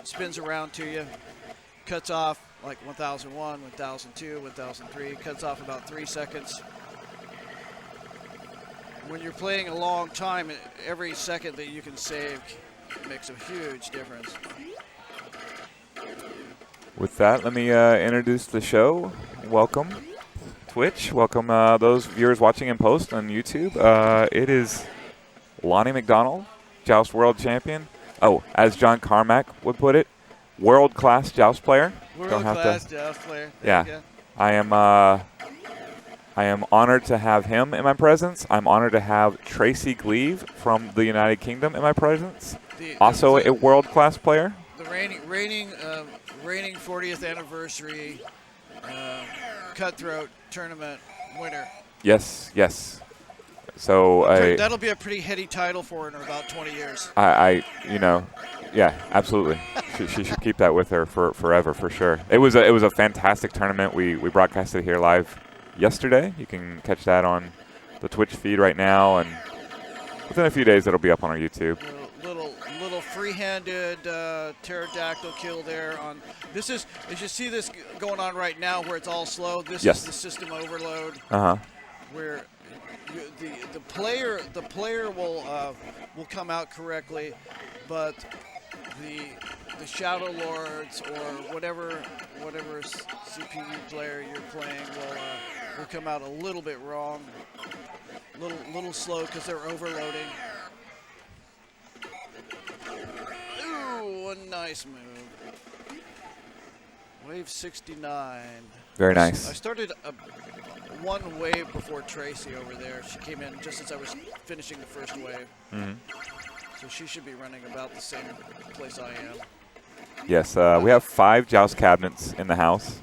spins around to you, cuts off like 1001, 1002, 1003, cuts off about 3 seconds. When you're playing a long time, every second that you can save makes a huge difference. With that, let me introduce the show. Welcome, Twitch. Welcome those viewers watching in post on YouTube. It is Lonnie McDonald, Joust World Champion. Oh, as John Carmack would put it, world-class Joust player. World-class Joust player. Yeah. I am honored to have him in my presence. I'm honored to have Tracey Gleave from the United Kingdom in my presence. Also a world-class player. The reigning 40th anniversary cutthroat tournament winner. Yes. So that'll be a pretty heady title for her in about 20 years. Yeah, absolutely. she should keep that with her for forever, for sure. It was a fantastic tournament. We broadcasted it here live yesterday. You can catch that on the Twitch feed right now, and within a few days it'll be up on our YouTube. Little free-handed pterodactyl kill there on. This is, as you see this going on right now, where it's all slow. This is the system overload. Where the player will come out correctly, but the Shadow Lords or whatever CPU player you're playing will come out a little bit wrong, little slow because they're overloading. Ooh, a nice move. Wave 69. Very nice. I started one wave before Tracey over there. She came in just as I was finishing the first wave. So she should be running about the same place I am. Yes, we have 5 Joust cabinets in the house.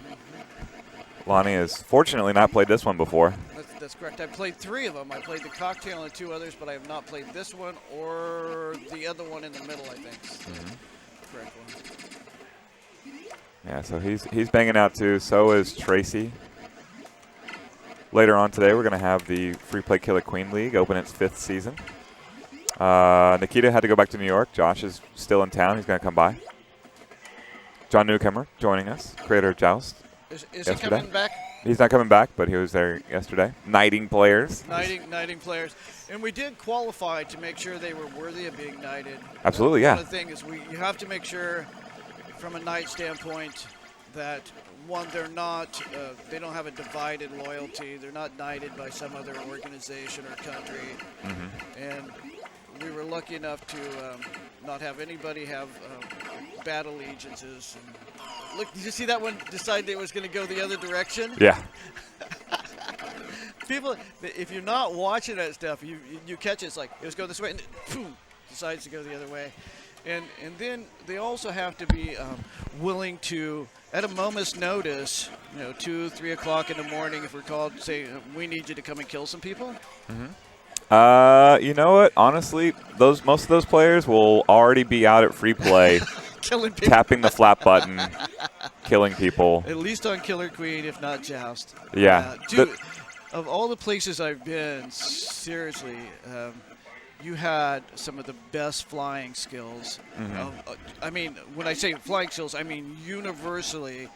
Lonnie has fortunately not played this one before. That's correct. I've played 3 of them. I played the cocktail and 2 others, but I have not played this one or the other one in the middle, I think. Correct one. Yeah, so he's banging out too. So is Tracey. Later on today, we're going to have the Free Play Killer Queen League open its 5th season. Nikita had to go back to New York. Josh is still in town. He's going to come by. John Newcomer joining us, creator of Joust. Is he coming back? He's not coming back, but he was there yesterday, knighting players. Knighting players. And we did qualify to make sure they were worthy of being knighted. Absolutely, yeah. One of the things is you have to make sure from a knight standpoint that, one, they don't have a divided loyalty. They're not knighted by some other organization or country. And we were lucky enough to not have anybody have bad allegiances. And look, did you see that one decide it was going to go the other direction? Yeah. People, if you're not watching that stuff, you catch it. It's like, it was going this way, and boom, decides to go the other way. And then they also have to be willing to, at a moment's notice, 2, 3 o'clock in the morning, if we're called, say, we need you to come and kill some people. You know what? Honestly, most of those players will already be out at free play, killing people, tapping the flap button, killing people. At least on Killer Queen, if not Joust. Yeah. Dude, of all the places I've been, seriously, you had some of the best flying skills. I mean, when I say flying skills, I mean universally.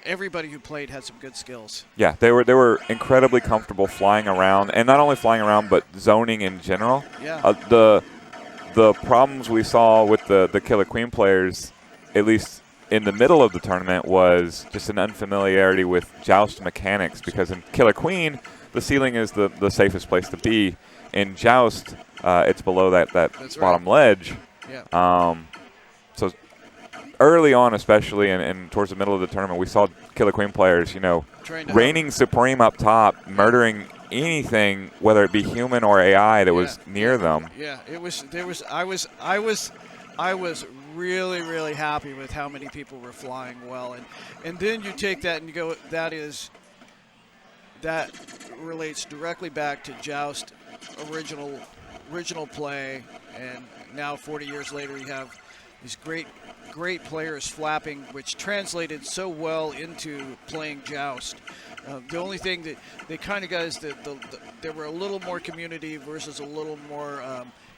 Everybody who played had some good skills. Yeah, they were incredibly comfortable flying around, and not only flying around, but zoning in general. Yeah. The problems we saw with the Killer Queen players, at least in the middle of the tournament, was just an unfamiliarity with Joust mechanics, because in Killer Queen, the ceiling is the safest place to be. In Joust, it's below that bottom ledge. Yeah. So early on, especially, and towards the middle of the tournament, we saw Killer Queen players, reigning supreme up top, murdering anything, whether it be human or AI that was near them. Yeah, I was really, really happy with how many people were flying well, and then you take that and you go, that relates directly back to Joust original play, and now 40 years later you have these great players flapping, which translated so well into playing Joust. The only thing that they kind of got is that there were a little more community versus a little more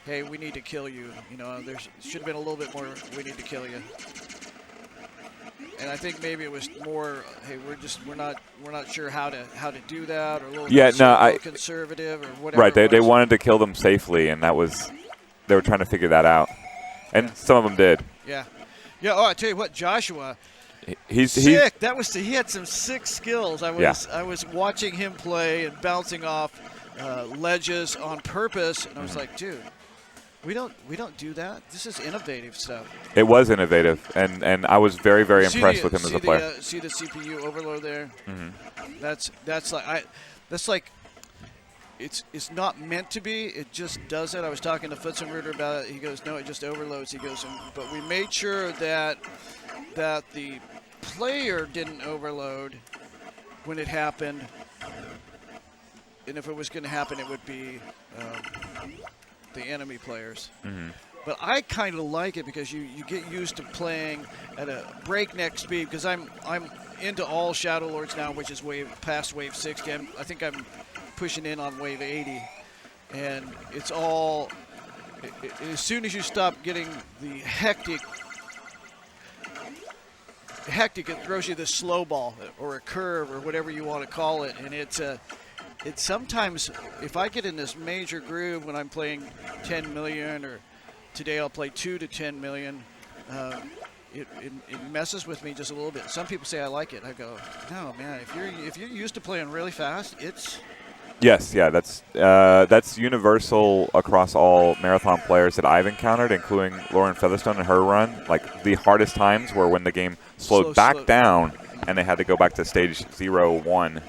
hey, we need to kill you. You know, there should have been a little bit more, we need to kill you. And I think maybe it was more, hey, we're not sure how to do that, or a little conservative or whatever. Right, they wanted to kill them safely, and that was, they were trying to figure that out, and some of them did. Yeah, yeah. Oh, I tell you what, Joshua, he's sick. He had some sick skills. I was watching him play and bouncing off ledges on purpose, and I was like, dude. We don't do that. This is innovative stuff. It was innovative, and I was very, very impressed with him as a player. See the CPU overload there? Mm-hmm. That's like it's not meant to be. It just does it. I was talking to Futzenreuter about it. He goes, no, it just overloads. He goes, but we made sure that the player didn't overload when it happened, and if it was going to happen, it would be. The enemy players. Mm-hmm. But I kind of like it because you get used to playing at a breakneck speed, because I'm into all Shadow Lords now, which is past wave 60. I think I'm pushing in on wave 80, and it's all as soon as you stop getting the hectic, it throws you the slow ball or a curve or whatever you want to call it, and it's sometimes, if I get in this major groove when I'm playing 10 million, or today I'll play 2 to 10 million, it messes with me just a little bit. Some people say I like it. I go, no, man. If you're used to playing really fast, it's. Yes, yeah, that's universal across all marathon players that I've encountered, including Lauren Featherstone in her run. Like, the hardest times were when the game slowed back down, and they had to go back to stage 0, 1.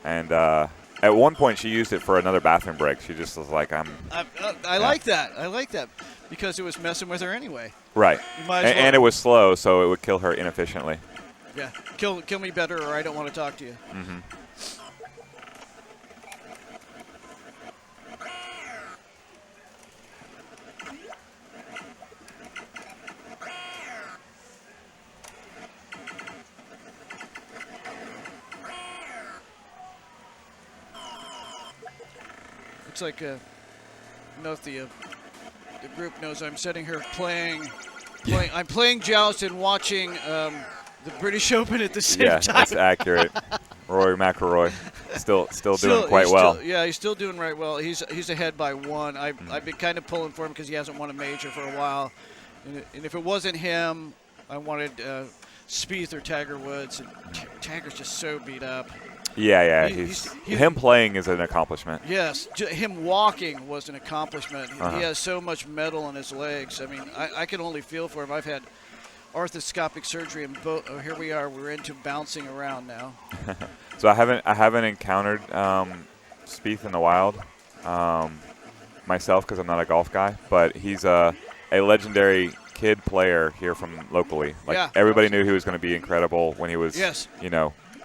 And at one point, she used it for another bathroom break. She just was like, I like that. I like that because it was messing with her anyway. Right. And it was slow, so it would kill her inefficiently. Yeah. Kill me better, or I don't want to talk to you. Mm-hmm. Looks like, I don't know if the group knows, I'm sitting here playing. I'm playing Joust and watching the British Open at the same time. Yeah, that's accurate. Rory McIlroy still doing quite well. He's still doing right well. He's ahead by 1. I've been kind of pulling for him because he hasn't won a major for a while. And if it wasn't him, I wanted Spieth or Tiger Woods. And Tiger's just so beat up. Yeah, him playing is an accomplishment. Yes, him walking was an accomplishment. He has so much metal in his legs. I mean, I can only feel for him. I've had arthroscopic surgery, and here we are. We're into bouncing around now. So I haven't encountered Spieth in the wild myself, because I'm not a golf guy, but he's a legendary kid player here from locally. Like, everybody knew he was going to be incredible when he was,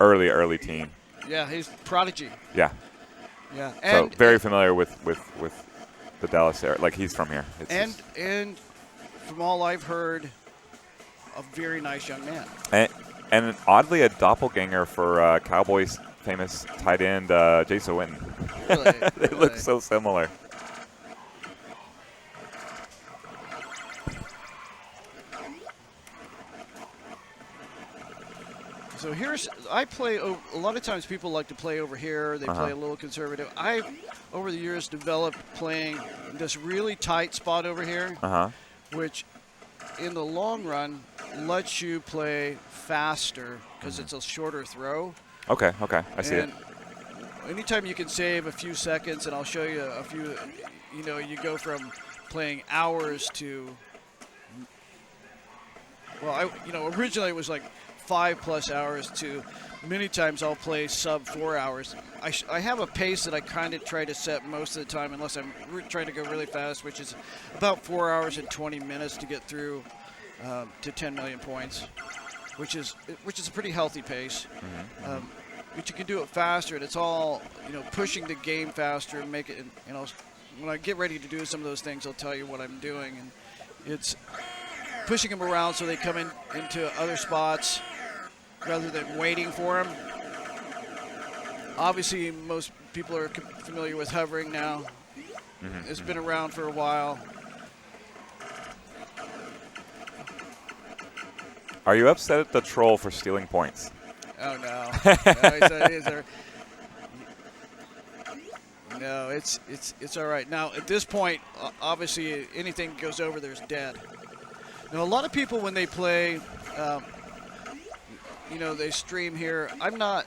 early teen. Yeah, he's prodigy. Yeah. Yeah. So very familiar with the Dallas area. Like, he's from here. And from all I've heard, a very nice young man. And oddly a doppelganger for Cowboys famous tight end Jason Witten. Really? They look so similar. So I play, a lot of times people like to play over here. They play a little conservative. I've, over the years, developed playing this really tight spot over here, which in the long run lets you play faster because it's a shorter throw. Okay, I see it. Anytime you can save a few seconds, and I'll show you a few, you go from playing hours to, originally it was like 5+ hours to many times I'll play sub 4 hours. I have a pace that I kind of try to set most of the time, unless I'm trying to go really fast, which is about 4 hours and 20 minutes to get through to 10 million points, which is a pretty healthy pace. But you can do it faster, and it's all pushing the game faster and make it. When I get ready to do some of those things, I'll tell you what I'm doing, and it's pushing them around so they come into other spots rather than waiting for them. Obviously, most people are familiar with hovering now. It's been around for a while. Are you upset at the troll for stealing points? Oh, no. No, it's all right. Now, at this point, obviously, anything that goes over there's dead. Now, a lot of people, when they play, they stream here. I'm not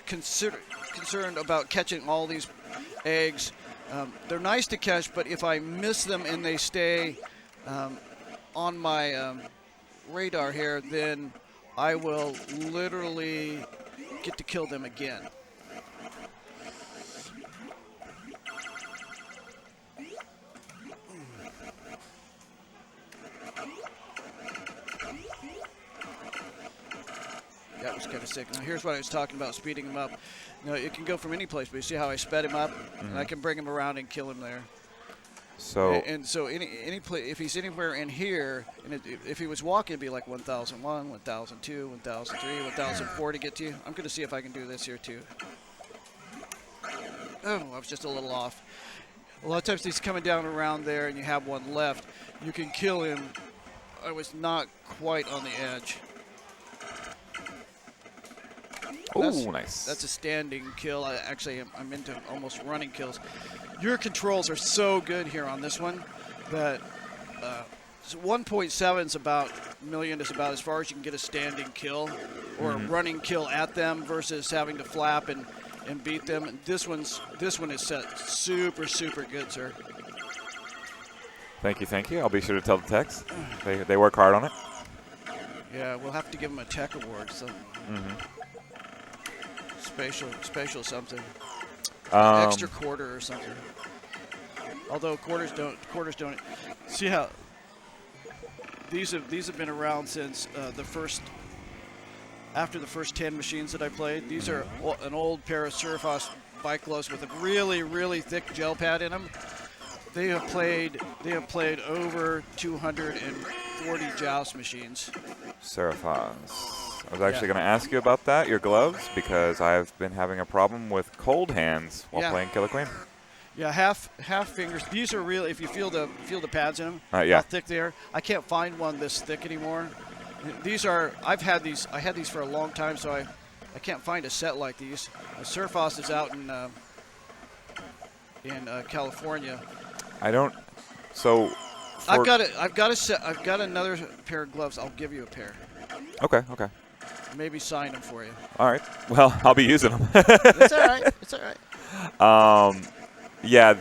concerned about catching all these eggs. They're nice to catch, but if I miss them and they stay on my radar here, then I will literally get to kill them again. That was kind of sick. Now here's what I was talking about, speeding him up. It can go from any place, but you see how I sped him up, and I can bring him around and kill him there. So so any play, if he's anywhere in here, and if he was walking, it'd be like 1001, 1002, 1003, 1004 to get to you. I'm going to see if I can do this here too. Oh, I was just a little off. A lot of times he's coming down around there, and you have one left. You can kill him. I was not quite on the edge. Oh, nice. That's a standing kill. I'm into almost running kills. Your controls are so good here on this one that 1.7 million is about as far as you can get a standing kill or a running kill at them versus having to flap and beat them. And this one is set super, super good, sir. Thank you. I'll be sure to tell the techs. They work hard on it. Yeah, we'll have to give them a tech award. So. Special something. Extra quarter or something. Although quarters don't. See how these have been around since after the first 10 machines that I played. These are an old pair of Surfos bike gloves with a really, really thick gel pad in them. They have played over 240 Joust machines. Surfos. I was actually going to ask you about that, your gloves, because I've been having a problem with cold hands while playing Killer Queen. Yeah, half fingers. These are real. If you feel the pads in them, how thick they are. I can't find one this thick anymore. These are. I had these for a long time, so I can't find a set like these. Surfos is out in California. I don't. So. I've got a set. I've got another pair of gloves. I'll give you a pair. Okay. Maybe sign them for you. All right. Well, I'll be using them. It's all right. Yeah.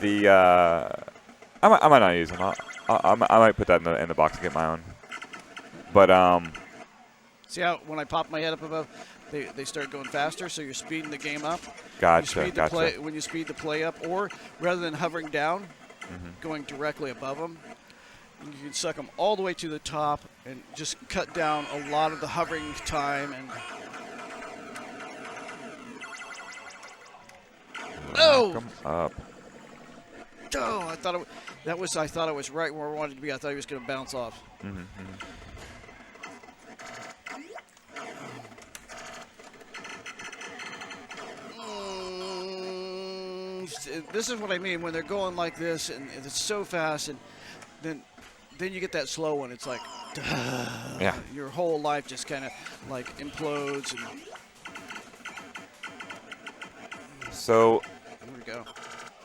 I might not use them. I might put that in the box and get my own. But see how when I pop my head up above, they start going faster. So you're speeding the game up. Gotcha. When you speed the play up, or rather than hovering down, going directly above them. You can suck them all the way to the top and just cut down a lot of the hovering time. And up. Oh! I thought it was right where I wanted to be. I thought he was going to bounce off. This is what I mean when they're going like this and it's so fast, and then you get that slow one. It's like, your whole life just kind of like implodes. And so, here we go.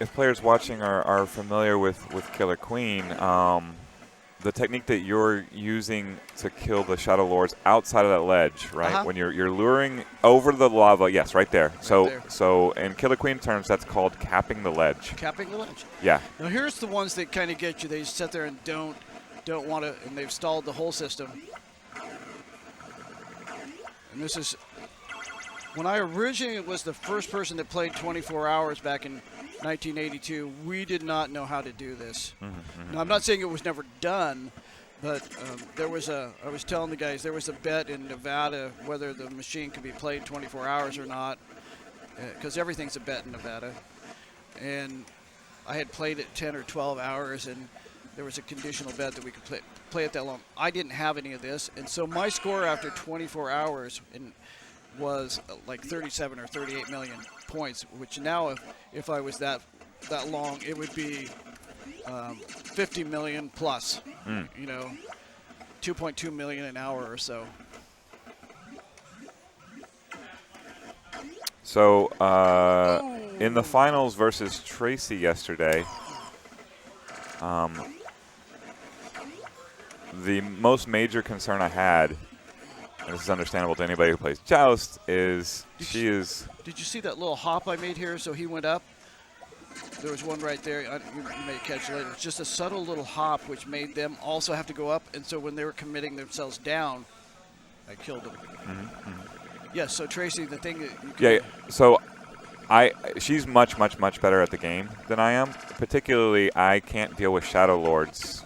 If players watching are familiar with Killer Queen, the technique that you're using to kill the Shadow Lords outside of that ledge, right? When you're luring over the lava, yes, right there. So in Killer Queen terms, that's called capping the ledge. Capping the ledge. Yeah. Now here's the ones that kind of get you. They just sit there and don't want to, and they've stalled the whole system. And this is when I originally was the first person that played 24 hours back in 1982. We did not know how to do this. Now, I'm not saying it was never done, but I was telling the guys there was a bet in Nevada whether the machine could be played 24 hours or not, because everything's a bet in Nevada. And I had played it 10 or 12 hours, and there was a conditional bet that we could play it that long. I didn't have any of this, and so my score after 24 hours was like 37 or 38 million points, which now if I was that that long, it would be 50 million plus. You know, 2.2 million an hour or so. So in the finals versus Tracey yesterday, the most major concern I had, and this is understandable to anybody who plays Joust, is Did you see that little hop I made here? So he went up. There was one right there. You may catch later. It's just a subtle little hop which made them also have to go up. And so when they were committing themselves down, I killed them. Yes, so Tracey, the thing that you can so she's much better at the game than I am. Particularly, I can't deal with Shadow Lords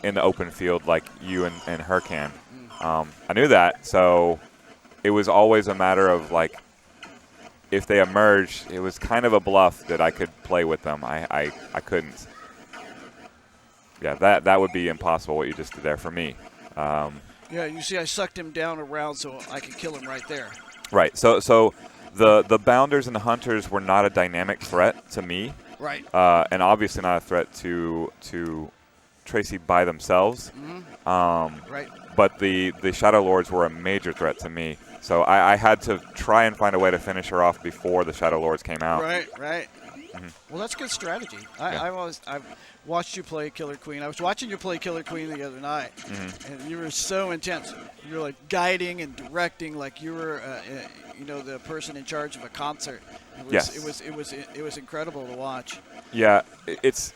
in the open field like you and her can. I knew that, so it was always a matter of, like, if they emerged, it was kind of a bluff that I could play with them. I couldn't. Yeah, that would be impossible what you just did there for me. Yeah, you see I sucked him down around so I could kill him right there. Right. So the Bounders and the Hunters were not a dynamic threat to me. Right. And obviously not a threat to Tracey by themselves. Right. But the Shadow Lords were a major threat to me. So I had to try and find a way to finish her off before the Shadow Lords came out. Right. Well, that's good strategy. I've watched you play Killer Queen. I was watching you play Killer Queen the other night, and you were so intense. You were like guiding and directing, like you were, the person in charge of a concert. It was incredible to watch. Yeah, it's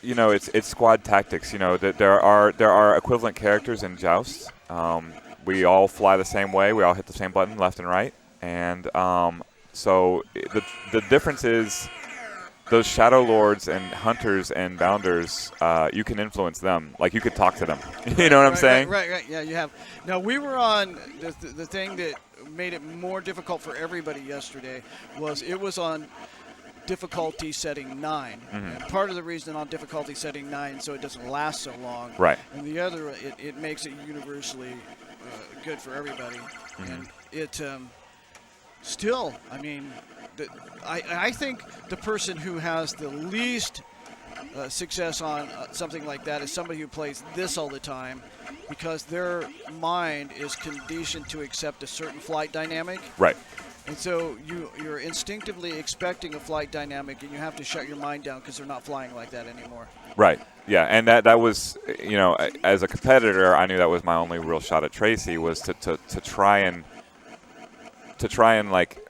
squad tactics. That there are equivalent characters in Joust. We all fly the same way. We all hit the same button, left and right. And so the difference is those Shadow Lords and Hunters and Bounders, you can influence them. Like, you could talk to them. You know what I'm saying? Right. Yeah, you have. Now, we were on the thing that made it more difficult for everybody yesterday was it was on difficulty setting 9. And part of the reason on difficulty setting 9 so it doesn't last so long. Right. And the other, it makes it universally good for everybody. And it still, I mean, I think the person who has the least success on something like that is somebody who plays this all the time, because their mind is conditioned to accept a certain flight dynamic. Right. And so you're instinctively expecting a flight dynamic, and you have to shut your mind down because they're not flying like that anymore. Right. Yeah, and that was, as a competitor, I knew that was my only real shot at Tracey, was to try and like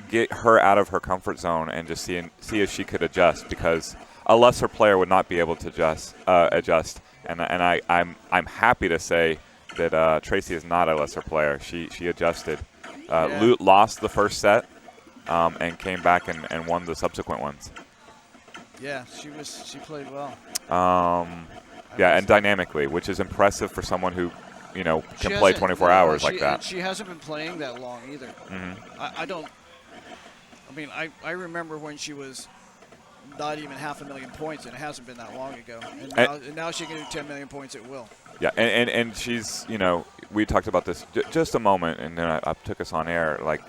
get her out of her comfort zone and just see if she could adjust, because a lesser player would not be able to adjust. And I'm happy to say that Tracey is not a lesser player. She adjusted. Lost the first set and came back and won the subsequent ones. Yeah, she played well. And dynamically, which is impressive for someone who, can play 24 hours like that. She hasn't been playing that long either. I remember when she was not even 500,000 points, and it hasn't been that long ago. And now she can do 10 million points at will. Yeah, and she's, we talked about this just a moment, and then I took us on air. Like,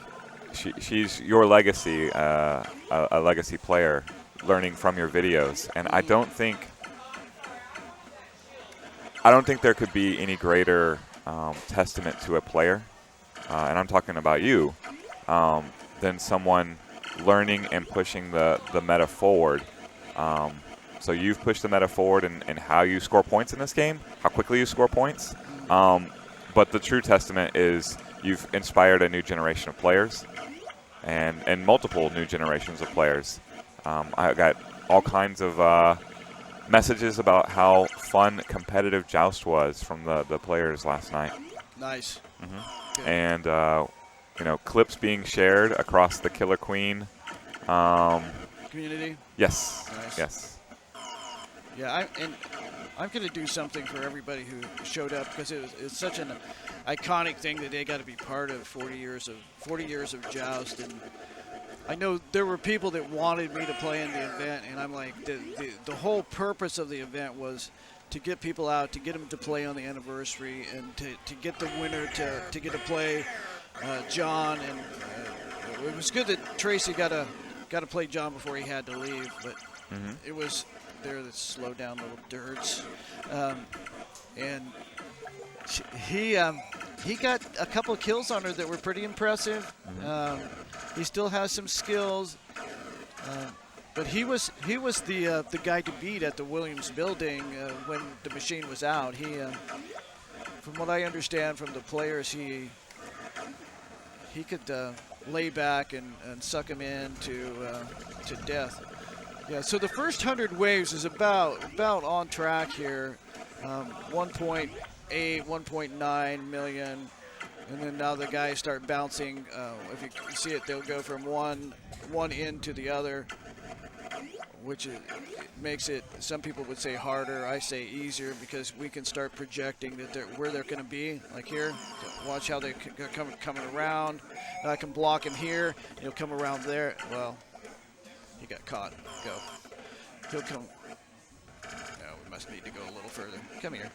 she's your legacy, a legacy player, learning from your videos. And I don't think there could be any greater testament to a player, and I'm talking about you, than someone learning and pushing the meta forward. So you've pushed the meta forward in how you score points in this game, how quickly you score points. But the true testament is you've inspired a new generation of players and multiple new generations of players. I got all kinds of messages about how fun competitive Joust was from the players last night. Nice. And, clips being shared across the Killer Queen community. Yes. Nice. Yes. Yeah, I'm going to do something for everybody who showed up, because it's such an iconic thing that they got to be part of 40 years of Joust. And I know there were people that wanted me to play in the event, and I'm like, the whole purpose of the event was to get people out, to get them to play on the anniversary, and to get the winner to get to play John. And it was good that Tracey got to play John before he had to leave, but It was there that slowed down little dirts, and he got a couple of kills on her that were pretty impressive. He still has some skills, but he was the guy to beat at the Williams building when the machine was out. From what I understand from the players, he could lay back and suck him in to death. Yeah, so the first 100 waves is about on track here. 1.8, 1.9 million, and then now the guys start bouncing. If you can see it, they'll go from one end to the other, which it makes it, some people would say harder, I say easier, because we can start projecting that where they're going to be. Like here, watch how they're coming around. And I can block him here. He'll come around there. Well, he got caught. Go. He'll come. No, we must need to go a little further. Come here.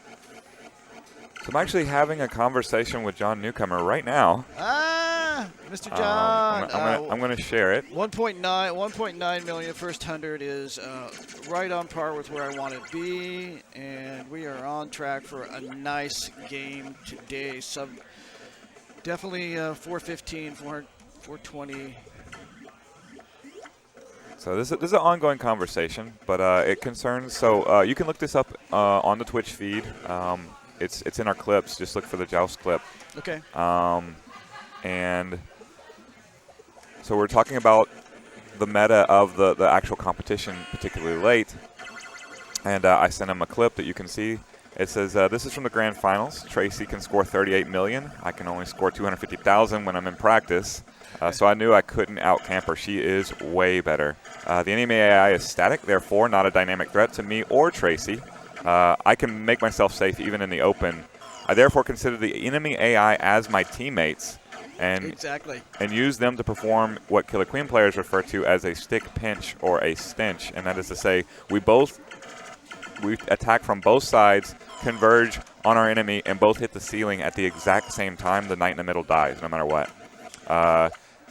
So I'm actually having a conversation with John Newcomer right now. Mr. John. I'm going to share it. 1.9 million. First 100 is right on par with where I want to be, and we are on track for a nice game today. Definitely 415, 420. So this is an ongoing conversation, but it concerns. So you can look this up on the Twitch feed. It's in our clips. Just look for the Joust clip. Okay. And so we're talking about the meta of the actual competition, particularly late. And I sent him a clip that you can see. It says, this is from the grand finals. Tracey can score 38 million. I can only score 250,000 when I'm in practice. So I knew I couldn't out-camp her. She is way better. The enemy AI is static, therefore not a dynamic threat to me or Tracey. I can make myself safe even in the open. I therefore consider the enemy AI as my teammates and use them to perform what Killer Queen players refer to as a stick pinch or a stench. And that is to say, we attack from both sides, converge on our enemy, and both hit the ceiling at the exact same time. The knight in the middle dies, no matter what.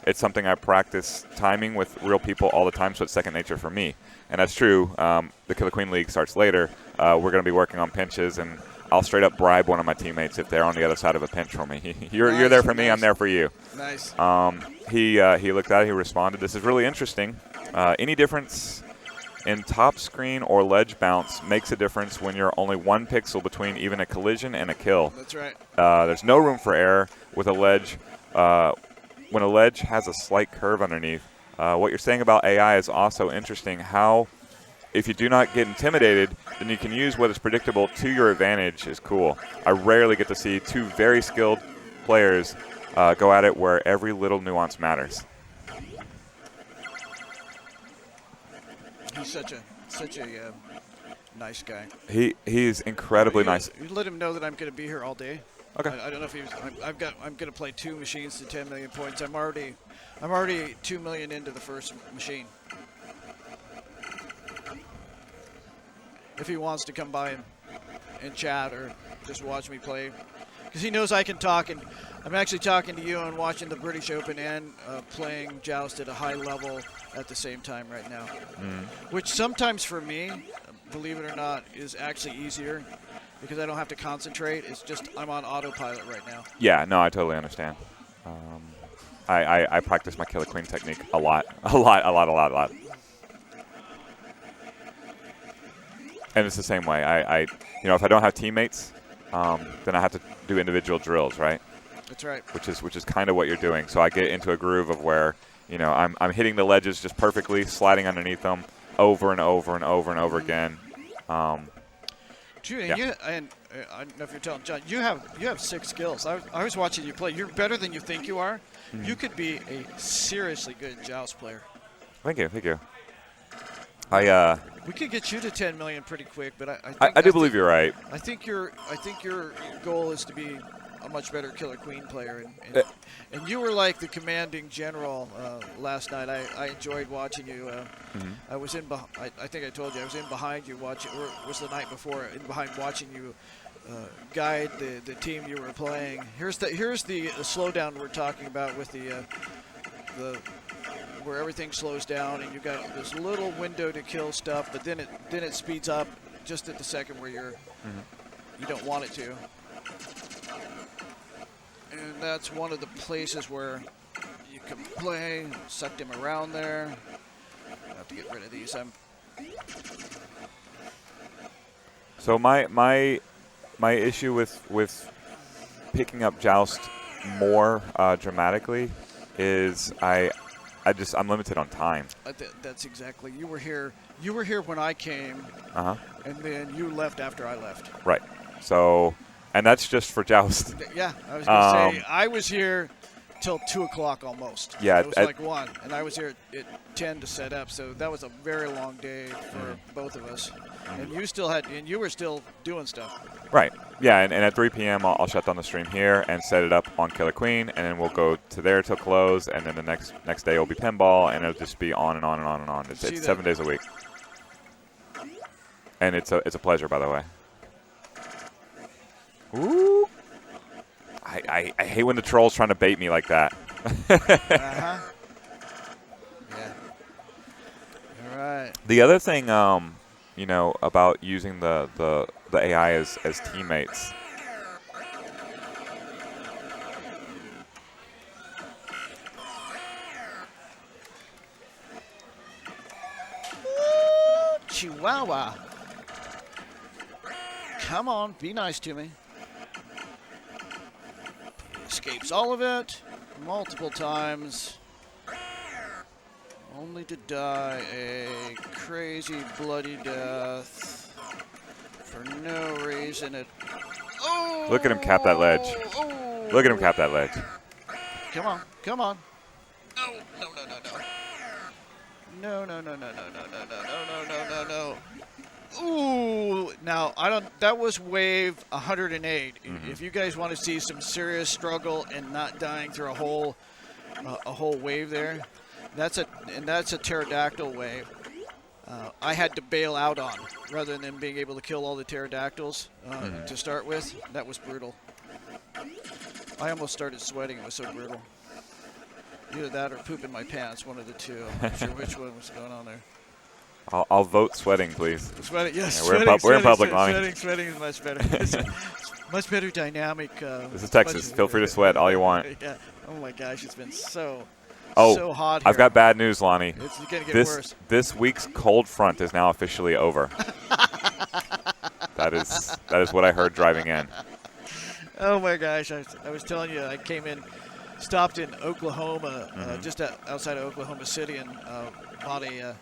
It's something I practice timing with real people all the time, so it's second nature for me. And that's true. The Killer Queen League starts later. We're going to be working on pinches, and I'll straight up bribe one of my teammates if they're on the other side of a pinch for me. You're there for me, I'm there for you. Nice. He looked at it, he responded. This is really interesting. Any difference in top screen or ledge bounce makes a difference when you're only 1 pixel between even a collision and a kill. That's right. There's no room for error with a ledge. When a ledge has a slight curve underneath. What you're saying about AI is also interesting. How, if you do not get intimidated, then you can use what is predictable to your advantage is cool. I rarely get to see two very skilled players go at it where every little nuance matters. He's such a nice guy. He's incredibly nice. You let him know that I'm going to be here all day. Okay. I don't know if I'm going to play 2 machines to 10 million points. I'm already 2 million into the first machine. If he wants to come by and chat or just watch me play, because he knows I can talk, and I'm actually talking to you and watching the British Open and playing Joust at a high level at the same time right now, which sometimes for me, believe it or not, is actually easier. Because I don't have to concentrate. It's just I'm on autopilot right now. Yeah, no, I totally understand. I practice my Killer Queen technique a lot. And it's the same way. If I don't have teammates, then I have to do individual drills, right? That's right. Which is kind of what you're doing. So I get into a groove of where, I'm hitting the ledges just perfectly, sliding underneath them over and over and over and over again. I don't know if you're telling John, you have 6 skills. I was watching you play. You're better than you think you are. You could be a seriously good Joust player. Thank you. We could get you to 10 million pretty quick, but I do believe you're right. I think your goal is to be a much better Killer Queen player, and you were like the commanding general last night. I enjoyed watching you. I was in. I think I told you I was in behind you watching. Or it was the night before in behind watching you guide the team you were playing. Here's the slowdown we're talking about with the where everything slows down and you got this little window to kill stuff, but then it speeds up just at the second where you don't want it to. And that's one of the places where you can play, suck them around there. I have to get rid of these. So my issue with picking up Joust more dramatically is I'm limited on time. That's exactly. You were here when I came, and then you left after I left. Right. So, and that's just for Joust. Yeah, I was going to say I was here till 2 o'clock almost. Yeah, it was like 1, and I was here at 10 to set up. So that was a very long day for both of us. And you were still doing stuff. Right. Yeah, and at 3 p.m. I'll shut down the stream here and set it up on Killer Queen, and then we'll go to there till close, and then the next day will be pinball, and it'll just be on and on and on and on. It's 7 days a week, and it's a pleasure, by the way. Ooh. I hate when the troll's trying to bait me like that. Yeah. All right. The other thing, about using the AI as teammates. Ooh, Chihuahua. Come on, be nice to me. Escapes all of it multiple times, only to die a crazy bloody death for no reason. Oh! Look at him cap that ledge. Oh! Look at him cap that ledge. Come on, come on. No, no, no, no, no. No, no, no, no, no, no, no, no, no, no, no, no. Ooh, now that was wave 108. If you guys want to see some serious struggle and not dying through a whole wave there, that's a pterodactyl wave. I had to bail out on rather than being able to kill all the pterodactyls to start with. That was brutal. I almost started sweating. It was so brutal. Either that or pooping my pants, one of the two. I'm not sure which one was going on there. I'll vote sweating, please. Sweating, yes. Yeah, we're in public, Lonnie. Sweating is much better. It's much better dynamic. This is Texas. Feel free to sweat all you want. Yeah. Oh my gosh, it's been so hot here. I've got bad news, Lonnie. It's going to get worse. This week's cold front is now officially over. That is what I heard driving in. Oh my gosh, I was telling you, I stopped in Oklahoma, just outside of Oklahoma City, and bought a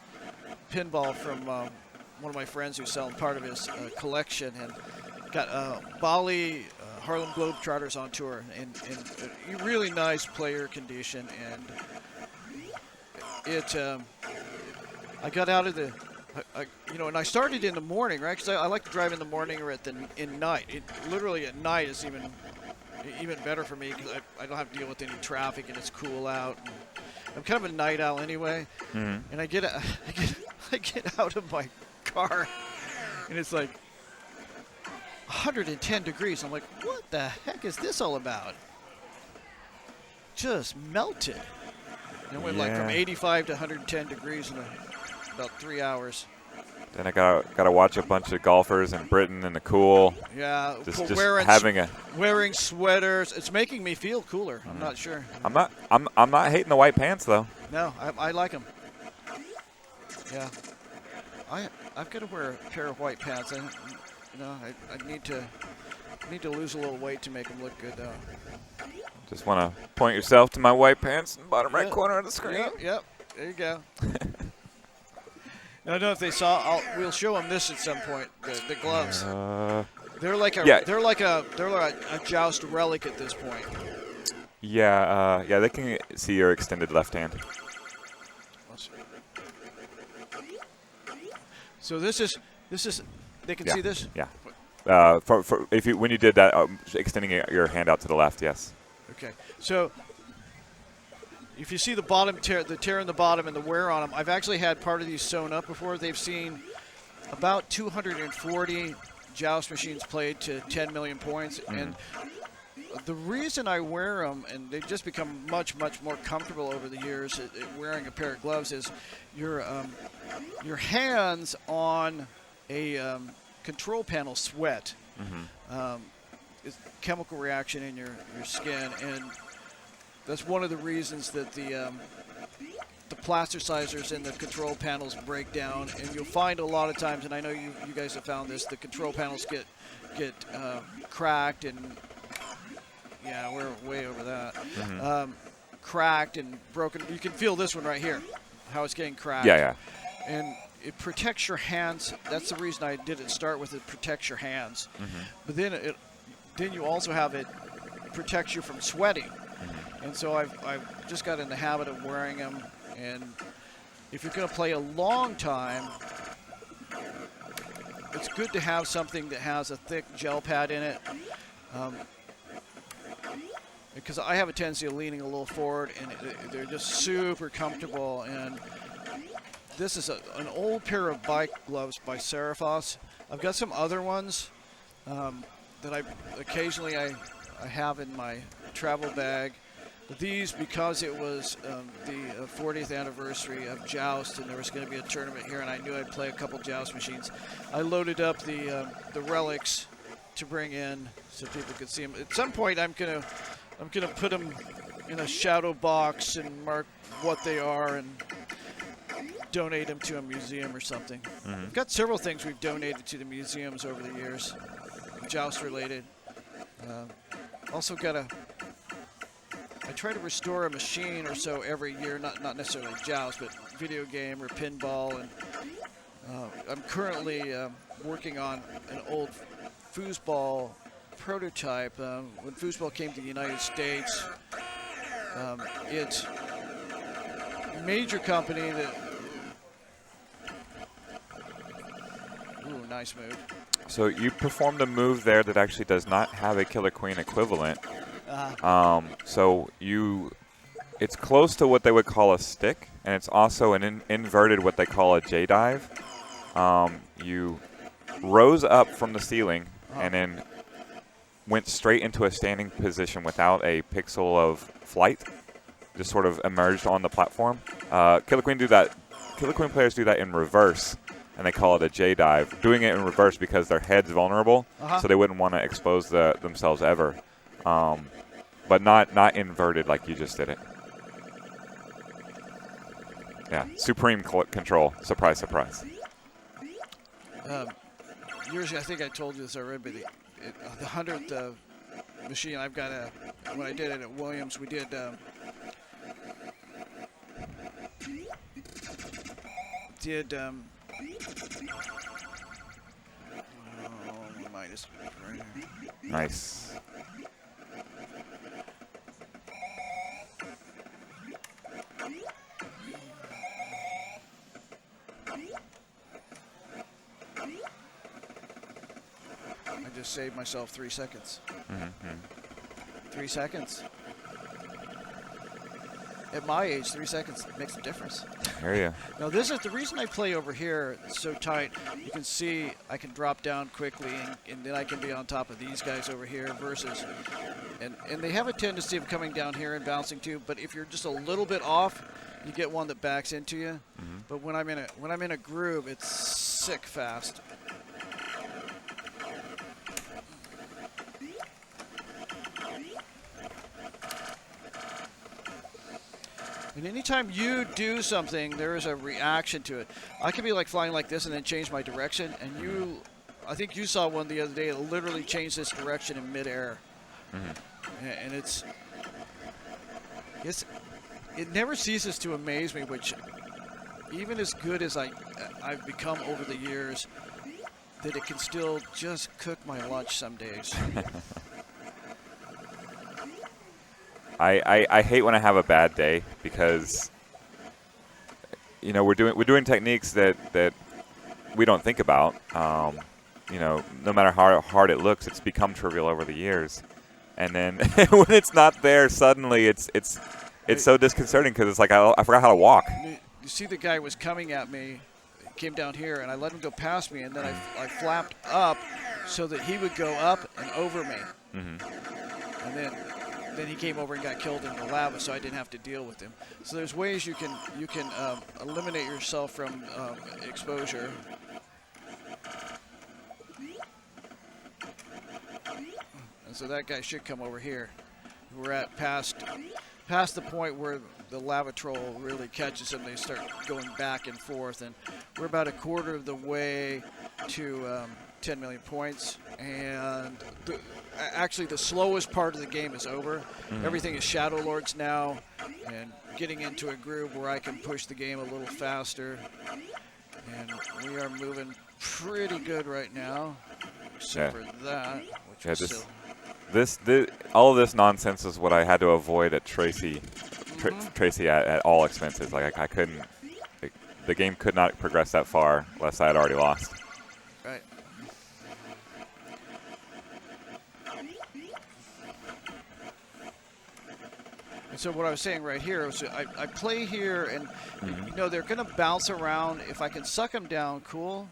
pinball from one of my friends who's selling part of his collection, and got Bali Harlem Globetrotters on tour in a really nice player condition, and I got out of the and I started in the morning, right? Because I like to drive in the morning or in night. Literally at night is even better for me because I don't have to deal with any traffic and it's cool out. I'm kind of a night owl anyway, and I get out of my car, and it's like 110 degrees. I'm like, what the heck is this all about? Just melted. And it went like from 85 to 110 degrees in about 3 hours. Then I gotta watch a bunch of golfers in Britain in the cool. Yeah, just wearing sweaters. It's making me feel cooler. I'm not sure. I'm not hating the white pants though. No, I like them. Yeah, I've got to wear a pair of white pants. I need to lose a little weight to make them look good though. Just want to point yourself to my white pants in the bottom right corner of the screen. Yep. There you go. I don't know if they saw. We'll show them this at some point. The gloves. They're like a Joust relic at this point. Yeah. They can see your extended left hand. So this is. They can see this. Yeah. When you did that, extending your hand out to the left, yes. Okay. So if you see the bottom tear, the tear in the bottom and the wear on them, I've actually had part of these sewn up before. They've seen about 240 Joust machines played to 10 million points, and the reason I wear them, and they've just become much more comfortable over the years at wearing a pair of gloves, is your hands on a control panel sweat. It's chemical reaction in your skin, and that's one of the reasons that the plasticizers in the control panels break down. And you'll find a lot of times, and I know you guys have found this, the control panels get cracked, and yeah, we're way over that. Cracked and broken. You can feel this one right here, how it's getting cracked. Yeah. And it protects your hands. That's the reason I didn't start with it. Protects your hands. But then you also have it protects you from sweating. And so I've just got in the habit of wearing them. And if you're going to play a long time, it's good to have something that has a thick gel pad in it. Because I have a tendency of leaning a little forward, and they're just super comfortable. And this is an old pair of bike gloves by Serifos. I've got some other ones that I occasionally I have in my travel bag. But these, because it was the 40th anniversary of Joust, and there was going to be a tournament here, and I knew I'd play a couple Joust machines, I loaded up the relics to bring in so people could see them. At some point, I'm gonna put them in a shadow box and mark what they are and donate them to a museum or something. We've got several things we've donated to the museums over the years, Joust related. Also got I try to restore a machine or so every year, not necessarily Joust, but video game or pinball. And I'm currently working on an old foosball prototype. When foosball came to the United States, it's a major company that. Ooh, nice move. So you performed a move there that actually does not have a Killer Queen equivalent. So it's close to what they would call a stick, and it's also an inverted what they call a J dive. You rose up from the ceiling and then went straight into a standing position without a pixel of flight. Just sort of emerged on the platform. Killer Queen players do that in reverse, and they call it a J dive. Doing it in reverse because their head's vulnerable, so they wouldn't want to expose themselves ever. But not inverted like you just did it. Yeah, supreme control. Surprise, surprise. Years, I think I told you this already, but the 100th machine I've got when I did it at Williams, we did minus right here. Nice. I just saved myself 3 seconds. 3 seconds. At my age, 3 seconds makes a difference. Hear you. Now, this is the reason I play over here so tight. You can see I can drop down quickly, and then I can be on top of these guys over here versus, and they have a tendency of coming down here and bouncing too. But if you're just a little bit off, you get one that backs into you. But when I'm in a groove, it's sick fast. And anytime you do something, there is a reaction to it. I could be like flying like this and then change my direction. And I think you saw one the other day that literally changed this direction in midair. And it never ceases to amaze me, which even as good as I've become over the years, that it can still just cook my lunch some days. I hate when I have a bad day because we're doing techniques that we don't think about. No matter how hard it looks, it's become trivial over the years, and then when it's not there, suddenly it's so disconcerting because it's like I forgot how to walk. You see, the guy was coming at me. came down here, and I let him go past me, and then I flapped up so that he would go up and over me. And then he came over and got killed in the lava, so I didn't have to deal with him. So there's ways you can eliminate yourself from exposure. And so that guy should come over here. We're at past the point where the lava troll really catches them. They start going back and forth, and we're about a quarter of the way to 10 million points. And actually, the slowest part of the game is over. Everything is Shadow Lords now, and getting into a groove where I can push the game a little faster. And we are moving pretty good right now, except for that, which is still. All of this nonsense is what I had to avoid at Tracey. Tracey at all expenses. Like I couldn't. The game could not progress that far unless I had already lost. Right. And so what I was saying right here is I play here, and you know they're going to bounce around. If I can suck them down, cool.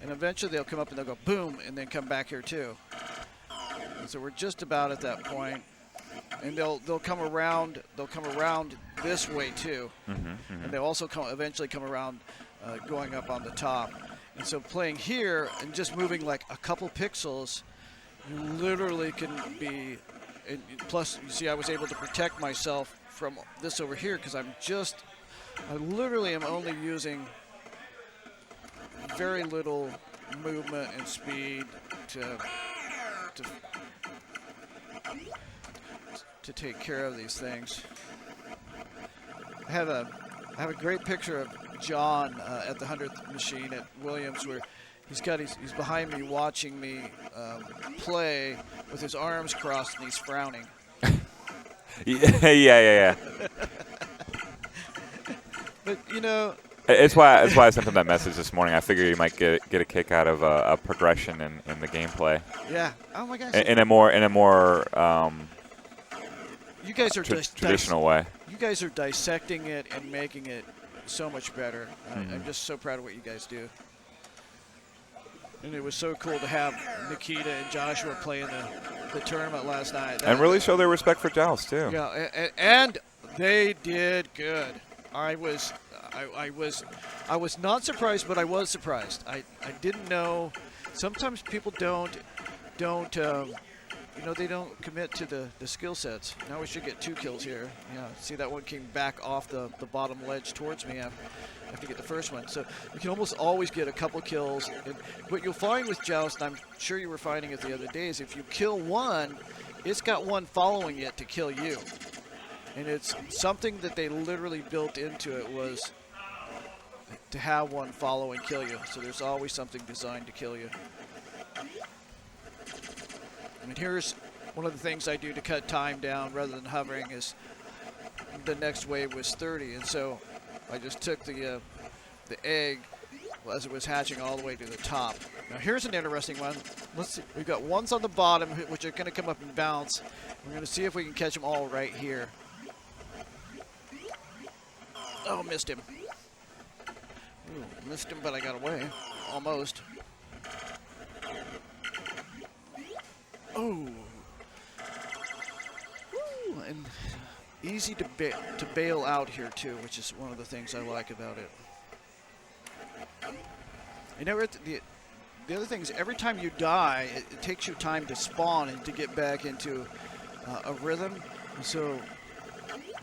And eventually they'll come up and they'll go boom, and then come back here too. So we're just about at that point, and they'll come around. They'll come around this way too, and they'll also eventually come around, going up on the top. And so playing here and just moving like a couple pixels, you literally can be. And plus, you see, I was able to protect myself from this over here because I literally am only using very little movement and speed to take care of these things. I have a great picture of John at the 100th machine at Williams, where he's behind me watching me play with his arms crossed and he's frowning. yeah. But you know, it's why I sent him that message this morning. I figured you might get a kick out of a progression in the gameplay. Yeah. Oh my gosh. In a more you guys are traditional way. You guys are dissecting it and making it so much better. I'm just so proud of what you guys do. And it was so cool to have Nikita and Joshua play in the tournament last night. And really show their respect for Joust too. Yeah, and they did good. I was not surprised, but I was surprised. I didn't know. Sometimes people don't they don't commit to the skill sets. Now we should get 2 kills here. Yeah, see that one came back off the bottom ledge towards me. I have to get the first one. So you can almost always get a couple kills. And what you'll find with Joust, and I'm sure you were finding it the other days, if you kill one, it's got one following it to kill you. And it's something that they literally built into it, was to have one follow and kill you. So there's always something designed to kill you. And here's one of the things I do to cut time down rather than hovering is the next wave was 30. And so I just took the egg as it was hatching all the way to the top. Now here's an interesting one. Let's see. We've got ones on the bottom which are going to come up and bounce. We're going to see if we can catch them all right here. Oh, missed him. Ooh, missed him, but I got away. Almost. Oh. Ooh, and easy to bail out here too, which is one of the things I like about it. You know, the other thing is every time you die, it takes you time to spawn and to get back into a rhythm. And so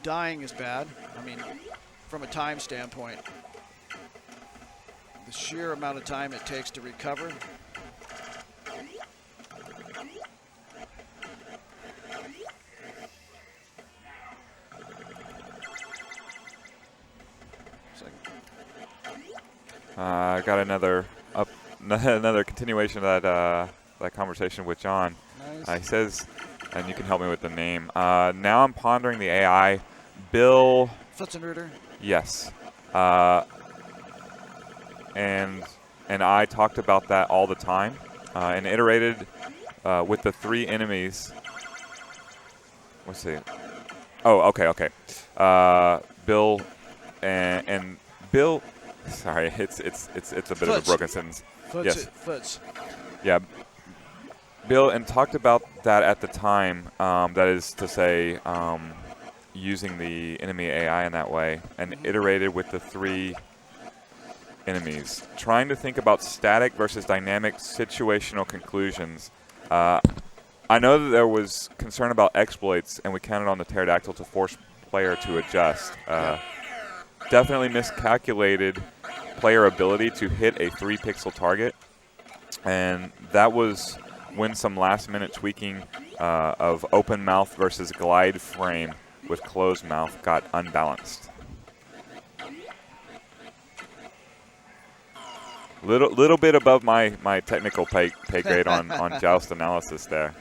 dying is bad. I mean, from a time standpoint, the sheer amount of time it takes to recover. I got another continuation of that conversation with John. Nice. He says, and you can help me with the name. Now I'm pondering the AI, Bill. Futzenreuter. Yes. And I talked about that all the time, and iterated with the 3 enemies. Let's see. Oh, okay. Bill and Bill. Sorry, it's a bit of a broken sentence. Yes. Foots. Yeah. Bill, and talked about that at the time. That is to say, using the enemy AI in that way, and iterated with the 3 enemies, trying to think about static versus dynamic situational conclusions. I know that there was concern about exploits, and we counted on the pterodactyl to force player to adjust. Definitely miscalculated player ability to hit a 3-pixel target, and that was when some last-minute tweaking of open mouth versus glide frame with closed mouth got unbalanced. Little bit above my technical pay grade on Joust analysis there.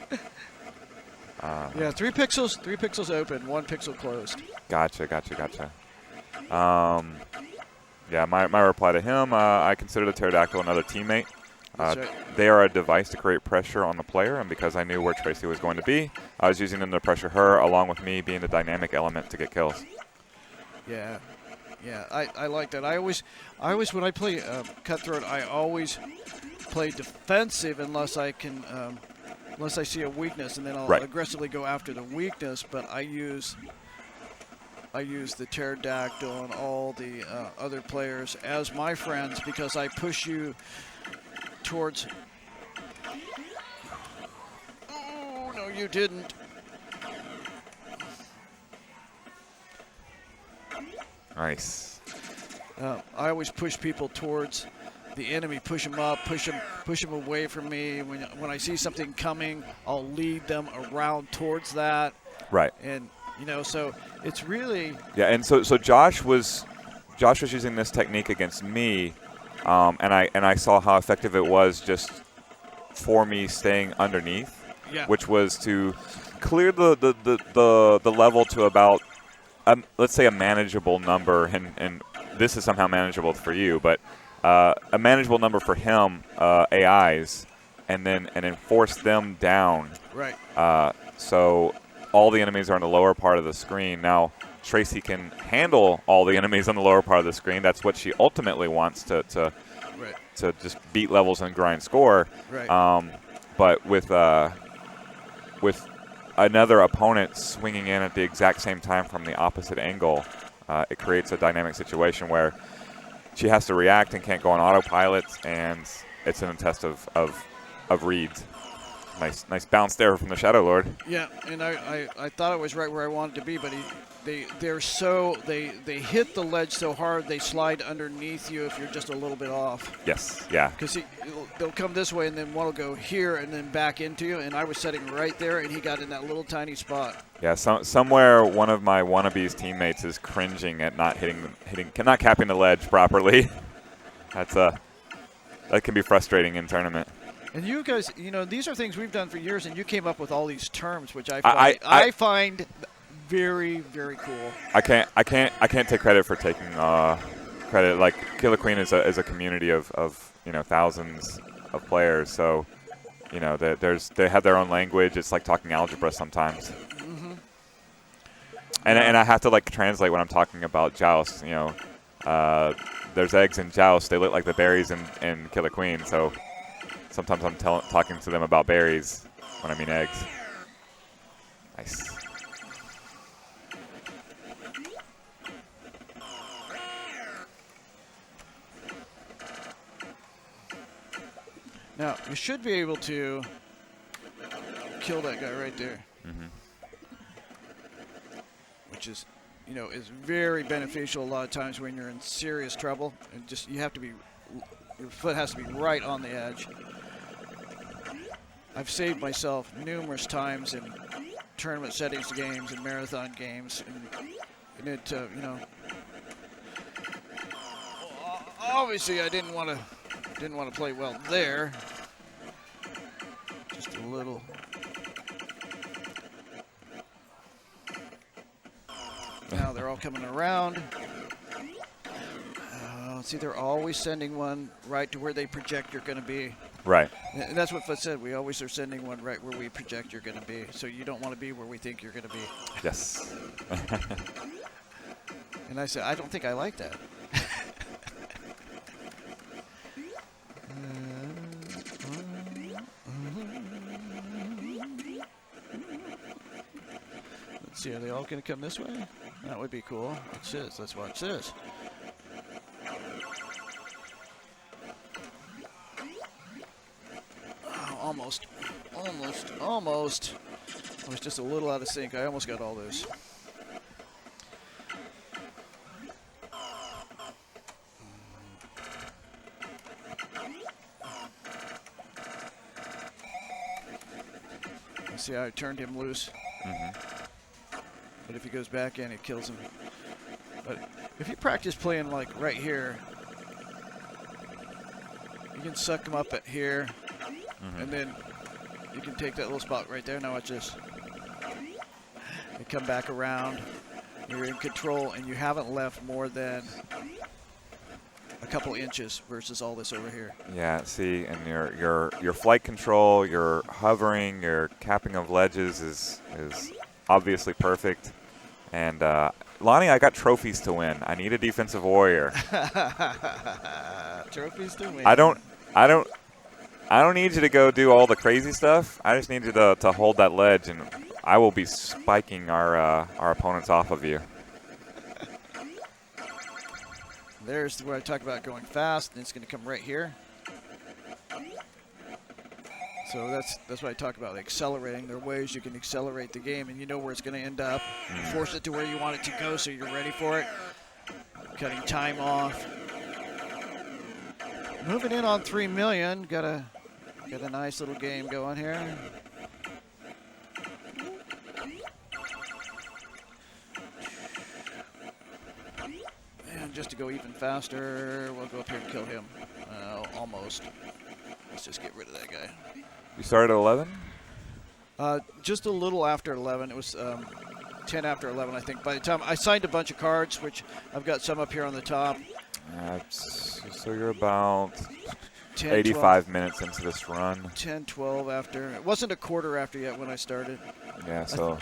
Yeah, 3 pixels open, 1 pixel closed. Gotcha. Yeah, my reply to him, I consider the pterodactyl another teammate. That's right. They are a device to create pressure on the player, and because I knew where Tracey was going to be, I was using them to pressure her, along with me being the dynamic element to get kills. Yeah, I like that. I always when I play Cutthroat, I always play defensive unless I see a weakness, and then I'll aggressively go after the weakness. But I use the pterodactyl and all the other players as my friends because I push you towards. Oh no, you didn't. Nice. I always push people towards the enemy, push them up, push them away from me. When I see something coming, I'll lead them around towards that. Right. And so it's really and so Josh was using this technique against me, and I saw how effective it was just for me staying underneath, which was to clear the level to about let's say a manageable number, and this is somehow manageable for you, but a manageable number for him, AIs, and then force them down. Right. So all the enemies are on the lower part of the screen. Now, Tracey can handle all the enemies on the lower part of the screen. That's what she ultimately wants to just beat levels and grind score. Right. But with another opponent swinging in at the exact same time from the opposite angle, it creates a dynamic situation where she has to react and can't go on autopilot, and it's in a test of reads. Nice bounce there from the Shadow Lord. Yeah, and I thought I was right where I wanted to be, but they hit the ledge so hard they slide underneath you if you're just a little bit off. Yes, yeah. Because they'll come this way and then one will go here and then back into you, and I was sitting right there and he got in that little tiny spot. Yeah, somewhere one of my wannabes teammates is cringing at not not capping the ledge properly. That can be frustrating in tournament. And you guys, these are things we've done for years, and you came up with all these terms, which I find very, very cool. I can't take credit for taking credit. Like Killer Queen is a community of thousands of players, so they have their own language. It's like talking algebra sometimes. Mm-hmm. And I have to translate when I'm talking about Joust. There's eggs in Joust. They look like the berries in Killer Queen, so sometimes I'm talking to them about berries when I mean eggs. Nice. Now, you should be able to kill that guy right there. Mm-hmm. Which is, is very beneficial a lot of times when you're in serious trouble. And your foot has to be right on the edge. I've saved myself numerous times in tournament settings games and marathon games, and it, obviously I didn't want to play well there. Just a little. Now they're all coming around. See, they're always sending one right to where they project you're going to be. Right. And that's what Foot said. We always are sending one right where we project you're going to be. So you don't want to be where we think you're going to be. Yes. And I said, I don't think I like that. see, are they all going to come this way? That would be cool. Watch this. Let's watch this. Oh, almost. Almost. I was just a little out of sync. I almost got all those. See how I turned him loose? But if he goes back in, it kills him. But if you practice playing like right here, you can suck him up at here, and then you can take that little spot right there. Now watch this. You come back around, you're in control, and you haven't left more than a couple inches versus all this over here. Yeah, see, and your flight control, your hovering, your capping of ledges is obviously perfect. And Lonnie, I got trophies to win. I need a defensive warrior. Trophies to win. I don't need you to go do all the crazy stuff. I just need you to hold that ledge, and I will be spiking our opponents off of you. There's where I talk about going fast, and it's going to come right here. So that's what I talk about, accelerating. There are ways you can accelerate the game, and you know where it's going to end up. Force it to where you want it to go so you're ready for it. Cutting time off. Moving in on 3 million. Got a nice little game going here. And just to go even faster, we'll go up here and kill him. Almost. Let's just get rid of that guy. You started at 11? Just a little after 11. It was 10 after 11, I think. By the time I signed a bunch of cards, which I've got some up here on the top. So you're about 10, 85 12, minutes into this run. 10, 12 after. It wasn't a quarter after yet when I started. Yeah, so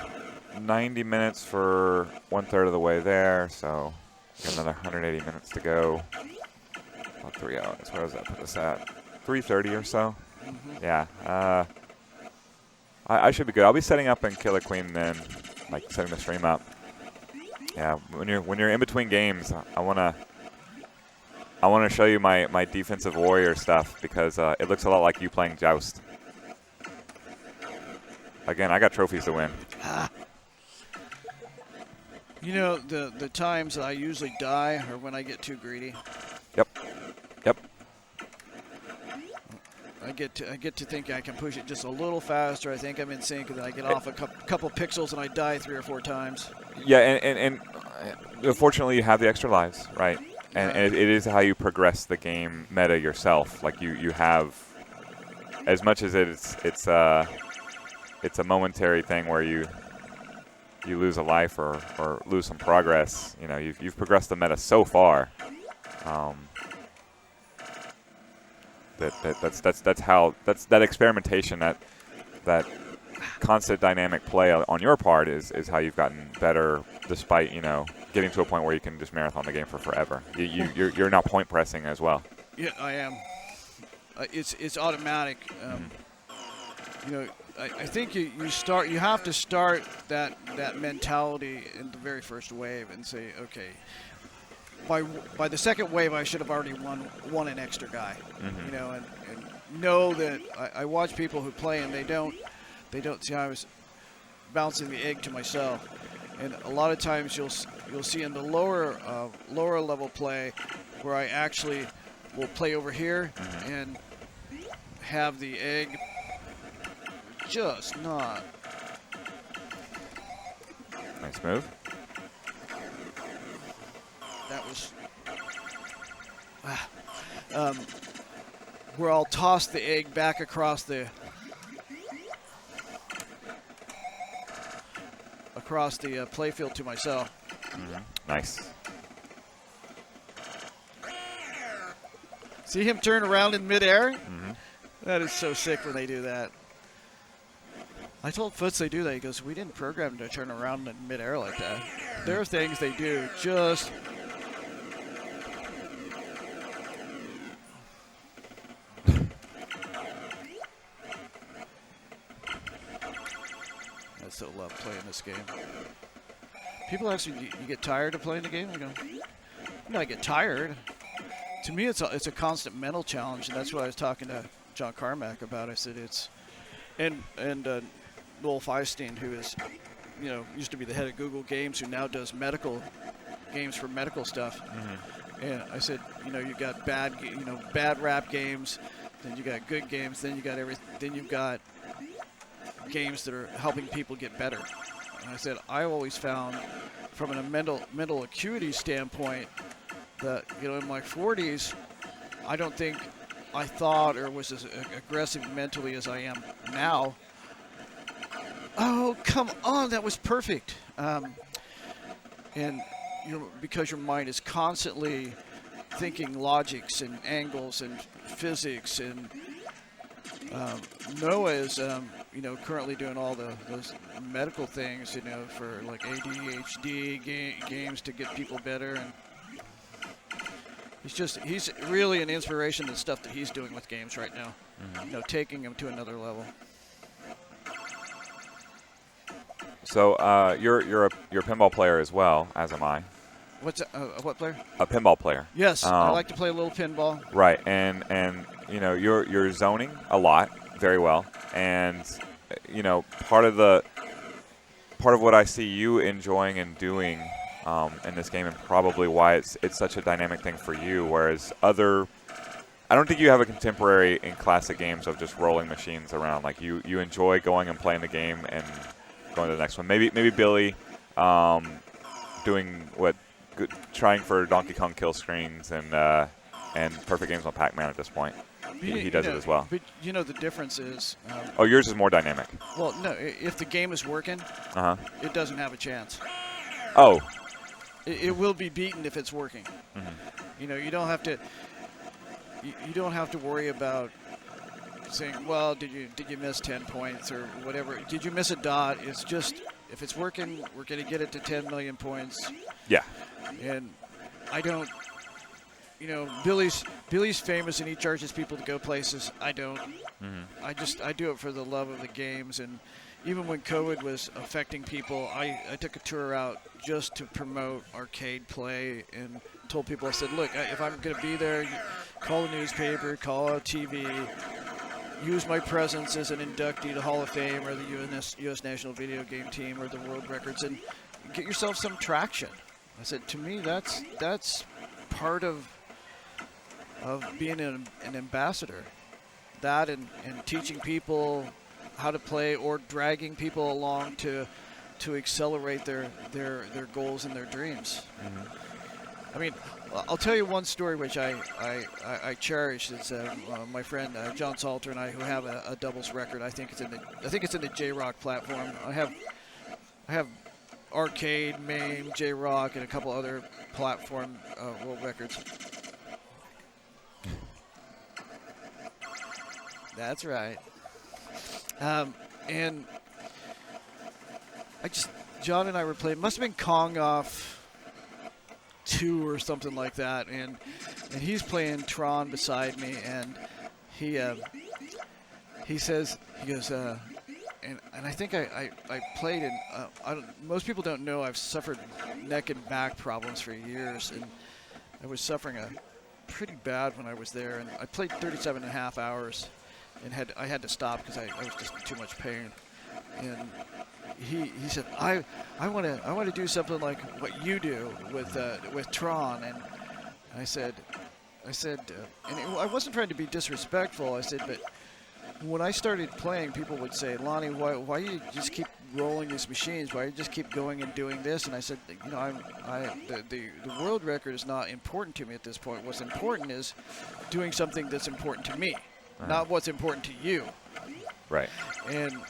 90 minutes for 1/3 of the way there. So got another 180 minutes to go. About 3 hours. Where does that put us at? 3:30 or so. Yeah. I should be good. I'll be setting up in Killer Queen then, like setting the stream up. Yeah. When you're in between games, I wanna show you my defensive warrior stuff because it looks a lot like you playing Joust. Again, I got trophies to win. You know, the times that I usually die are when I get too greedy. Yep. I get to think I can push it just a little faster. I think I'm in sync, and then I get off a couple pixels and I die 3 or 4 times. Yeah, and unfortunately you have the extra lives, right? And it is how you progress the game meta yourself. Like you have, as much as it's a momentary thing where you lose a life or lose some progress. You know, you've progressed the meta so far. That's that experimentation, that constant dynamic play on your part is how you've gotten better, despite getting to a point where you can just marathon the game for forever. You're now point pressing as well. Yeah, I am. It's automatic. I think you have to start that mentality in the very first wave and say, okay, by the second wave I should have already won an extra guy. And know that I watch people who play and they don't see how I was bouncing the egg to myself. And a lot of times you'll see in the lower level play where I actually will play over here and have the egg just not. Nice move. That was where I'll toss the egg back across the playfield to myself. Nice. See him turn around in midair? That is so sick when they do that. I told Foots they do that. He goes, we didn't program to turn around in midair like that. There are things they do just... I so love playing this game. people ask me, you get tired of playing the game? I go, no, I get tired. To me, it's a constant mental challenge, and that's what I was talking to John Carmack about. I said and Noel Feinstein, who is, used to be the head of Google Games, who now does medical games for medical stuff. Mm-hmm. And I said, you got bad rap games, then you got good games, then you got then you've got games that are helping people get better. And I said, I always found, from a mental acuity standpoint, that in my 40s, I don't think I thought or was as aggressive mentally as I am now. Oh, come on, that was perfect. And because your mind is constantly thinking logics and angles and physics, and Noah is currently doing all those medical things, for like ADHD games to get people better, and he's really an inspiration to the stuff that he's doing with games right now. Mm-hmm. Taking them to another level. So you're a pinball player as well, as am I. What's what player? A pinball player. Yes, I like to play a little pinball. Right, and you're zoning a lot very well, and part of what I see you enjoying and doing in this game, and probably why it's such a dynamic thing for you, whereas I don't think you have a contemporary in classic games of just rolling machines around. Like you enjoy going and playing the game and going to the next one. Maybe Billy doing trying for Donkey Kong kill screens and perfect games on Pac-Man at this point. He does it as well. But the difference is. Yours is more dynamic. Well, no. If the game is working, it doesn't have a chance. Oh. It will be beaten if it's working. Mm-hmm. You don't have to. You don't have to worry about saying, well, did you miss 10 points or whatever? Did you miss a dot? It's just, if it's working, we're going to get it to 10 million points. Yeah. And I don't, Billy's famous and he charges people to go places. I don't. Mm-hmm. I do it for the love of the games. And even when COVID was affecting people, I took a tour out just to promote arcade play and told people, I said, look, if I'm going to be there, call the newspaper, call a TV, use my presence as an inductee to Hall of Fame or the U.S. National Video Game Team or the World Records, and get yourself some traction. I said, to me, that's part of being an ambassador. That and teaching people how to play or dragging people along to accelerate their goals and their dreams. Mm-hmm. I mean, I'll tell you one story which I cherish. It's my friend John Salter and I, who have a doubles record. I think it's in the J-Rock platform. I have arcade, MAME, J-Rock, and a couple other platform world records. That's right. And John and I were playing. Must have been Kong Off 2 or something like that, and he's playing Tron beside me, and he goes, and I think I played in. Most people don't know I've suffered neck and back problems for years, and I was suffering pretty bad when I was there, and I played 37 and a half hours, and I had to stop because I was just in too much pain, and he said, I want to do something like what you do with Tron, and I said, and I wasn't trying to be disrespectful. I said, but when I started playing, people would say, Lonnie, why you just keep rolling these machines? Why you just keep going and doing this? And I said, the world record is not important to me at this point. What's important is doing something that's important to me, not what's important to you. Right. And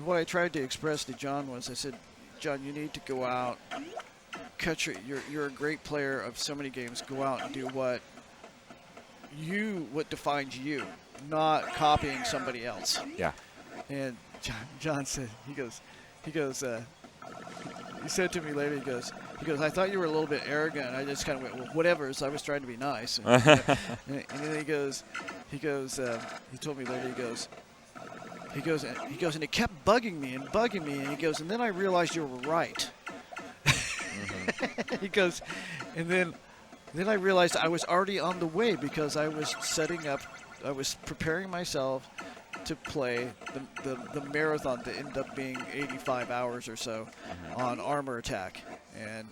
what I tried to express to John was, I said, John, you need to go out, you're a great player of so many games. Go out and do what defines you, not copying somebody else. Yeah. And John said, he said to me later, he goes, I thought you were a little bit arrogant. I just kind of went, well, whatever. So I was trying to be nice. And then he told me later, he goes, and it kept bugging me, and he goes, and then I realized you were right. He goes, and then I realized I was already on the way because I was I was preparing myself to play the marathon that ended up being 85 hours or so on Armor Attack, and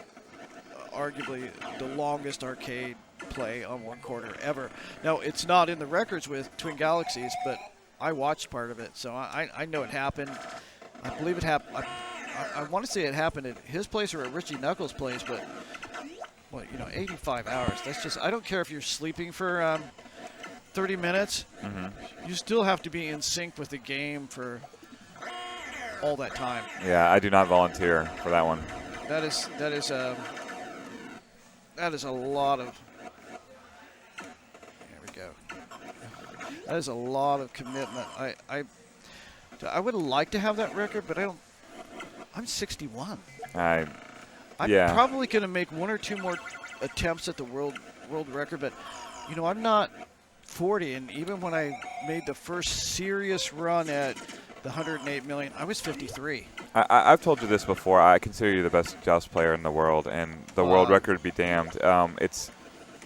arguably the longest arcade play on one quarter ever. Now, it's not in the records with Twin Galaxies, but I watched part of it, so I know it happened. I believe it happened. I want to say it happened at his place or at Richie Knuckles' place, but, well, 85 hours. That's just, I don't care if you're sleeping for 30 minutes. You still have to be in sync with the game for all that time. Yeah, I do not volunteer for that one. That is a lot of. There we go. That is a lot of commitment. I would like to have that record, but I don't. I'm 61. I'm probably going to make one or two more attempts at the world record, but I'm not 40, and even when I made the first serious run at the 108 million, I was 53. I've told you this before. I consider you the best Joust player in the world, and the world record be damned.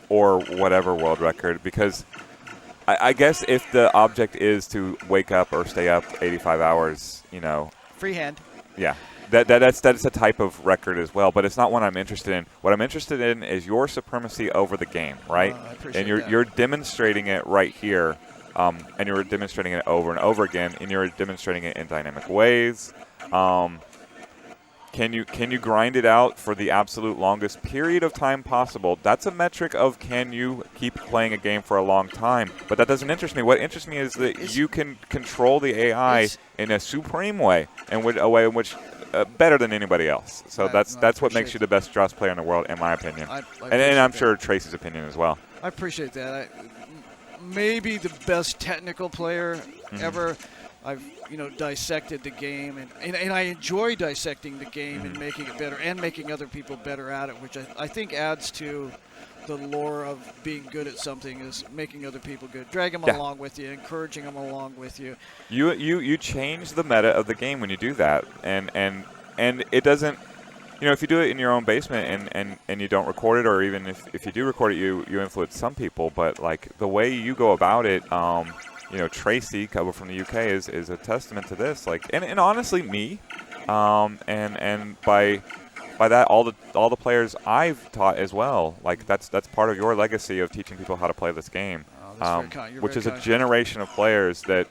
Or whatever world record, because I guess if the object is to wake up or stay up 85 hours, freehand. Yeah. That's a type of record as well, but it's not what I'm interested in. What I'm interested in is your supremacy over the game, right? I appreciate and you're demonstrating it right here, and you're demonstrating it over and over again, and you're demonstrating it in dynamic ways. Can you grind it out for the absolute longest period of time possible? That's a metric of can you keep playing a game for a long time. But that doesn't interest me. What interests me is that you can control the AI in a supreme way, and a way in which better than anybody else. So that's what makes you the best Joust player in the world, in my opinion. And I'm sure Tracey's opinion as well. I appreciate that. Maybe the best technical player ever. I've dissected the game, and I enjoy dissecting the game and making it better and making other people better at it, which I think adds to the lore of being good at something, is making other people good, drag them along with you, encouraging them along with you. You change the meta of the game when you do that, and it doesn't. If you do it in your own basement and you don't record it, or even if you do record it, you influence some people. But like the way you go about it. Tracey, couple from the UK, is a testament to this. Like, and honestly, me, and by that, all the players I've taught as well. Like, that's part of your legacy of teaching people how to play this game, which is a generation of players that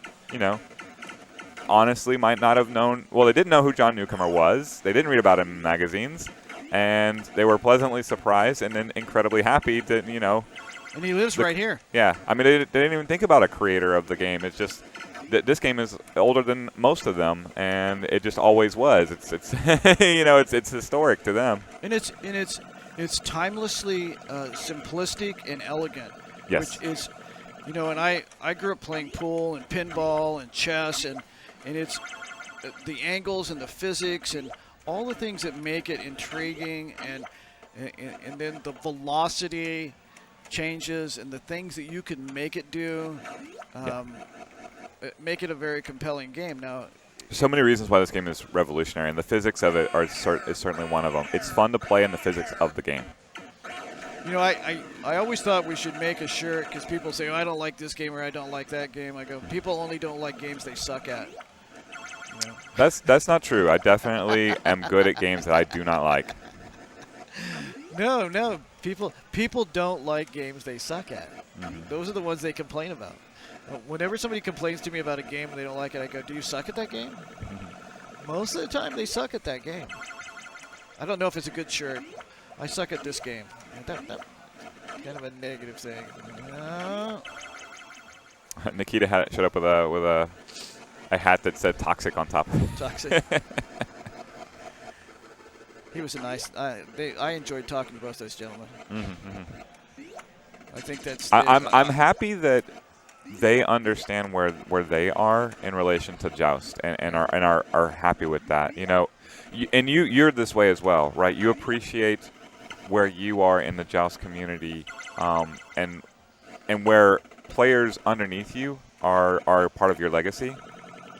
honestly might not have known. Well, they didn't know who John Newcomer was. They didn't read about him in magazines, and they were pleasantly surprised and then incredibly happy to And he lives right here. Yeah, I mean, they didn't even think about a creator of the game. It's just this game is older than most of them, and it just always was. It's it's historic to them. And it's timelessly simplistic and elegant. Yes. Which is, and I grew up playing pool and pinball and chess, and it's the angles and the physics and all the things that make it intriguing, and then the velocity changes and the things that you can make it do, make it a very compelling game. Now, so many reasons why this game is revolutionary, and the physics of it is certainly one of them. It's fun to play in the physics of the game. I always thought we should make a shirt, because people say, I don't like this game or I don't like that game. I go, people only don't like games they suck at. That's not true. I definitely am good at games that I do not like. No. People don't like games they suck at. Those are the ones they complain about. Whenever somebody complains to me about a game and they don't like it, I go, do you suck at that game? Most of the time, they suck at that game. I don't know if it's a good shirt. I suck at this game. That's kind of a negative thing. Nikita showed up with a hat that said "toxic" on top. Toxic. He was a nice. I enjoyed talking to both those gentlemen. I think that's. I'm happy that they understand where they are in relation to Joust and are happy with that. You're this way as well, right? You appreciate where you are in the Joust community, and where players underneath you are part of your legacy,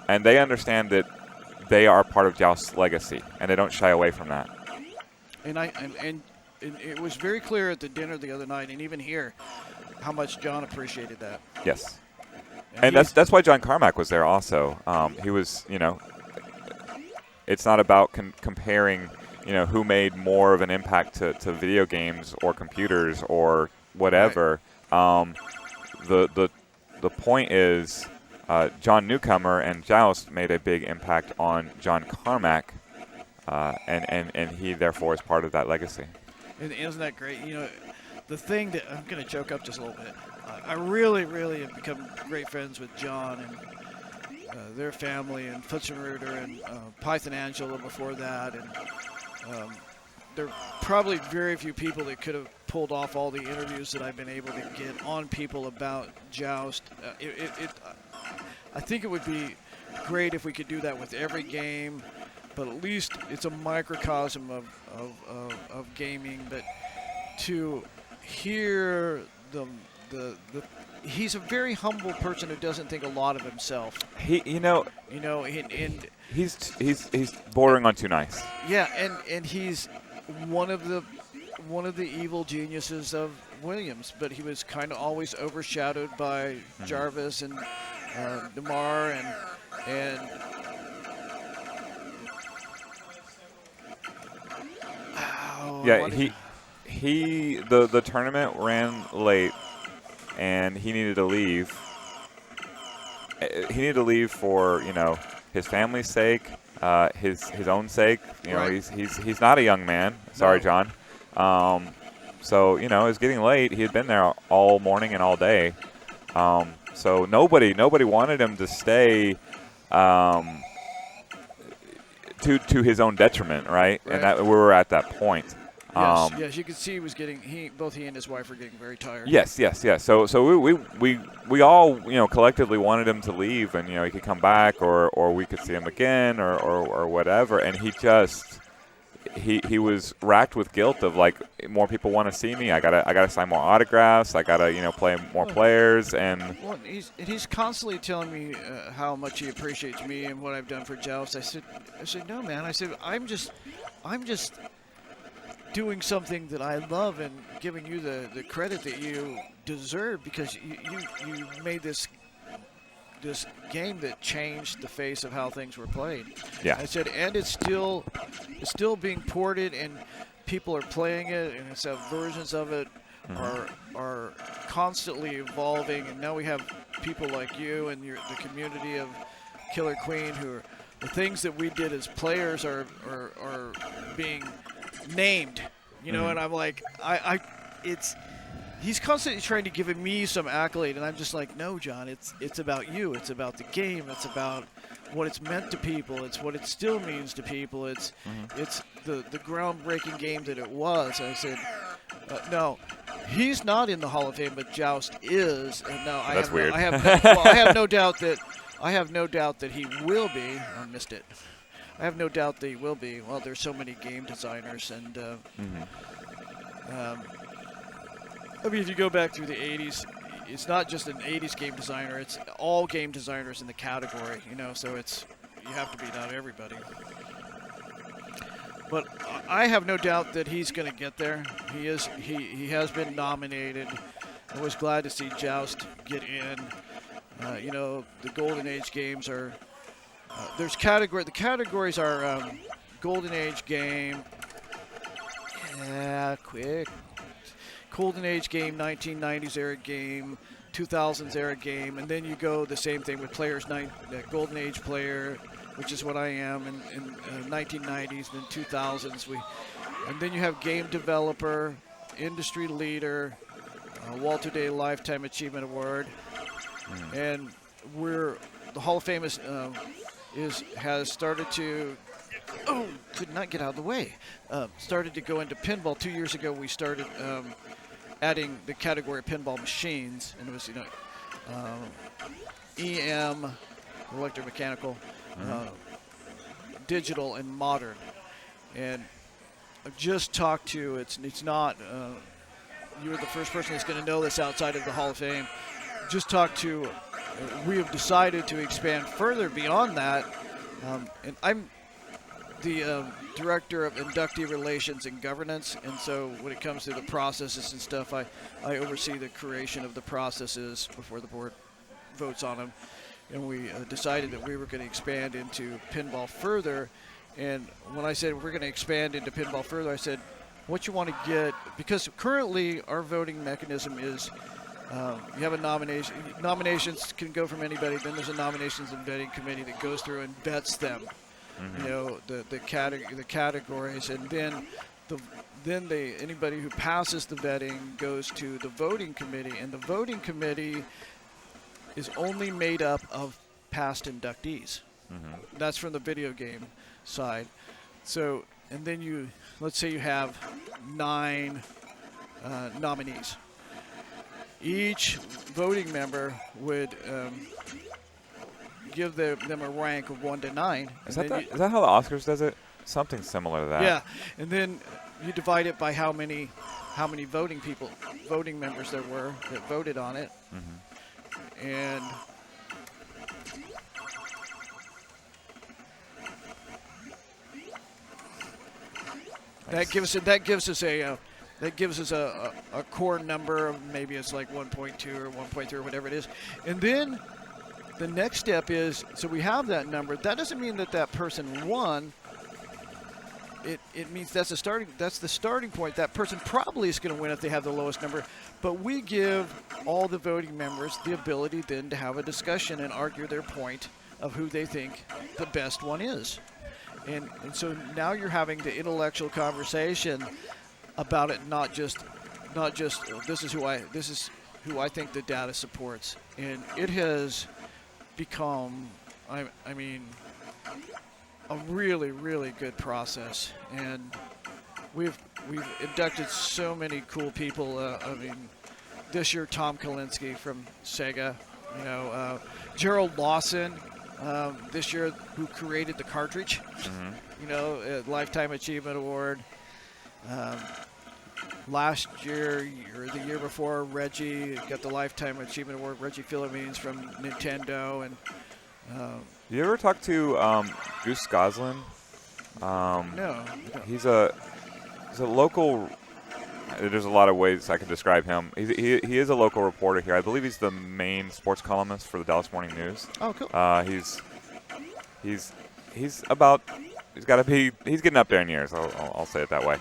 and they understand that they are part of Joust's legacy, and they don't shy away from that. And it was very clear at the dinner the other night, and even here, how much John appreciated that. Yes. And that's why John Carmack was there also. He was, it's not about comparing, who made more of an impact to video games or computers or whatever. Right. The point is, John Newcomer and Joust made a big impact on John Carmack, and he therefore is part of that legacy. And isn't that great? The thing that I'm going to choke up just a little bit. I really, really have become great friends with John and their family and Futzenreuter and Python Angela before that. And there are probably very few people that could have pulled off all the interviews that I've been able to get on people about Joust. I think it would be great if we could do that with every game, but at least it's a microcosm of gaming. But to hear he's a very humble person who doesn't think a lot of himself. He's bordering on too nice. Yeah, and he's one of the evil geniuses of Williams, but he was kind of always overshadowed by Jarvis and DeMar and the tournament ran late, and he needed to leave. He needed to leave for his family's sake, his own sake. Right. He's not a young man. Sorry, no. John. So it was getting late. He had been there all morning and all day. So nobody wanted him to stay to his own detriment, right? And that we were at that point. Yes, you could see he was both he and his wife were getting very tired. Yes. So we all collectively wanted him to leave, and he could come back, or we could see him again, or whatever. And he was racked with guilt of like, more people want to see me. I gotta sign more autographs. I gotta play more players, and he's constantly telling me how much he appreciates me and what I've done for Joust. I said no, man. I said I'm just doing something that I love and giving you the credit that you deserve, because you made this game that changed the face of how things were played. Yeah. I said, and it's still being ported, and people are playing it, and it's versions of it are constantly evolving, and now we have people like you and the community of Killer Queen who are, the things that we did as players are being named, and I'm like, he's constantly trying to give me some accolade, and I'm just like, no, John, it's about you. It's about the game. It's about what it's meant to people. It's what it still means to people. It's the groundbreaking game that it was. And I said, no, he's not in the Hall of Fame, but Joust is. And no, that's weird. I have no doubt that he will be. I missed it. I have no doubt that he will be. Well, there's so many game designers, and I mean, if you go back through the 80s, it's not just an 80s game designer, it's all game designers in the category, so you have to beat out everybody. But I have no doubt that he's going to get there. He has been nominated. I was glad to see Joust get in. The Golden Age games are, the categories are Golden Age game, quick. Golden Age game, 1990s era game, 2000s era game, and then you go the same thing with players, Golden Age player, which is what I am in 1990s, then 2000s. And then you have game developer, industry leader, Walter Day Lifetime Achievement Award, and the Hall of Fame has started to. Oh, could not get out of the way. Started to go into pinball. 2 years ago, we started adding the category of pinball machines, and it was EM, electromechanical, digital, and modern. And I've just talked to, it's not, you were the first person that's going to know this outside of the Hall of Fame. Just talked to, we have decided to expand further beyond that, and the director of inductee relations and governance, and so when it comes to the processes and stuff, I oversee the creation of the processes before the board votes on them. And we decided that we were going to expand into pinball further. And when I said we're going to expand into pinball further, I said, what you want to get, because currently our voting mechanism is you have a nomination. Nominations can go from anybody. Then there's a nominations and vetting committee that goes through and vets them. Mm-hmm. You know, the categories, and then anybody who passes the vetting goes to the voting committee, and the voting committee is only made up of past inductees. Mm-hmm. That's from the video game side. So, and then let's say you have 9 nominees. Each voting member would give them a rank of 1 to 9. Is that how the Oscars does it? Something similar to that. Yeah, and then you divide it by how many voting members there were that voted on it, and that gives us a core number of, maybe it's like 1.2 or 1.3 or whatever it is. And then the next step is, so we have that number. That doesn't mean that person won. It means that's the starting point. That person probably is going to win if they have the lowest number. But we give all the voting members the ability then to have a discussion and argue their point of who they think the best one is. And so now you're having the intellectual conversation about it, not just this is who I think the data supports. And it has become, I mean, a really, really good process. And we've inducted so many cool people. I mean, this year Tom Kalinske from Sega, Gerald Lawson, this year, who created the cartridge, Lifetime Achievement Award. Last year or the year before, Reggie got the Lifetime Achievement Award. Reggie Philomines from Nintendo. And you ever talk to Joust Goslin? No. He's a local. There's a lot of ways I can describe him. He is a local reporter here. I believe he's the main sports columnist for the Dallas Morning News. Oh, cool. He's getting up there in years. I'll say it that way.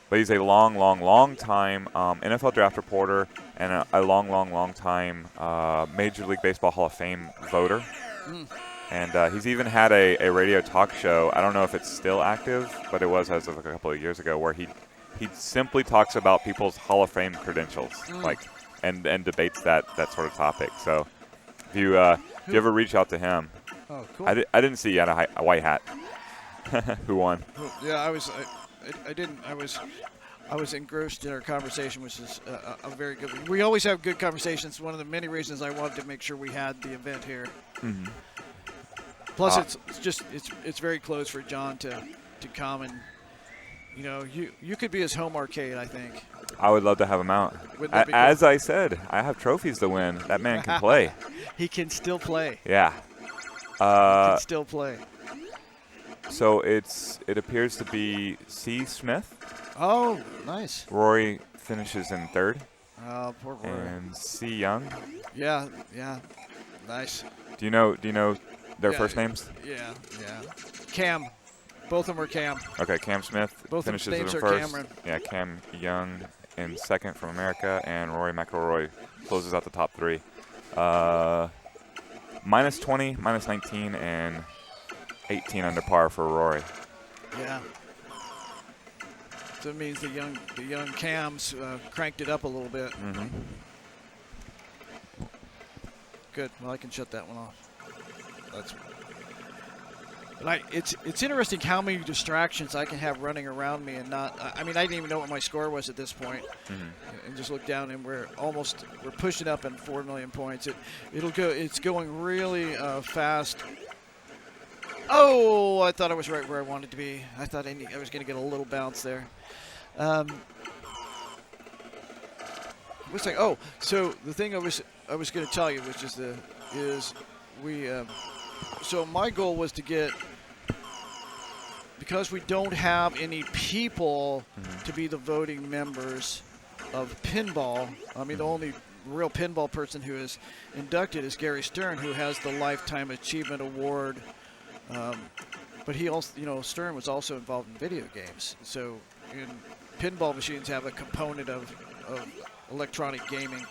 But he's a long time NFL draft reporter and a long time Major League Baseball Hall of Fame voter. Mm. And he's even had a radio talk show. I don't know if it's still active, but it was as of a couple of years ago, where he simply talks about people's Hall of Fame credentials, and debates that sort of topic. So if you ever reach out to him, oh, cool. I didn't see yet a white hat. Who won? Yeah, I didn't. I was engrossed in our conversation, which is a very good one. We always have good conversations. One of the many reasons I wanted to make sure we had the event here. Mm-hmm. Plus, it's very close for John to come, and you could be his home arcade, I think. I would love to have him out. As I said, I have trophies to win. That man can play. He can still play. Yeah. He can still play. So it appears to be C. Smith. Oh, nice. Rory finishes in 3rd. Oh, poor Rory. And C. Young. Yeah, nice. Do you know their first names? Yeah. Cam. Both of them are Cam. Okay, Cam Smith finishes in 1st. Cameron. Yeah, Cam Young in 2nd from America, and Rory McIlroy closes out the top 3. Minus 20, minus 19, and 18 under par for Rory. Yeah. So it means the young Cams cranked it up a little bit. Mm-hmm. Good. Well, I can shut that one off. It's interesting how many distractions I can have running around me and not. I mean, I didn't even know what my score was at this point, and just look down and we're pushing up in 4 million points. It's going really fast. Oh, I thought I was right where I wanted to be. I thought I was going to get a little bounce there. So the thing I was going to tell you, which is we so my goal was to get, because we don't have any people to be the voting members of pinball. I mean, the only real pinball person who is inducted is Gary Stern, who has the Lifetime Achievement Award. But he also, Stern was also involved in video games. So pinball machines have a component of electronic gaming.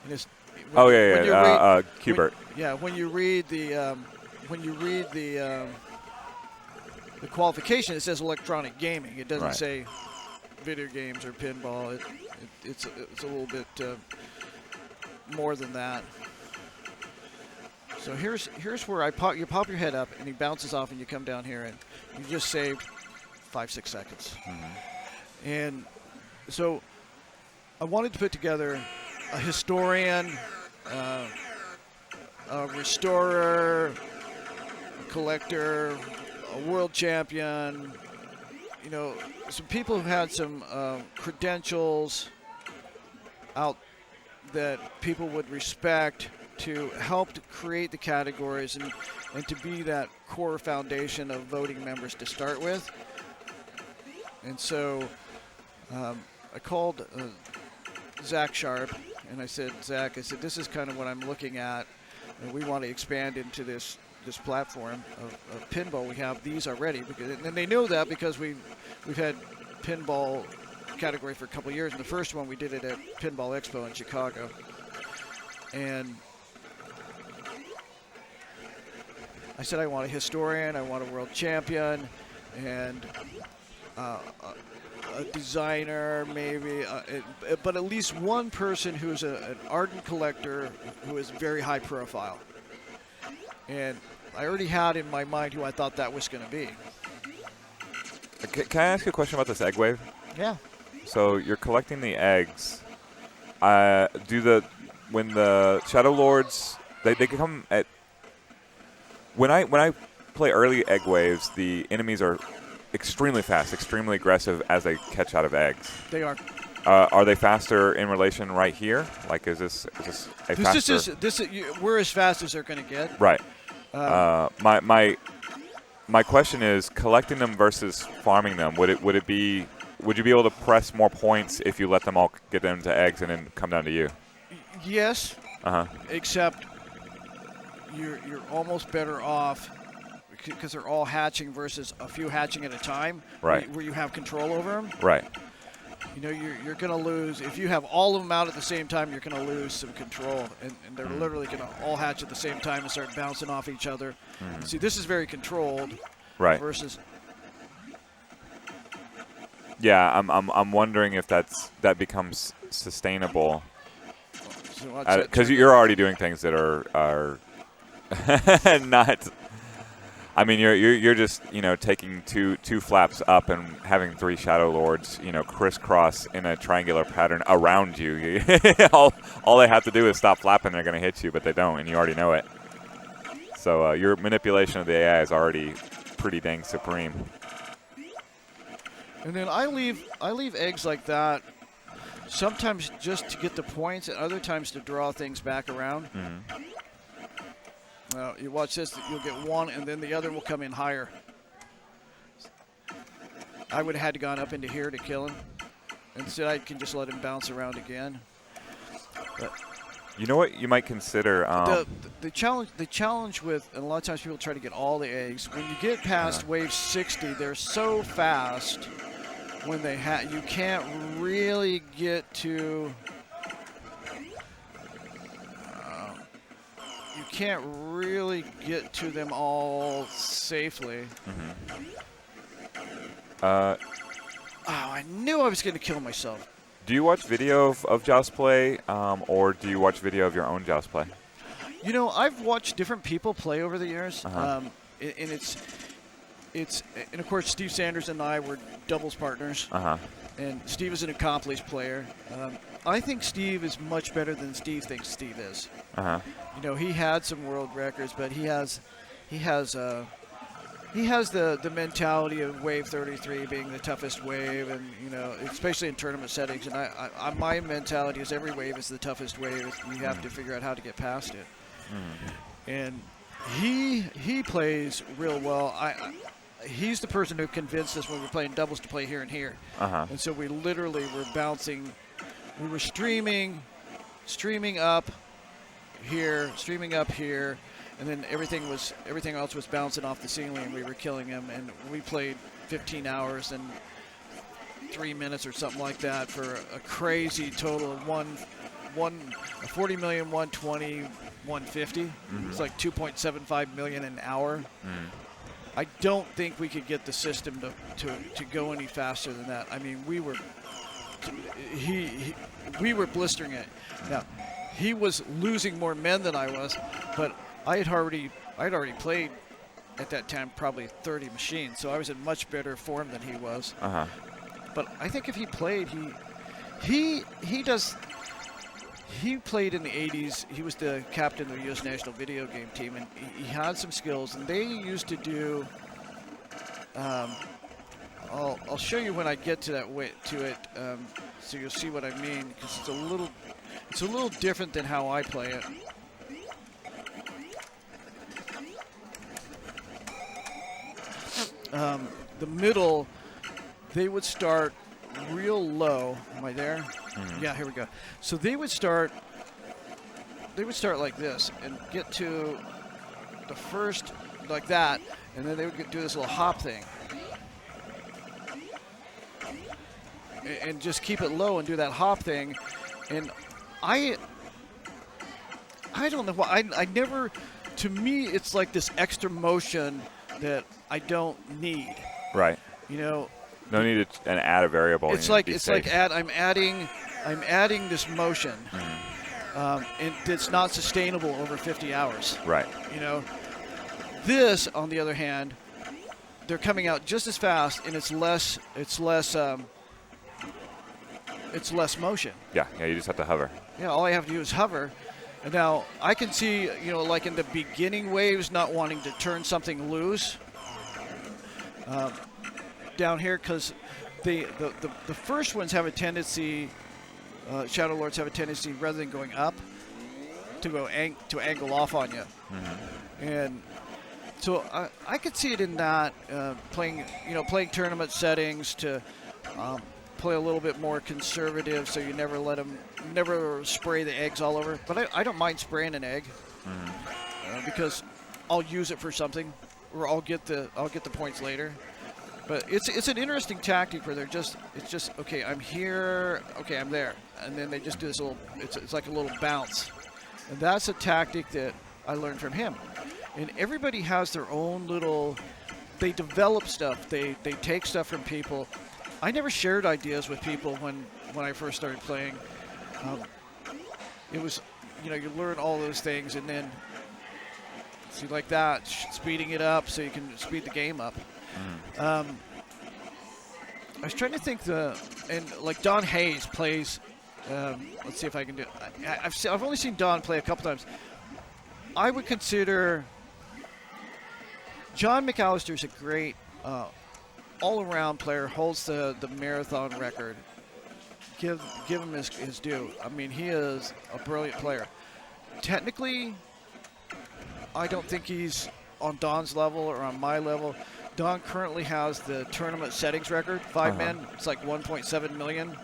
And Qbert. When you read the qualification, it says electronic gaming. It doesn't say video games or pinball. It's a little bit more than that. So here's where you pop your head up and he bounces off and you come down here and you just saved 5-6 seconds. And so I wanted to put together a historian, a restorer, a collector, a world champion, some people who had some credentials out that people would respect to help to create the categories and to be that core foundation of voting members to start with. And so I called Zach Sharp and I said, Zach, this is kind of what I'm looking at, and we want to expand into this platform of pinball. We have these already, and they know that because we've had pinball category for a couple of years. And the first one we did it at Pinball Expo in Chicago, and I said I want a historian, I want a world champion, and a designer maybe, but at least one person who's an ardent collector who is very high profile. And I already had in my mind who I thought that was going to be. Can I ask you a question about this egg wave? Yeah. So you're collecting the eggs. When the Shadow Lords, they can come at. When I play early egg waves, the enemies are extremely fast, extremely aggressive as they catch out of eggs. They are. Are they faster in relation right here? Like, is this a faster? We're as fast as they're going to get. Right. My question is, collecting them versus farming them. Would you be able to press more points if you let them all get into eggs and then come down to you? Yes. Except you're almost better off because they're all hatching versus a few hatching at a time. Right. Where you have control over them. Right. You're going to lose. If you have all of them out at the same time, you're going to lose some control. And they're literally going to all hatch at the same time and start bouncing off each other. See, this is very controlled. Right. Versus. Yeah, I'm wondering if that becomes sustainable. Because you're already doing things that are not. I mean, you're just taking two flaps up and having 3 Shadow Lords crisscross in a triangular pattern around you. all they have to do is stop flapping, they're going to hit you, but they don't, and you already know it. So your manipulation of the AI is already pretty dang supreme. And then I leave eggs like that. Sometimes just to get the points, and other times to draw things back around. You watch this, you'll get one, and then the other will come in higher. I would have had to gone up into here to kill him. Instead, I can just let him bounce around again. But you know what you might consider? The challenge with, and a lot of times people try to get all the eggs. When you get past wave 60, they're so fast. When you can't really get to. You can't really get to them all safely. I knew I was going to kill myself. Do you watch video of Joust play, or do you watch video of your own Joust play? I've watched different people play over the years, and and of course Steve Sanders and I were doubles partners, and Steve is an accomplished player. I think Steve is much better than Steve thinks Steve is. He had some world records, but he has the mentality of wave 33 being the toughest wave, and especially in tournament settings. And my mentality is every wave is the toughest wave. You have to figure out how to get past it. And He plays real well. He's the person who convinced us when we were playing doubles to play here and here. And so we literally were bouncing. We were streaming up here, and then everything else was bouncing off the ceiling, and we were killing him. And we played 15 hours and 3 minutes or something like that for a crazy total of 40 million, 120, 150. It's like 2.75 million an hour. I don't think we could get the system to go any faster than that. I mean, we were blistering it. Now, he was losing more men than I was, but I had already played at that time probably 30 machines, so I was in much better form than he was. But I think if he played, he played in the 80s. He was the captain of the U.S. national video game team, and he had some skills. And they used to do. I'll show you when I get to that so you'll see what I mean, because it's a little different than how I play it. The middle, they would start real low. Am I there? Yeah, here we go. So they would start like this and get to the first like that, and then they would do this little hop thing. And just keep it low and do that hop thing. And I don't know why. I never, to me, it's like this extra motion that I don't need. Right. You know. No need to add a variable. I'm adding this motion, and it's not sustainable over 50 hours. Right. You know. This, on the other hand, they're coming out just as fast, and it's less motion. Yeah, you just have to hover. Yeah, all I have to do is hover. And now I can see, like in the beginning waves, not wanting to turn something loose down here, because the first ones have a tendency, Shadow Lords have a tendency, rather than going up, to angle off on you. And so I could see it in that playing tournament settings to play a little bit more conservative, so you never spray the eggs all over. But I don't mind spraying an egg because I'll use it for something, or I'll get the points later. But it's an interesting tactic where it's just okay, I'm here, okay, I'm there, and then they just do this little. It's like a little bounce, and that's a tactic that I learned from him. And everybody has their own little. They develop stuff. They take stuff from people. I never shared ideas with people when I first started playing. It was, you learn all those things, and then see like that, speeding it up so you can speed the game up. I was trying to think and like Don Hayes plays. Let's see if I can do it. I've only seen Don play a couple times. I would consider John McAllister's a great all-around player, holds the marathon record. Give him his due. I mean, he is a brilliant player. Technically, I don't think he's on Don's level or on my level. Don currently has the tournament settings record, 5 men. It's like 1.7 million.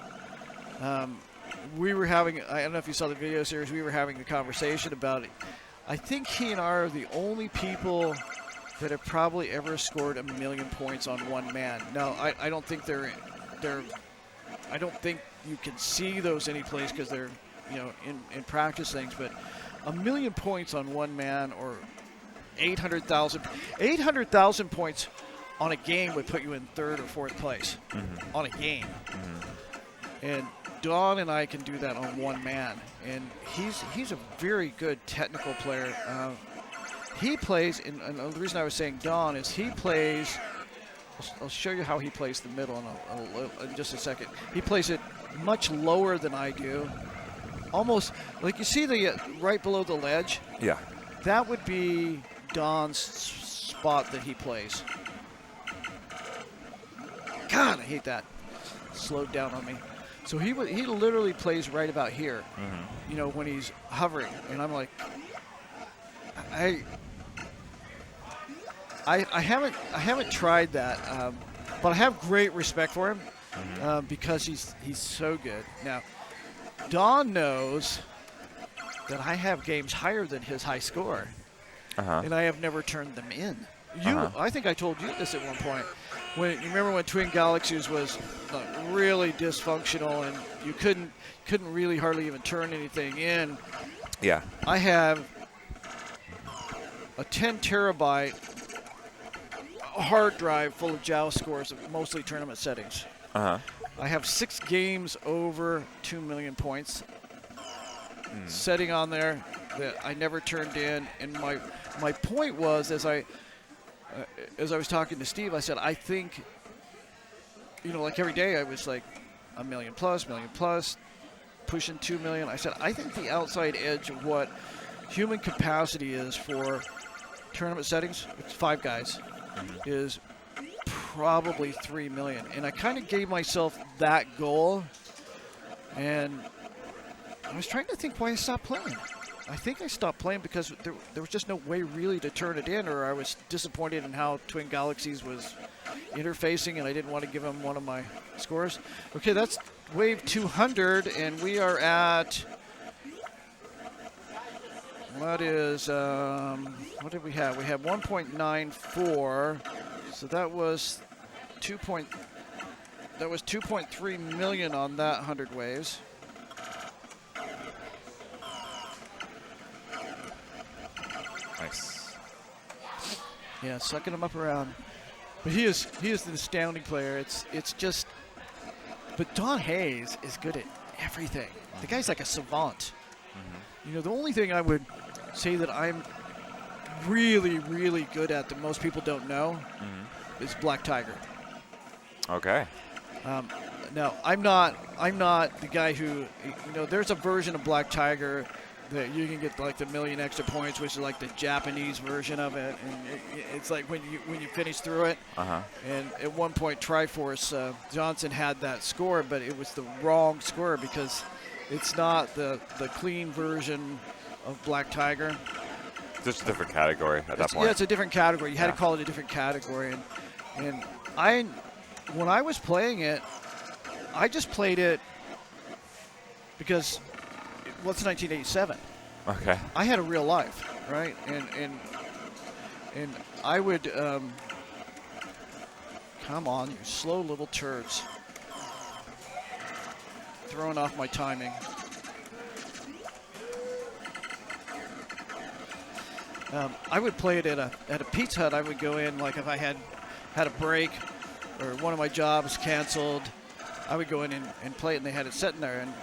We were having, I don't know if you saw the video series, we were having a conversation about it. I think he and I are the only people that have probably ever scored 1 million points on one man. Now, I don't think I don't think you can see those anyplace because they're, in practice things, but 1 million points on one man, or 800,000 points on a game would put you in 3rd or 4th place on a game. And Don and I can do that on one man, and he's a very good technical player. He plays, and the reason I was saying Don is he plays. I'll show you how he plays the middle in just a second. He plays it much lower than I do, almost like you see the right below the ledge. Yeah, that would be Don's spot that he plays. God, I hate that. Slowed down on me. So he literally plays right about here, when he's hovering, and I'm like, I haven't tried that, but I have great respect for him because he's so good. Now, Don knows that I have games higher than his high score, and I have never turned them in. I think I told you this at one point. You remember when Twin Galaxies was really dysfunctional and you couldn't really hardly even turn anything in. Yeah. I have a 10 terabyte hard drive full of Joust scores, mostly tournament settings. I have 6 games over 2 million points setting on there that I never turned in. And my point was, as I was talking to Steve, I said, I think, like every day I was like a million plus, pushing 2 million. I said, I think the outside edge of what human capacity is for tournament settings, it's 5 guys, is probably 3 million. And I kind of gave myself that goal, and I was trying to think why I stopped playing. I think I stopped playing because there was just no way really to turn it in, or I was disappointed in how Twin Galaxies was interfacing, and I didn't want to give him one of my scores. Okay, that's wave 200, and we are at, what is, what did we have? We had 1.94, so that was 2.3 million on that 100 waves. Nice. Yeah, sucking him up around. But he is an astounding player. It's just, but Don Hayes is good at everything. The guy's like a savant. The only thing I would say that I'm really, really good at that most people don't know is Black Tiger. Okay. Now, I'm not the guy who, there's a version of Black Tiger that you can get like the million extra points, which is like the Japanese version of it, and it's like when you finish through it. And at one point, Triforce Johnson had that score, but it was the wrong score because it's not the clean version of Black Tiger. Just a different category at that point. Yeah, it's a different category. You had to call it a different category, and when I was playing it, I just played it because. Well, it's 1987. Okay. I had a real life, right? And I would come on, you slow little turds, throwing off my timing. I would play it at a Pizza Hut. I would go in, like if I had a break or one of my jobs canceled, I would go in and play it, and they had it sitting there. And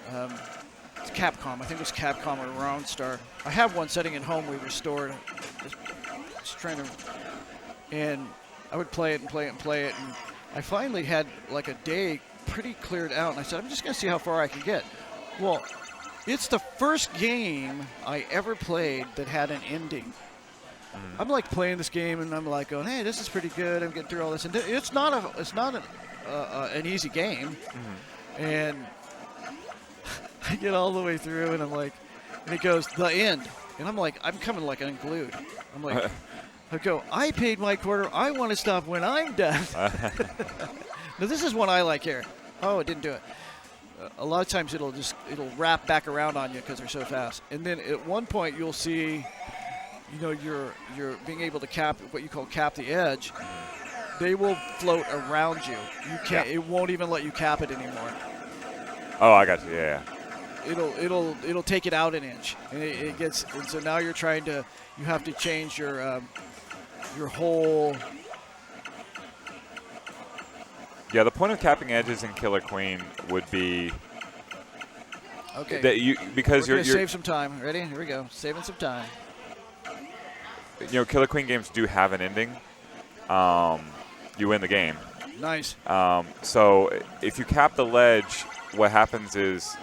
it's Capcom. I think it was Capcom or Roundstar. I have one setting at home we restored. Just trying to, and I would play it and play it and play it. And I finally had like a day pretty cleared out, and I said, I'm just going to see how far I can get. Well, it's the first game I ever played that had an ending. I'm like playing this game, and I'm like going, hey, this is pretty good. I'm getting through all this, and it's not an easy game. And I get all the way through, and I'm like, and it goes, the end. And I'm like, I'm coming like unglued. I'm like, I go, I paid my quarter. I want to stop when I'm done. Now, this is one I like here. Oh, it didn't do it. A lot of times it'll wrap back around on you because they're so fast. And then at one point you'll see, you're being able to cap what you call cap the edge. They will float around you. You can't. It won't even let you cap it anymore. Oh, I got you. Yeah. It'll take it out an inch, and it gets. And so now you have to change your whole. Yeah, the point of capping edges in Killer Queen would be. Okay. That because you're save some time. Ready? Here we go. Saving some time. Killer Queen games do have an ending. You win the game. Nice. So if you cap the ledge, what happens is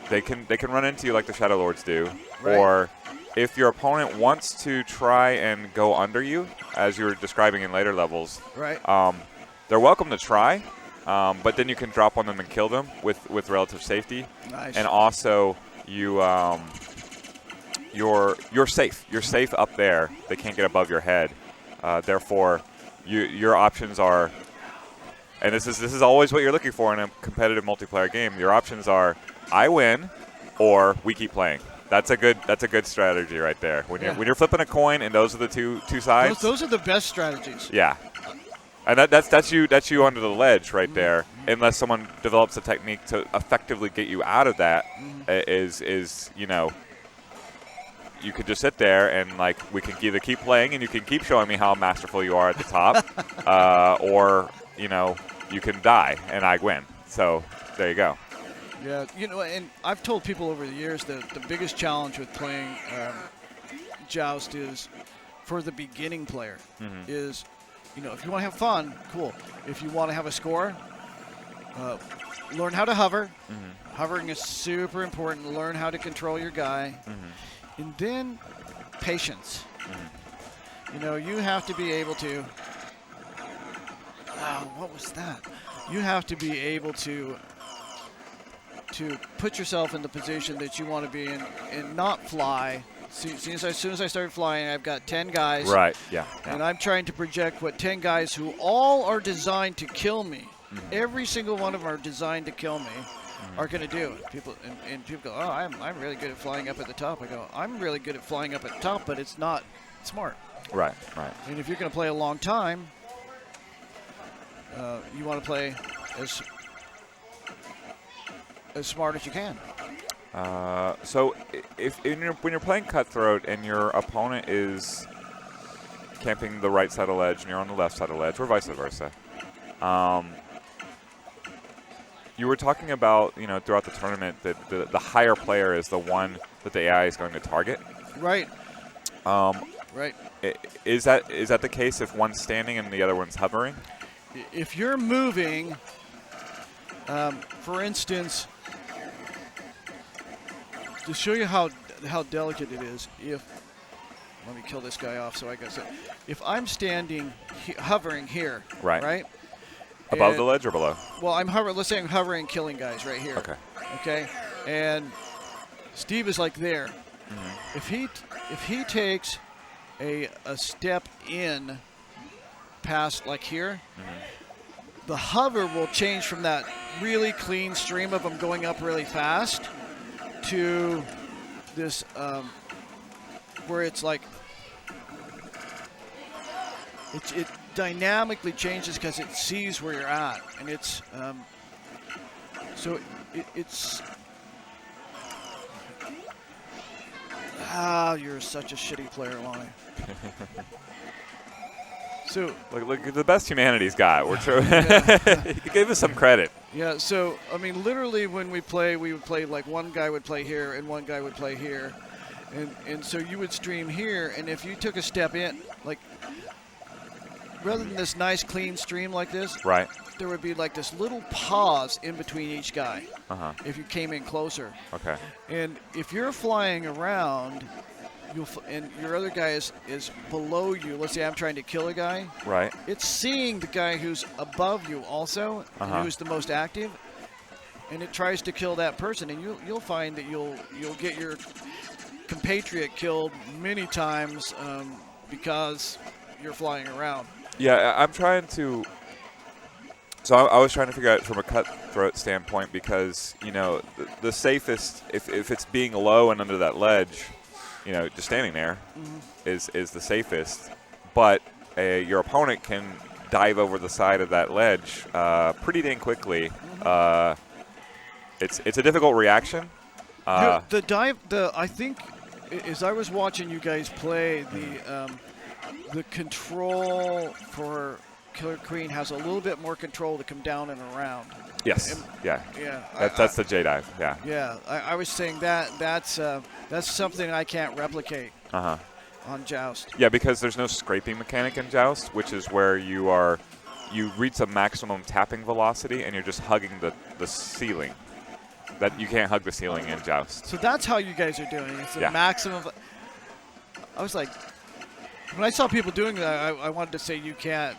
they can run into you like the Shadow Lords do, right. Or if your opponent wants to try and go under you, as you were describing in later levels, right? They're welcome to try, but then you can drop on them and kill them with relative safety. Nice. And also you're safe. You're safe up there. They can't get above your head. Therefore, your options are, and this is always what you're looking for in a competitive multiplayer game. Your options are I win, or we keep playing. That's a good strategy right there. When you're flipping a coin, and those are the two sides. Those are the best strategies. Yeah, and that's you under the ledge right there. Unless someone develops a technique to effectively get you out of that, is you could just sit there and like we can either keep playing and you can keep showing me how masterful you are at the top, or you can die and I win. So there you go. Yeah, and I've told people over the years that the biggest challenge with playing Joust is for the beginning player is, if you want to have fun, cool. If you want to have a score, learn how to hover. Hovering is super important. Learn how to control your guy. And then patience. You have to be able to, what was that? You have to be able to put yourself in the position that you want to be in and not fly. As soon as I started flying, I've got 10 guys. Right, yeah. And I'm trying to project what 10 guys who all are designed to kill me, every single one of them are designed to kill me, are going to do. People go, oh, I'm really good at flying up at the top. I go, I'm really good at flying up at the top, but it's not smart. Right. And if you're going to play a long time, you want to play as smart as you can. So when you're playing Cutthroat and your opponent is camping the right side of the ledge and you're on the left side of the ledge, or vice versa, you were talking about, throughout the tournament that the higher player is the one that the AI is going to target. Right. Right. Is that the case if one's standing and the other one's hovering? If you're moving, for instance, to show you how delicate it is, let me kill this guy off so I can say, if I'm standing hovering here, right? Above the ledge or below? Well, let's say I'm hovering, killing guys right here. Okay. And Steve is like there. If he takes a step in past like here, the hover will change from that really clean stream of them going up really fast to this where it's like it dynamically changes because it sees where you're at, and it's it's you're such a shitty player, Lonnie. So look, the best humanity's got. We're you gave us some credit. Yeah. So I mean, literally, when we would play like one guy would play here and one guy would play here, and so you would stream here, and if you took a step in, like rather than this nice clean stream like this, right, there would be like this little pause in between each guy. If you came in closer. Okay. And if you're flying around, and your other guy is below you. Let's say I'm trying to kill a guy. Right. It's seeing the guy who's above you also, who's the most active, and it tries to kill that person. And you'll find that you'll get your compatriot killed many times because you're flying around. Yeah, I'm trying to. So I was trying to figure out from a Cutthroat standpoint because the safest if it's being low and under that ledge. Just standing there is the safest, but your opponent can dive over the side of that ledge pretty dang quickly. It's a difficult reaction. The dive, I think, as I was watching you guys play, the control for Killer Queen has a little bit more control to come down and around. Yes. Yeah. That's the J dive. Yeah. Yeah. I was saying that's something I can't replicate. On Joust. Yeah, because there's no scraping mechanic in Joust, which is where you reach a maximum tapping velocity and you're just hugging the ceiling. That you can't hug the ceiling in Joust. So that's how you guys are doing it. It's the maximum. I was like, when I saw people doing that, I wanted to say you can't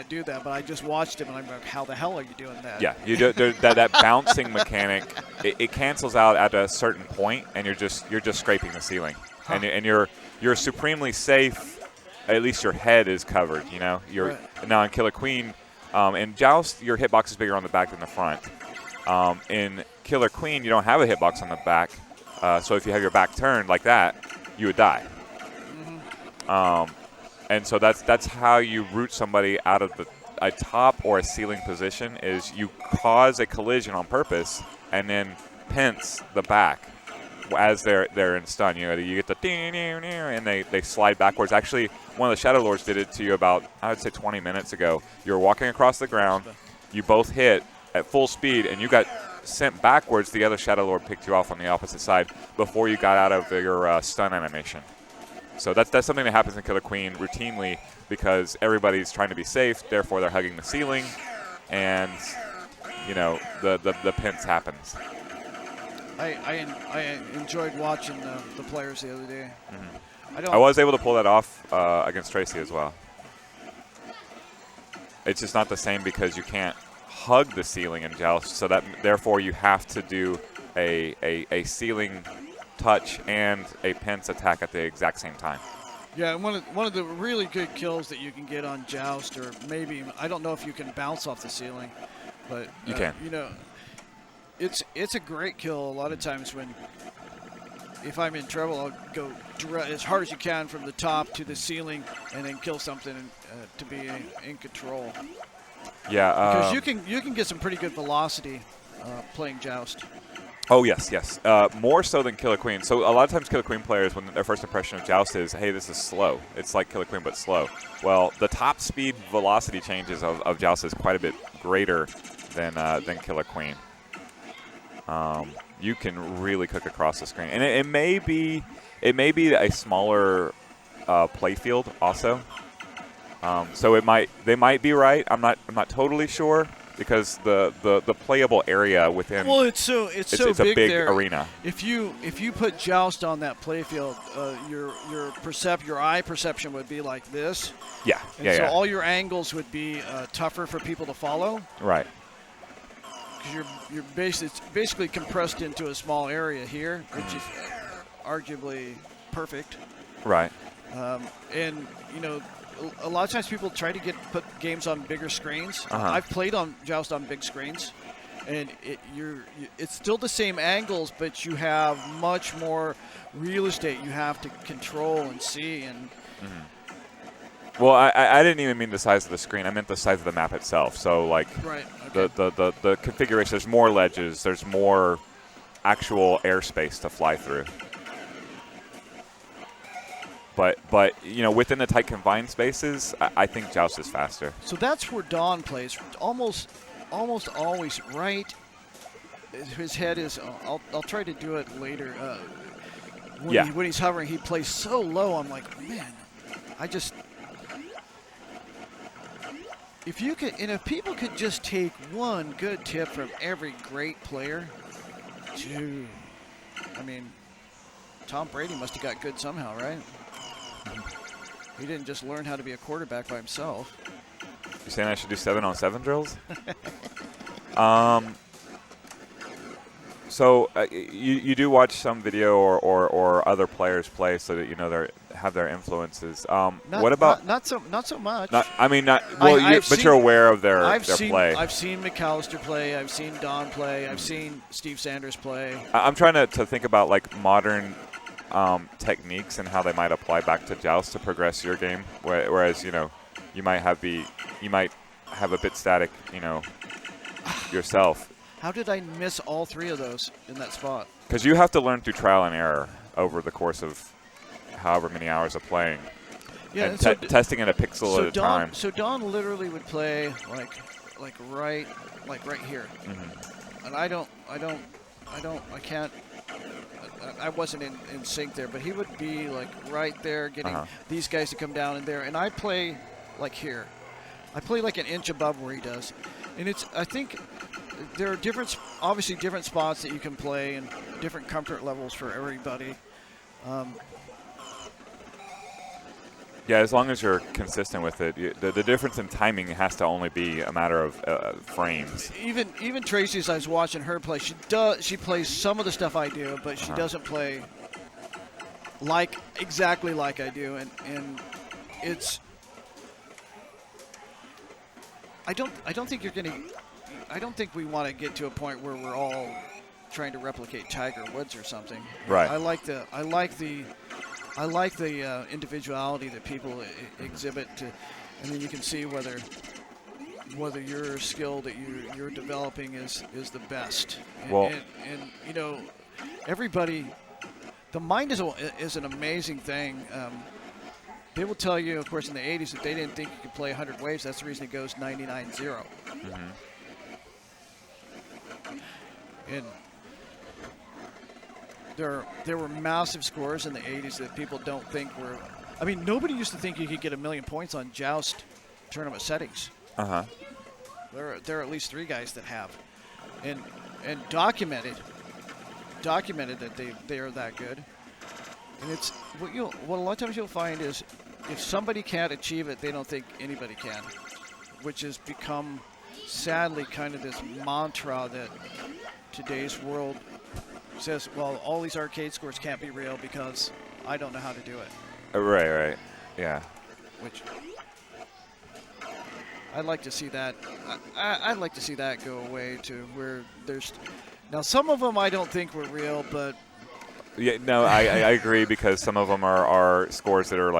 do that, but I just watched him and I'm like, how the hell are you doing that? Yeah, you do that bouncing mechanic. It cancels out at a certain point, and you're just scraping the ceiling, and you're supremely safe at least your head is covered. You know, now in Killer Queen, in Joust, your hitbox is bigger on the back than the front. In Killer Queen, you don't have a hitbox on the back, so if you have your back turned like that, you would die. And so that's how you root somebody out of a top or a ceiling position, is you cause a collision on purpose and then pinch the back as they're in stun. You know, you get the and they slide backwards. Actually, one of the Shadow Lords did it to you about, I would say, 20 minutes ago. You were walking across the ground, you both hit at full speed, and you got sent backwards. The other Shadow Lord picked you off on the opposite side before you got out of your stun animation. So that's something that happens in Killer Queen routinely because everybody's trying to be safe. Therefore, they're hugging the ceiling, and you know the pinch happens. I enjoyed watching the players the other day. I was able to pull that off against Tracey as well. It's just not the same because you can't hug the ceiling in Joust, so that therefore you have to do a ceiling touch and a pinch attack at the exact same time. Yeah, one of the really good kills that you can get on Joust, or maybe, I don't know if you can bounce off the ceiling, but you can. You know, it's a great kill. A lot of times if I'm in trouble, I'll go as hard as you can from the top to the ceiling and then kill something to be in control. Yeah, because you can get some pretty good velocity playing Joust. Oh, yes. More so than Killer Queen. So a lot of times Killer Queen players, when their first impression of Joust is, hey, this is slow. It's like Killer Queen, but slow. Well, the top speed velocity changes of Joust is quite a bit greater than Killer Queen. You can really cook across the screen. And it may be a smaller play field also. So they might be right. I'm not totally sure. Because the playable area within, well, it's a big there. arena. If you put Joust on that playfield, your eye perception would be like this. Yeah, and so all your angles would be tougher for people to follow. Right. Because it's basically compressed into a small area here, which is arguably perfect. Right. And you know, a lot of times people try to put games on bigger screens. I've played on Joust on big screens, and it's still the same angles, but you have much more real estate you have to control and see. And well, I didn't even mean the size of the screen. I meant the size of the map itself. So like the configuration. There's more ledges. There's more actual airspace to fly through. But you know, within the tight confined spaces, I think Joust is faster. So that's where Don plays. Almost always right. His head is. I'll try to do it later. When he's hovering, he plays so low. I'm like, man, if people could just take one good tip from every great player, I mean, Tom Brady must have got good somehow, right? He didn't just learn how to be a quarterback by himself. You saying I should do 7-on-7 drills? So you do watch some video or other players play so that you know they have their influences. What about not so much? But you're aware of their play. I've seen McAllister play. I've seen Don play. I've seen Steve Sanders play. I'm trying to think about like modern techniques and how they might apply back to Joust to progress your game. Whereas you might have a bit static yourself. How did I miss all three of those in that spot? Because you have to learn through trial and error over the course of however many hours of playing. Yeah, and testing at a pixel at a time. So Don literally would play like right here, and I wasn't in sync there, but he would be like right there, getting these guys to come down in there, and I play like here. I play like an inch above where he does, and I think there are obviously different spots that you can play and different comfort levels for everybody. Yeah, as long as you're consistent with it, the difference in timing has to only be a matter of frames. Even Tracey, as I was watching her play, she plays some of the stuff I do, but she doesn't play exactly like I do, and it's. I don't think you're going to. I don't think we want to get to a point where we're all trying to replicate Tiger Woods or something. Right. I like the individuality that people exhibit, and then you can see whether your skill that you're developing is the best. And you know, everybody, the mind is an amazing thing. They will tell you, of course, in the 80s that they didn't think you could play 100 waves. That's the reason it goes 99-0. Mm-hmm. And there were massive scores in the 80s that people don't think were. I mean, nobody used to think you could get 1 million points on Joust tournament settings. Uh-huh. There are at least 3 guys that have, and documented that they are that good. And it's what a lot of times you'll find is if somebody can't achieve it, they don't think anybody can, which has become sadly kind of this mantra that today's world says, well, all these arcade scores can't be real because I don't know how to do it. Right, yeah. Which I'd like to see that. I'd like to see that go away to where there's. Now, some of them I don't think were real, but. Yeah, no, I agree because some of them are scores that are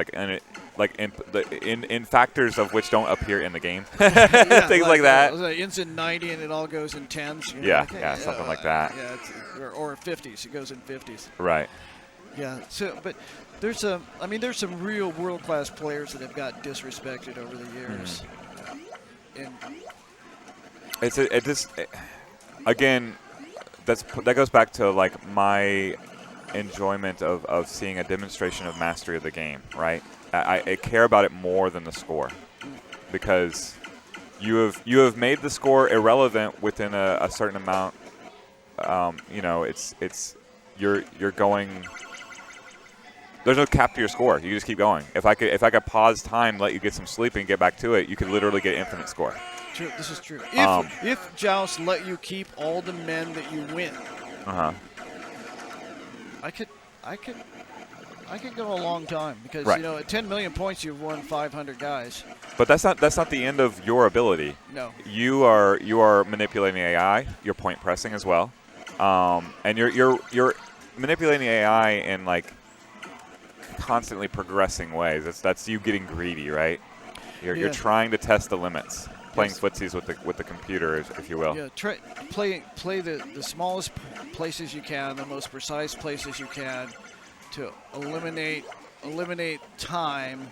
in factors of which don't appear in the game, things like that. It's in 90 and it all goes in 10s. You know, Yeah, something like that. Yeah, or 50s. It goes in 50s. Right. Yeah. So, but there's some real world-class players that have got disrespected over the years. And again, that goes back to like my enjoyment of seeing a demonstration of mastery of the game, right? I care about it more than the score because you have made the score irrelevant within a certain amount. You know, you're going. There's no cap to your score. You just keep going. If I could pause time, let you get some sleep, and get back to it, you could literally get infinite score. True. This is true. If Joust let you keep all the men that you win. I could go a long time because you know at 10 million points you've won 500 guys. But that's not the end of your ability. No. You are manipulating AI. You're point pressing as well, and you're manipulating AI in like constantly progressing ways. That's you getting greedy, right? You're trying to test the limits, playing footsies with the computer, if you will. Yeah, play the smallest places you can, the most precise places you can, to eliminate time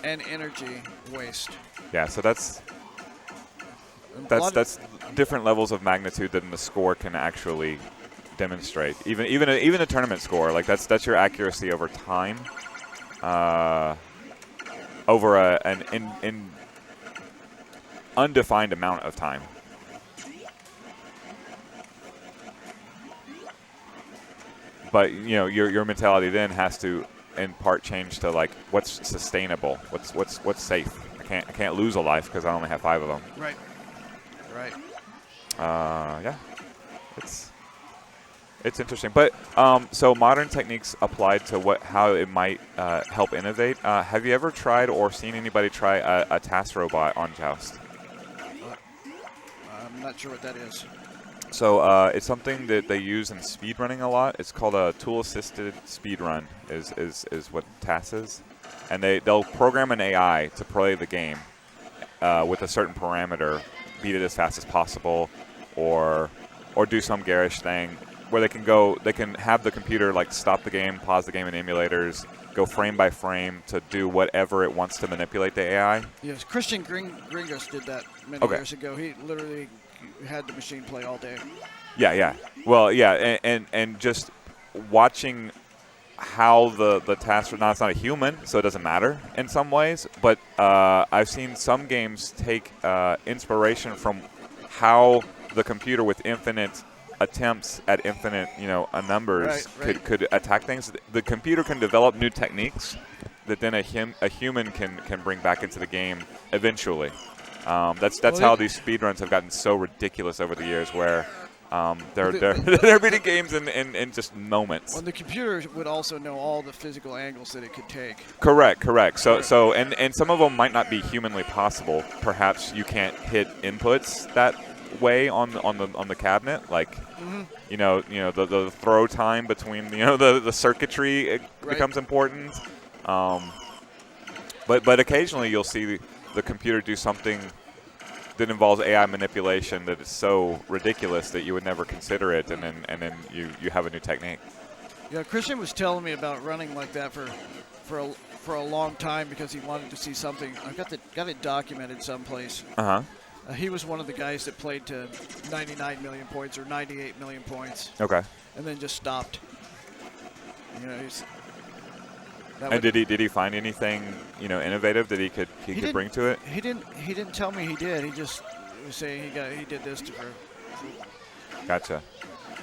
and energy waste. Yeah, so that's different levels of magnitude than the score can actually demonstrate. Even a tournament score, like that's your accuracy over time, over an undefined amount of time. But you know, your mentality then has to, in part, change to like what's sustainable, what's safe. I can't lose a life because I only have 5 of them. Right. Yeah, it's interesting. But so modern techniques applied to how it might help innovate. Have you ever tried or seen anybody try a task robot on Joust? I'm not sure what that is. So it's something that they use in speedrunning a lot. It's called a tool-assisted speedrun is what TAS is. And they'll program an AI to play the game with a certain parameter, beat it as fast as possible, or do some garish thing where they can have the computer like stop the game, pause the game in emulators, go frame by frame to do whatever it wants to manipulate the AI. Yes, Christian Gringos did that many years ago. He literally had the machine play all day. Yeah. Well, yeah, and just watching how the task. Now, it's not a human, so it doesn't matter in some ways. But I've seen some games take inspiration from how the computer with infinite attempts at infinite, numbers could attack things. The computer can develop new techniques that then a human can bring back into the game eventually. That's how these speedruns have gotten so ridiculous over the years, where They're beating games in just moments. Well, the computer would also know all the physical angles that it could take. Correct. So and some of them might not be humanly possible. Perhaps you can't hit inputs that way on the cabinet, like the throw time between the circuitry becomes important. But occasionally you'll see the computer do something that involves AI manipulation that is so ridiculous that you would never consider it, and then you have a new technique. Yeah, Christian was telling me about running like that for a long time because he wanted to see something. I've got it documented someplace. He was one of the guys that played to 99 million points or 98 million points. Okay. And then just stopped. And did he find anything innovative that he could bring to it? He didn't tell me he did. He just was saying he did this for. Gotcha.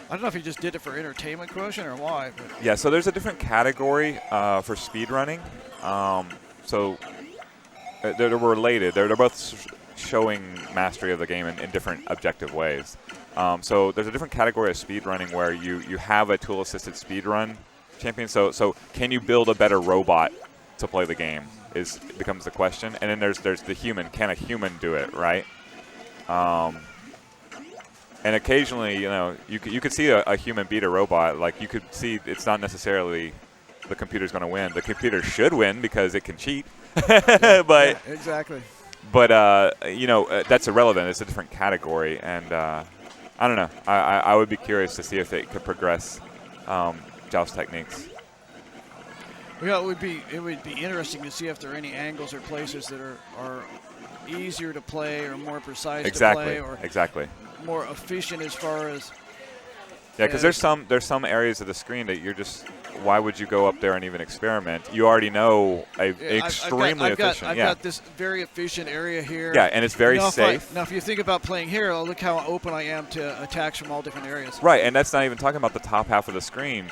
I don't know if he just did it for entertainment quotient or why. But. Yeah. So there's a different category for speed running. So they're related. They're both showing mastery of the game in different objective ways. So there's a different category of speed running where you have a tool assisted speed run champion. So can you build a better robot to play the game becomes the question. And then there's the human. Can a human do it, right? And occasionally, you could see a human beat a robot. Like you could see it's not necessarily the computer's going to win. The computer should win because it can cheat. But yeah, exactly. But that's irrelevant. It's a different category, and I don't know. I would be curious to see if it could progress Joust techniques. Well, it would be interesting to see if there are any angles or places that are easier to play or more precise to play or more efficient as far as. Yeah, because there's some areas of the screen that you're just. Why would you go up there and even experiment? You already know extremely efficient. I've got this very efficient area here. Yeah, and it's very safe. Now, if you think about playing here, look how open I am to attacks from all different areas. Right, and that's not even talking about the top half of the screen.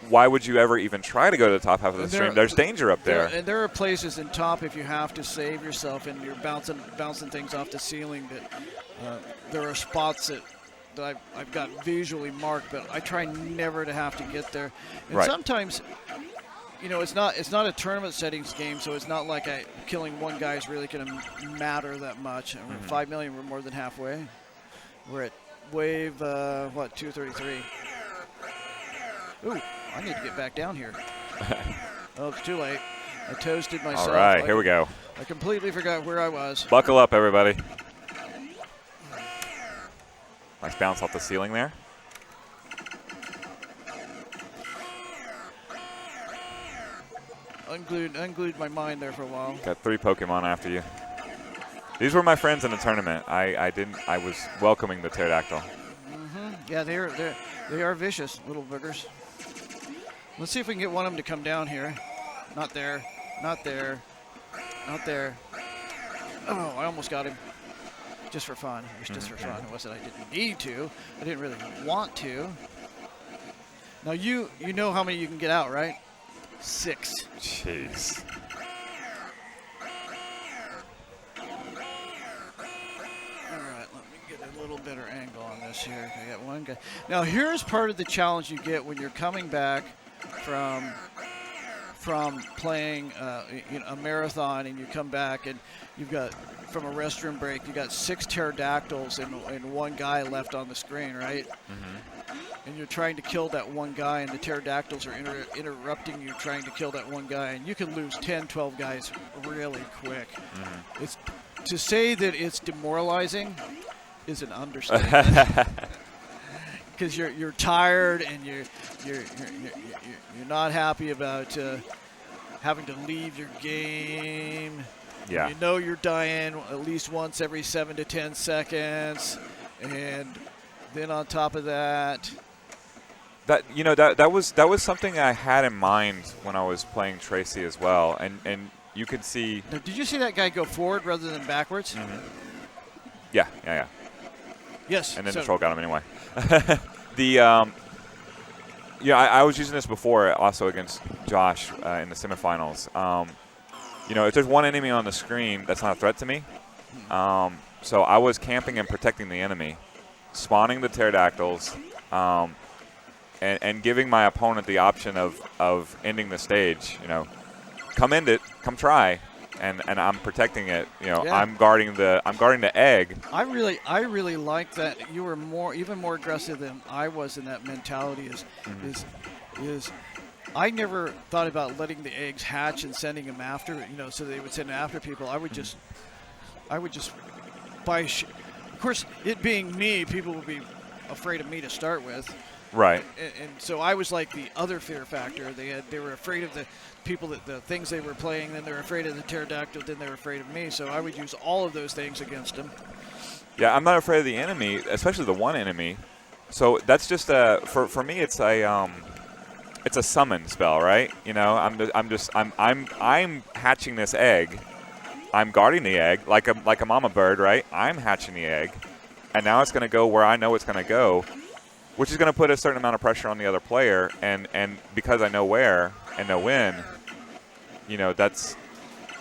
Why would you ever even try to go to the top half of the screen? There's danger up there. And there are places in top if you have to save yourself and you're bouncing things off the ceiling that there are spots that I've got visually marked, but I try never to have to get there. And sometimes, it's not a tournament settings game, so it's not like killing one guy is really going to matter that much. We're at 5 million, we're more than halfway. We're at wave 233. Ooh, I need to get back down here. Oh, it's too late. I toasted myself. All right, here we go. I completely forgot where I was. Buckle up, everybody. Nice bounce off the ceiling there. Unglued my mind there for a while. Got 3 Pokemon after you. These were my friends in the tournament. I was welcoming the pterodactyl. Yeah, they are vicious little boogers. Let's see if we can get one of them to come down here. Not there. Not there. Not there. Oh, I almost got him. Just for fun. It was just for fun. It wasn't I didn't need to. I didn't really want to. Now you know how many you can get out, right? 6. Jeez. All right, let me get a little better angle on this here. I got one guy. Now here's part of the challenge you get when you're coming back from playing a marathon, and you come back and you've got from a restroom break, you got 6 pterodactyls and one guy left on the screen, right? And you're trying to kill that one guy, and the pterodactyls are interrupting you trying to kill that one guy, and you can lose 10, 12 guys really quick. It's to say that it's demoralizing is an understatement. Because you're tired and you're not happy about having to leave your game. Yeah. You know you're dying at least once every 7 to 10 seconds, and then on top of that. That was something I had in mind when I was playing Tracey as well, and you could see. Now, did you see that guy go forward rather than backwards? Yeah. Yes. And then the troll got him anyway. I was using this before also against Josh in the semifinals. If there's one enemy on the screen that's not a threat to me, So I was camping and protecting the enemy, spawning the pterodactyls, and giving my opponent the option of ending the stage. Come end it, come try, and I'm protecting it. I'm guarding the egg. I really like that you were even more aggressive than I was in that mentality. Is I never thought about letting the eggs hatch and sending them after, so they would send after people. I would just of course, it being me, people would be afraid of me to start with. Right. And so I was like the other fear factor. They were afraid of the people, the things they were playing, then they were afraid of the pterodactyl, then they were afraid of me. So I would use all of those things against them. Yeah, I'm not afraid of the enemy, especially the one enemy. So that's just for me it's a summon spell, right? I'm hatching this egg. I'm guarding the egg like a mama bird, right? I'm hatching the egg, and now it's going to go where I know it's going to go, which is going to put a certain amount of pressure on the other player. And because I know where and know when, that's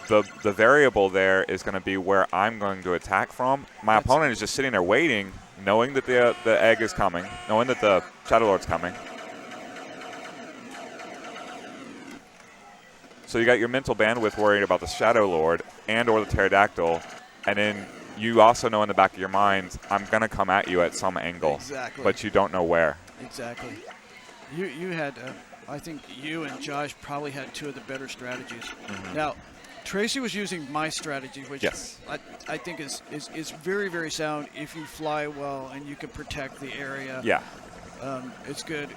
the variable there is going to be where I'm going to attack from. My opponent is just sitting there waiting, knowing that the egg is coming, knowing that the Shadow Lord's coming. So you got your mental bandwidth worried about the Shadow Lord and or the pterodactyl, and then you also know in the back of your mind, I'm going to come at you at some angle. Exactly. But you don't know where. Exactly. You had, I think you and Josh probably had two of the better strategies. Now, Tracey was using my strategy, which I think is very, very sound if you fly well and you can protect the area. Yeah. It's good.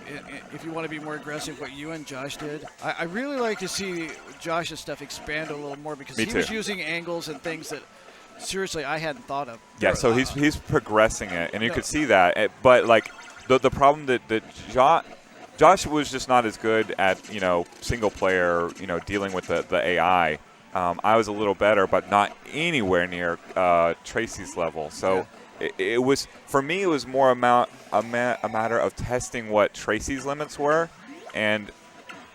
If you want to be more aggressive, what you and Josh did. I really like to see Josh's stuff expand a little more because he was using angles and things that, seriously, I hadn't thought of. Yeah, so he's progressing it, and you could see that. But, like, the problem that Josh was just not as good at, single player, dealing with the AI. I was a little better, but not anywhere near Tracey's level. So it was, for me, it was more a matter of testing what Tracey's limits were, and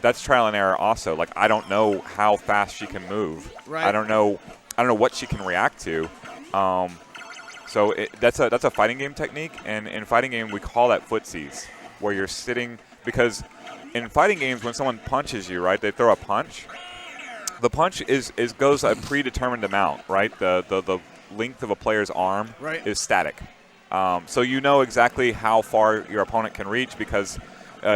that's trial and error also. Like, I don't know how fast she can move. Right. I don't know what she can react to. So that's a fighting game technique, and in fighting game we call that footsies, where you're sitting, because in fighting games when someone punches you, right, they throw a punch. The punch goes a predetermined amount, right? The length of a player's arm is static. So you know exactly how far your opponent can reach because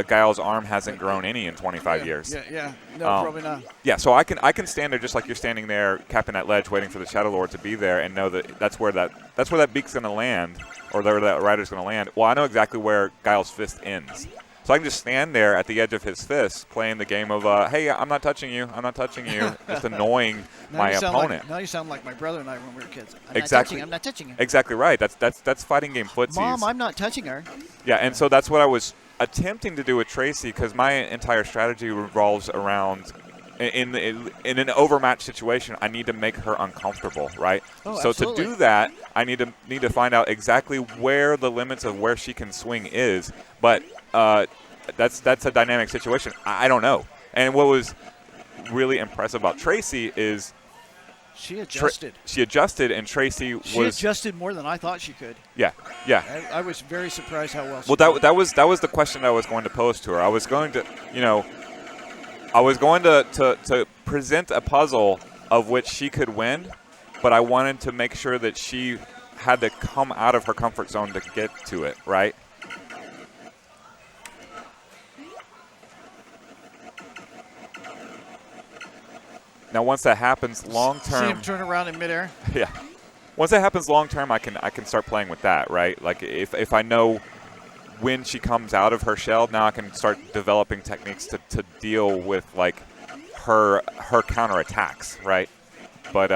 Guile's arm hasn't grown any in 25 years. Yeah. No, probably not. Yeah, so I can stand there just like you're standing there, capping that ledge, waiting for the Shadow Lord to be there, and know that that's where that beak's going to land, or where that rider's going to land. Well, I know exactly where Guile's fist ends. So I can just stand there at the edge of his fist, playing the game of, hey, I'm not touching you, just annoying my opponent. Now you sound like my brother and I when we were kids. I'm not touching you. Exactly right. That's fighting game footsies. Mom, I'm not touching her. Yeah, and so that's what I was attempting to do with Tracey, because my entire strategy revolves around, in an overmatched situation, I need to make her uncomfortable, right? Oh, so absolutely. to do that, I need to find out exactly where the limits of where she can swing is, but that's a dynamic situation. I don't know. And what was really impressive about Tracey is she adjusted. And Tracey She adjusted more than I thought she could. Yeah. I was very surprised how well she did. That was the question I was going to pose to her. I was going to, to present a puzzle of which she could win, but I wanted to make sure that she had to come out of her comfort zone to get to it, right? Now, once that happens long term, see him turn around in midair. Yeah. Once that happens long term, I can start playing with that, right? Like if I know when she comes out of her shell, now I can start developing techniques to deal with like her counterattacks, right? But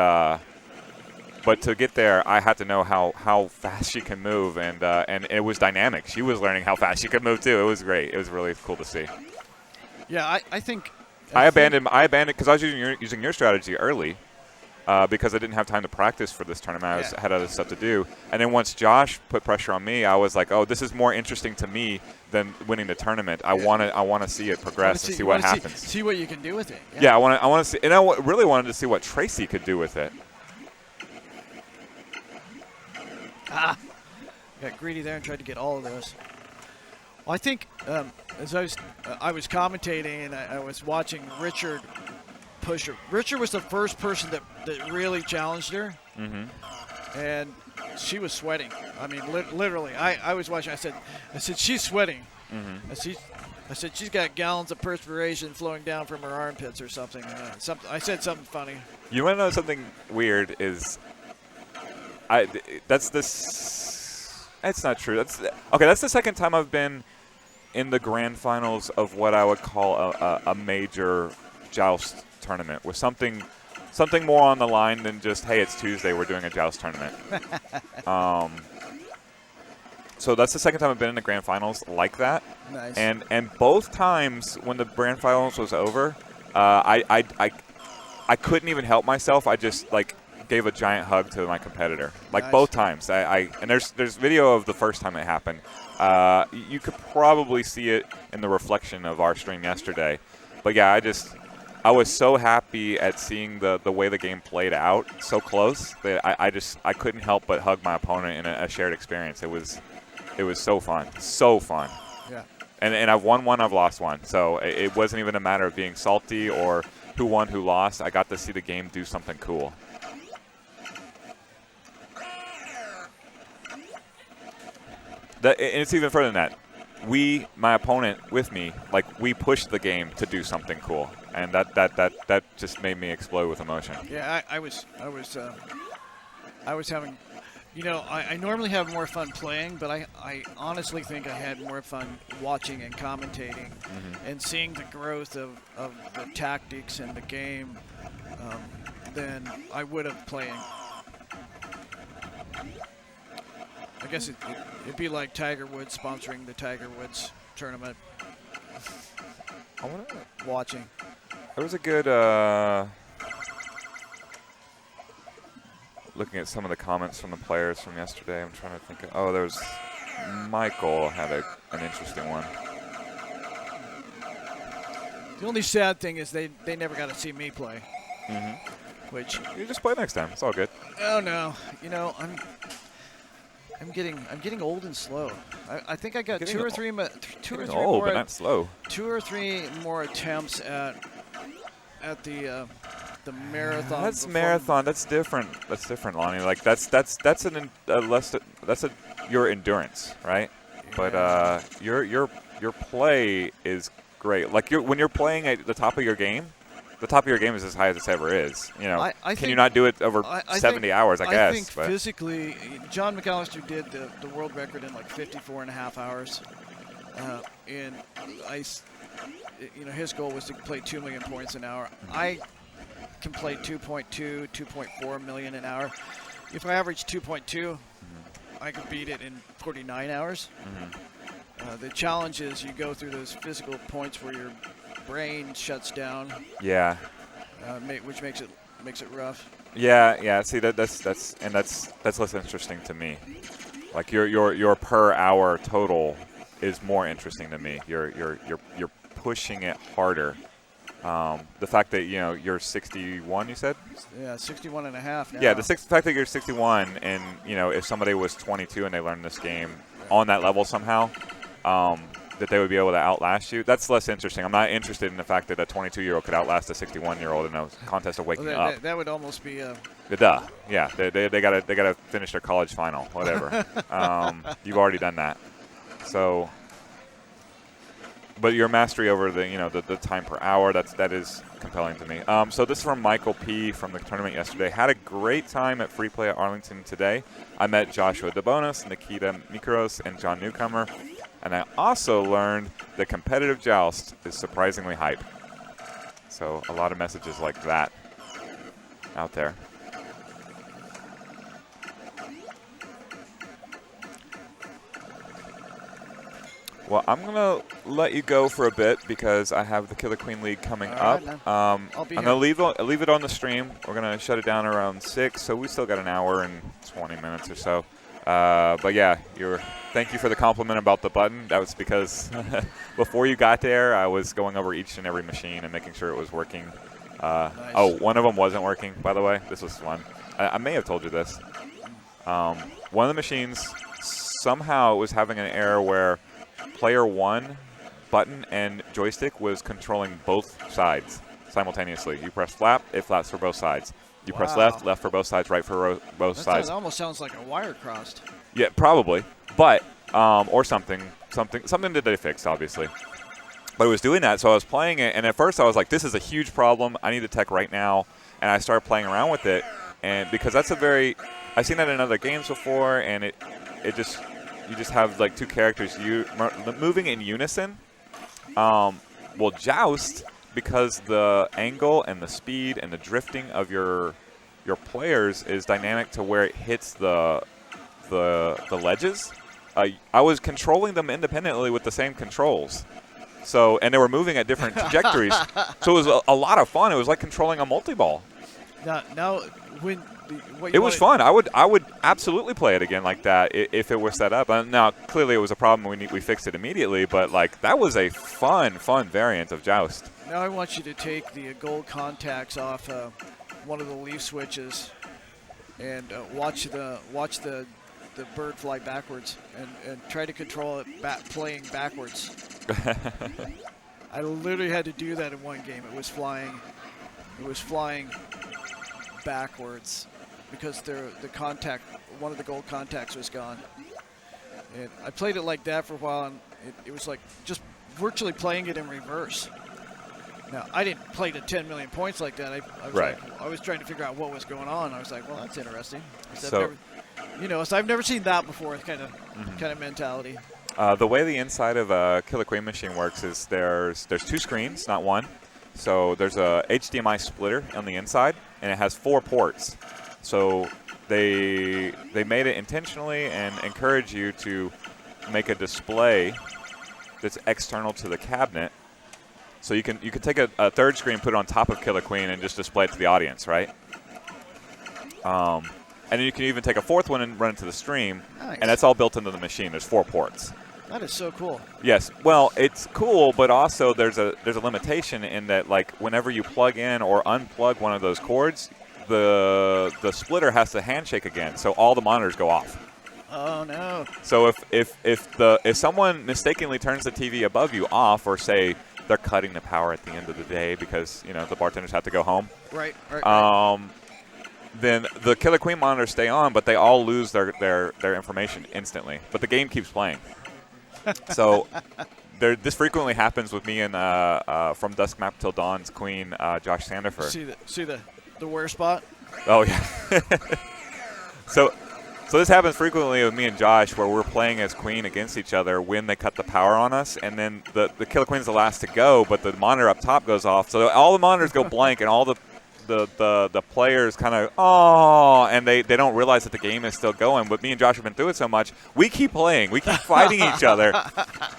to get there, I had to know how fast she can move, and it was dynamic. She was learning how fast she could move too. It was great. It was really cool to see. Yeah, I think. I abandoned because I was using your strategy early because I didn't have time to practice for this tournament. I had other stuff to do. And then once Josh put pressure on me, I was like, oh, this is more interesting to me than winning the tournament. I want to see it progress and see what happens. See what you can do with it. Yeah, I want to see, and I really wanted to see what Tracey could do with it. Got greedy there and tried to get all of those. Well, I think as I was commentating and I was watching Richard push her. Richard was the first person that really challenged her, and she was sweating. I mean, literally. I was watching. I said, she's sweating. I said she's got gallons of perspiration flowing down from her armpits or something. I said something funny. You want to know something weird? Is that's this? It's not true. That's the second time I've been in the grand finals of what I would call a major Joust tournament with something more on the line than just, hey, it's Tuesday, we're doing a Joust tournament. So that's the second time I've been in the grand finals like that. Nice. And both times when the grand finals was over, I couldn't even help myself. I just gave a giant hug to my competitor. Nice. Both times. And there's video of the first time it happened. You could probably see it in the reflection of our stream yesterday. But yeah, I was so happy at seeing the way the game played out so close that I couldn't help but hug my opponent in a shared experience. It was so fun. So fun. Yeah. And I've won one, I've lost one. So it wasn't even a matter of being salty or who won, who lost. I got to see the game do something cool. And it's even further than that. My opponent with me, we pushed the game to do something cool, and that just made me explode with emotion. Yeah, I was having, I normally have more fun playing, but I honestly think I had more fun watching and commentating, and seeing the growth of the tactics and the game than I would have playing. I guess it'd be like Tiger Woods sponsoring the Tiger Woods tournament. I want to watching. It was a good looking at some of the comments from the players from yesterday. I'm trying to think. There's Michael had an interesting one. The only sad thing is they never got to see me play. Which you just play next time. It's all good. Oh no, I'm getting old and slow. I think I got two or three more. But not slow. 2 or 3 more attempts at the marathon. That's marathon. That's different. That's different, Lonnie. That's your endurance, right? Yeah. But your play is great. When you're playing at the top of your game. The top of your game is as high as it ever is. Can you not do it over 70 hours, I guess? I think physically, John McAllister did the world record in 54.5 hours. And his goal was to play 2 million points an hour. I can play 2.2, 2.4 million an hour. If I average 2.2, I could beat it in 49 hours. The challenge is you go through those physical points where your brain shuts down. Yeah. Which makes it rough. Yeah. See, that's less interesting to me. Your per hour total is more interesting to me. You're pushing it harder. The fact that you're 61, you said? Yeah, 61 and a half now. Yeah, the fact that you're 61, and if somebody was 22 and they learned this game on that level somehow. That they would be able to outlast you. That's less interesting. I'm not interested in the fact that a 22-year-old could outlast a 61-year-old in a contest of waking up. That would almost be a. Duh. Yeah. They gotta finish their college final. Whatever. You've already done that. So. But your mastery over the time per hour, that is compelling to me. So this is from Michael P. from the tournament yesterday. Had a great time at Free Play at Arlington today. I met Joshua DeBonis, Nikita Mikros, and John Newcomer. And I also learned that competitive Joust is surprisingly hype. So a lot of messages like that out there. Well, I'm going to let you go for a bit because I have the Killer Queen League coming up. I'm going to leave it on the stream. We're going to shut it down around 6, so we still got an hour and 20 minutes or so. But yeah, thank you for the compliment about the button. That was because before you got there, I was going over each and every machine and making sure it was working. Nice. Oh, one of them wasn't working, by the way. This was fun. I may have told you this. One of the machines somehow was having an error where player 1 button and joystick was controlling both sides simultaneously. You press flap, it flaps for both sides. You press left for both sides, right for both sides. That almost sounds like a wire crossed. Yeah, probably. But, or something that they fixed, obviously. But it was doing that, so I was playing it, and at first I was like, this is a huge problem. I need the tech right now. And I started playing around with it, and because that's I've seen that in other games before, and you just have like two characters moving in unison. Well, Joust, because the angle and the speed and the drifting of your players is dynamic to where it hits the ledges. I was controlling them independently with the same controls. So, and they were moving at different trajectories. So it was a lot of fun. It was like controlling a multi-ball. It was fun. I would absolutely play it again like that if it were set up. Now, clearly it was a problem. We fixed it immediately. But like that was a fun variant of Joust. Now I want you to take the gold contacts off one of the leaf switches and watch the bird fly backwards and try to control it playing backwards. I literally had to do that in one game. It was flying backwards because one of the gold contacts was gone. And I played it like that for a while, and it was like just virtually playing it in reverse. Now, I didn't play to 10 million points like that. I was trying to figure out what was going on. I was like, well, that's interesting. I've never seen that before, kind of mentality. The way the inside of a Killer Queen machine works is there's two screens, not one. So there's a HDMI splitter on the inside, and it has 4 ports. So they made it intentionally and encourage you to make a display that's external to the cabinet. So you can take a third screen, put it on top of Killer Queen, and just display it to the audience, right? And then you can even take a fourth one and run it to the stream, nice. And that's all built into the machine. There's 4 ports. That is so cool. Yes. Well, it's cool, but also there's a limitation in that, like, whenever you plug in or unplug one of those cords, the splitter has to handshake again, so all the monitors go off. Oh no. So if someone mistakenly turns the TV above you off, or say they're cutting the power at the end of the day because the bartenders have to go home. Right. Then the Killer Queen monitors stay on, but they all lose their information instantly. But the game keeps playing. So this frequently happens with me and From Dusk Map Till Dawn's Queen, Josh Sandifer. See the wear spot? Oh yeah. So this happens frequently with me and Josh, where we're playing as Queen against each other when they cut the power on us, and then the Killer Queen's the last to go, but the monitor up top goes off, so all the monitors go blank, and all the players kind of, and they don't realize that the game is still going. But me and Josh have been through it so much, we keep playing. We keep fighting each other.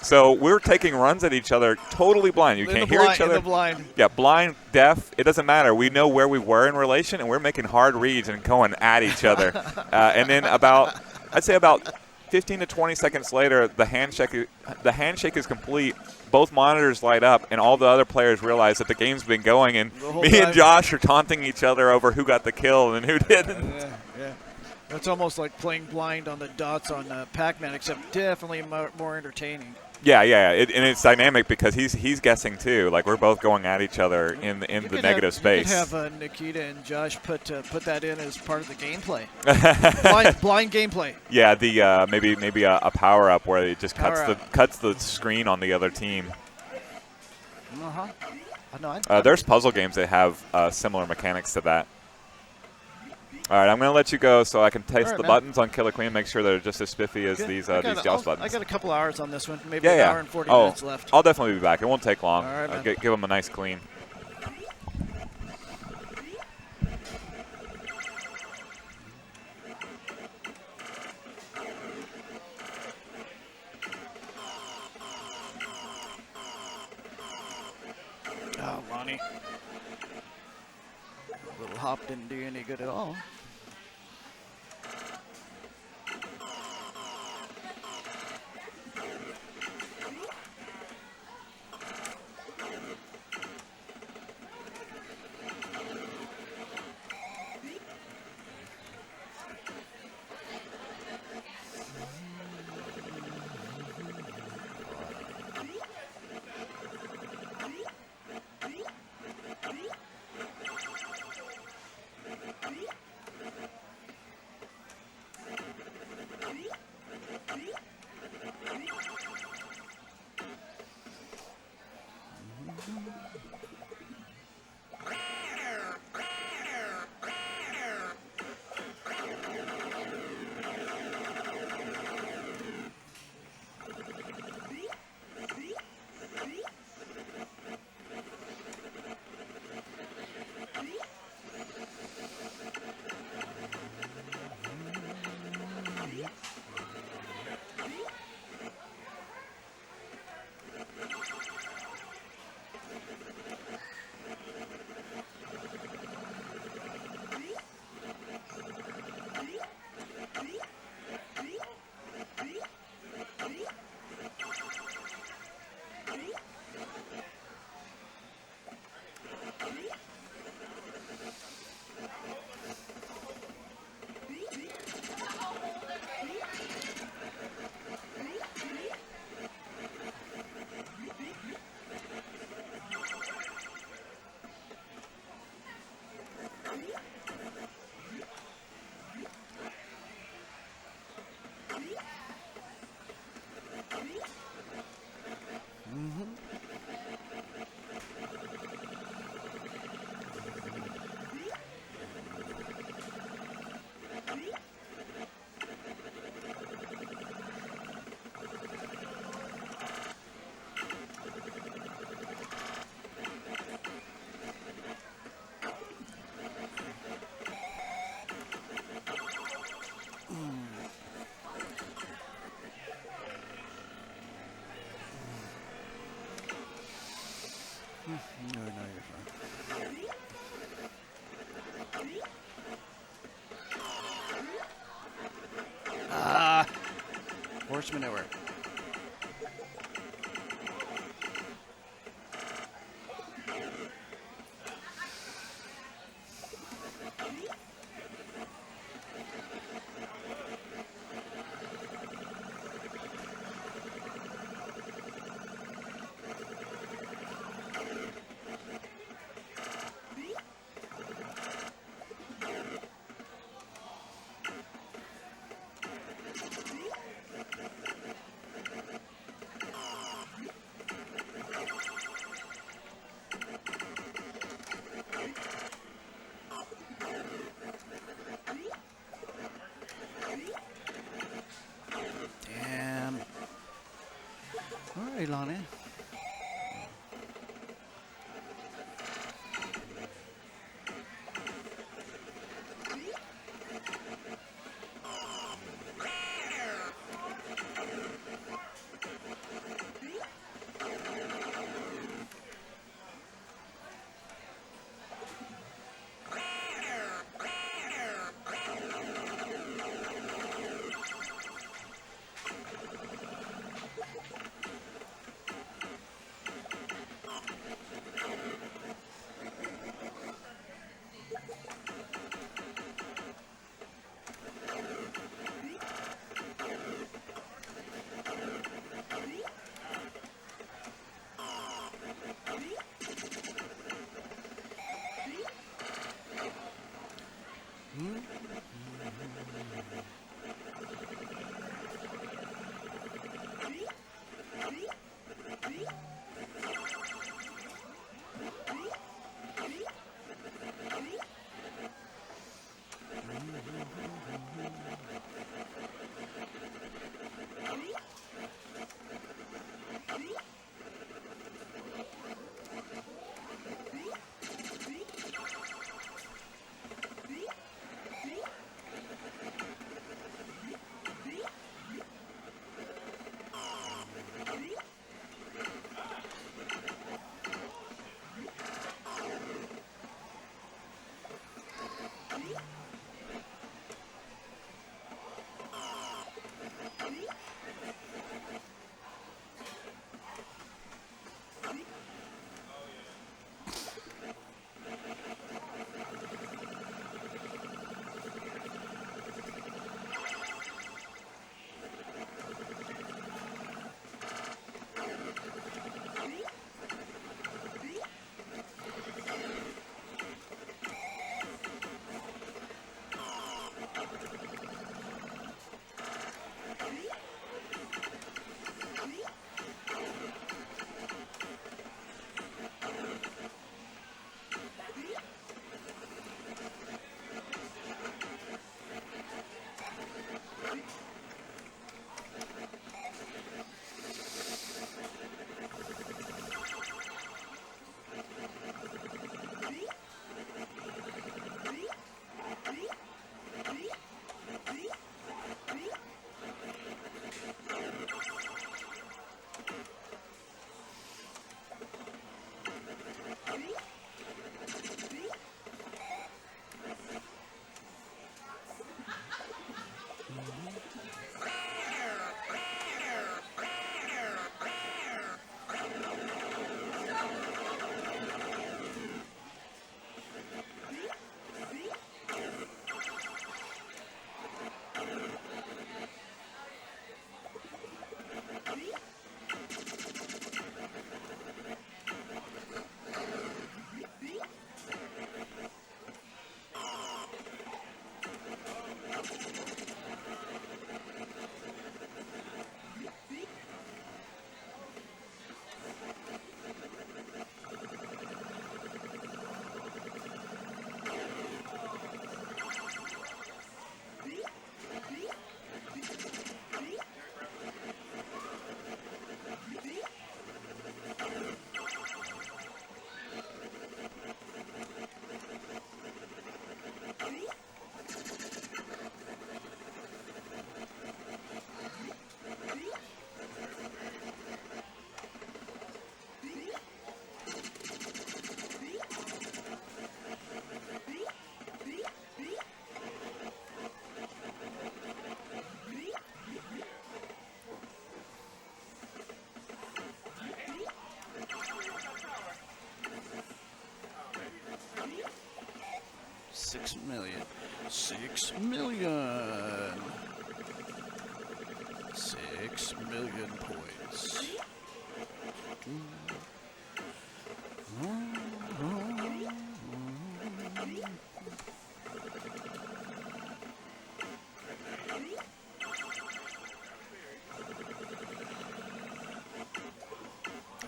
So we're taking runs at each other totally blind. You can't hear each other. In the blind. Yeah, blind, deaf, it doesn't matter. We know where we were in relation, and we're making hard reads and going at each other. And then I'd say about 15 to 20 seconds later, the handshake is complete. Both monitors light up, and all the other players realize that the game's been going, and me and Josh are taunting each other over who got the kill and who didn't. Yeah. It's almost like playing blind on the dots on Pac-Man, except definitely more entertaining. Yeah. And it's dynamic because he's guessing too. Like, we're both going at each other in the negative space. You could have Nikita and Josh put that in as part of the gameplay. blind gameplay. Yeah, the maybe a power up where it just cuts the screen on the other team. There's puzzle games that have similar mechanics to that. All right, I'm going to let you go so I can taste the buttons on Killer Queen, make sure they're just as spiffy as these Joust buttons. I got a couple hours on this one, maybe an hour and 40 minutes left. I'll definitely be back. It won't take long. All right, I'll give them a nice clean. Oh, Lonnie. A little hop didn't do any good at all. No, you're fine. Horse manure. Damn. All right, Lonnie. 6 million. 6 million. 6 million points.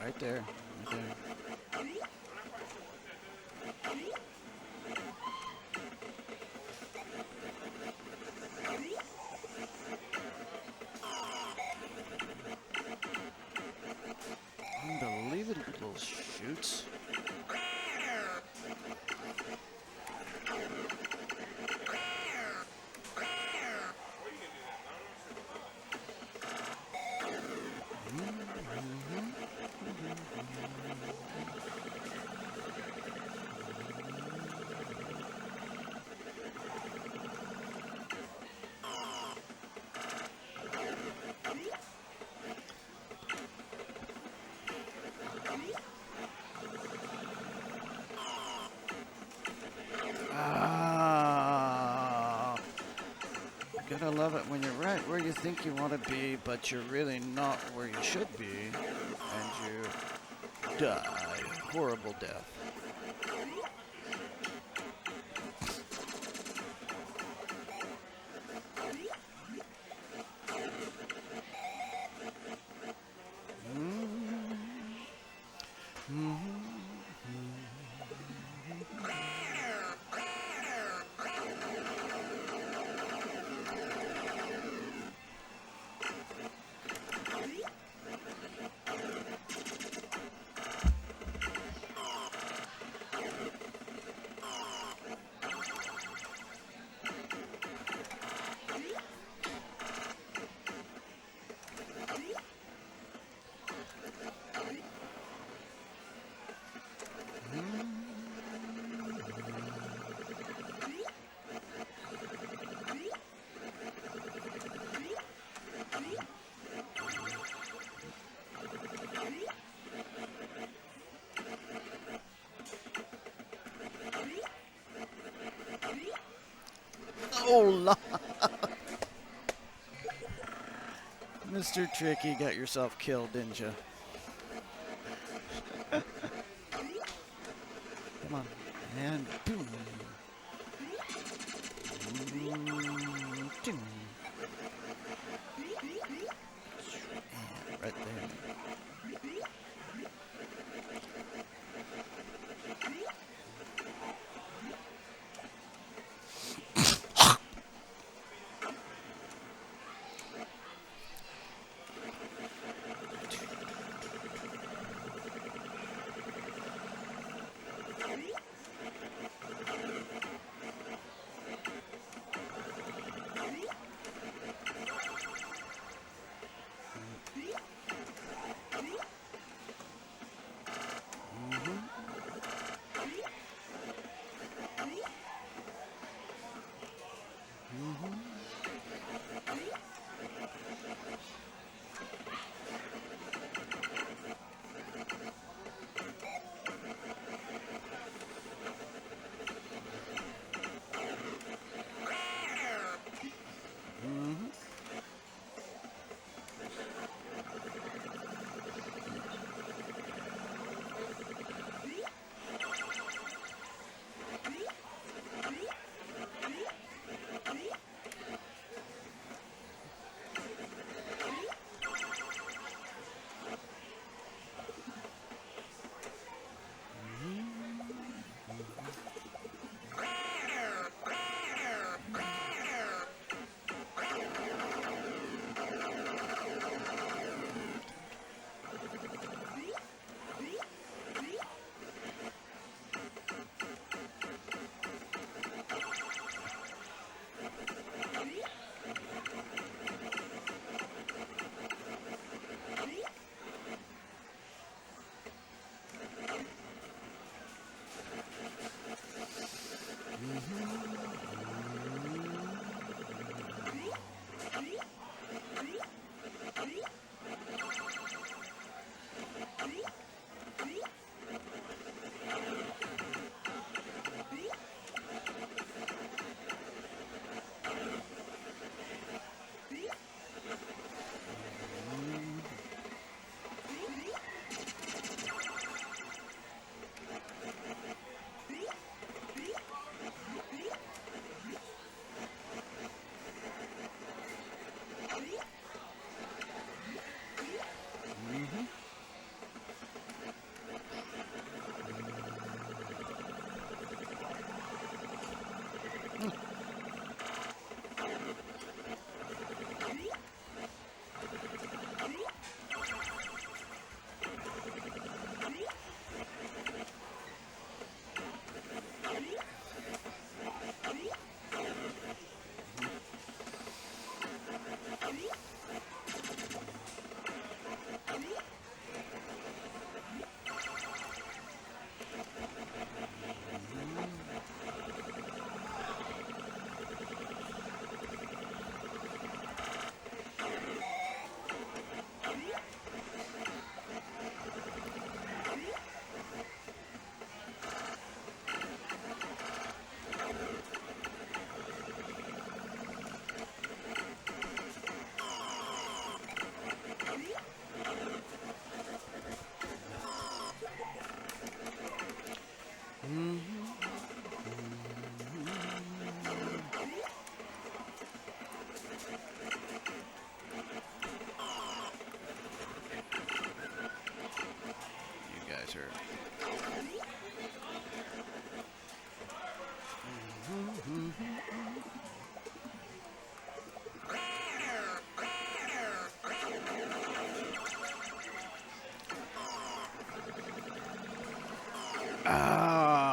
Right there. Right there. Unbelievable shoots. Gotta love it when you're right where you think you want to be, but you're really not where you should be, and you die a horrible death. Oh, Mr. Tricky, got yourself killed, didn't you? Come on. And boom. And right there.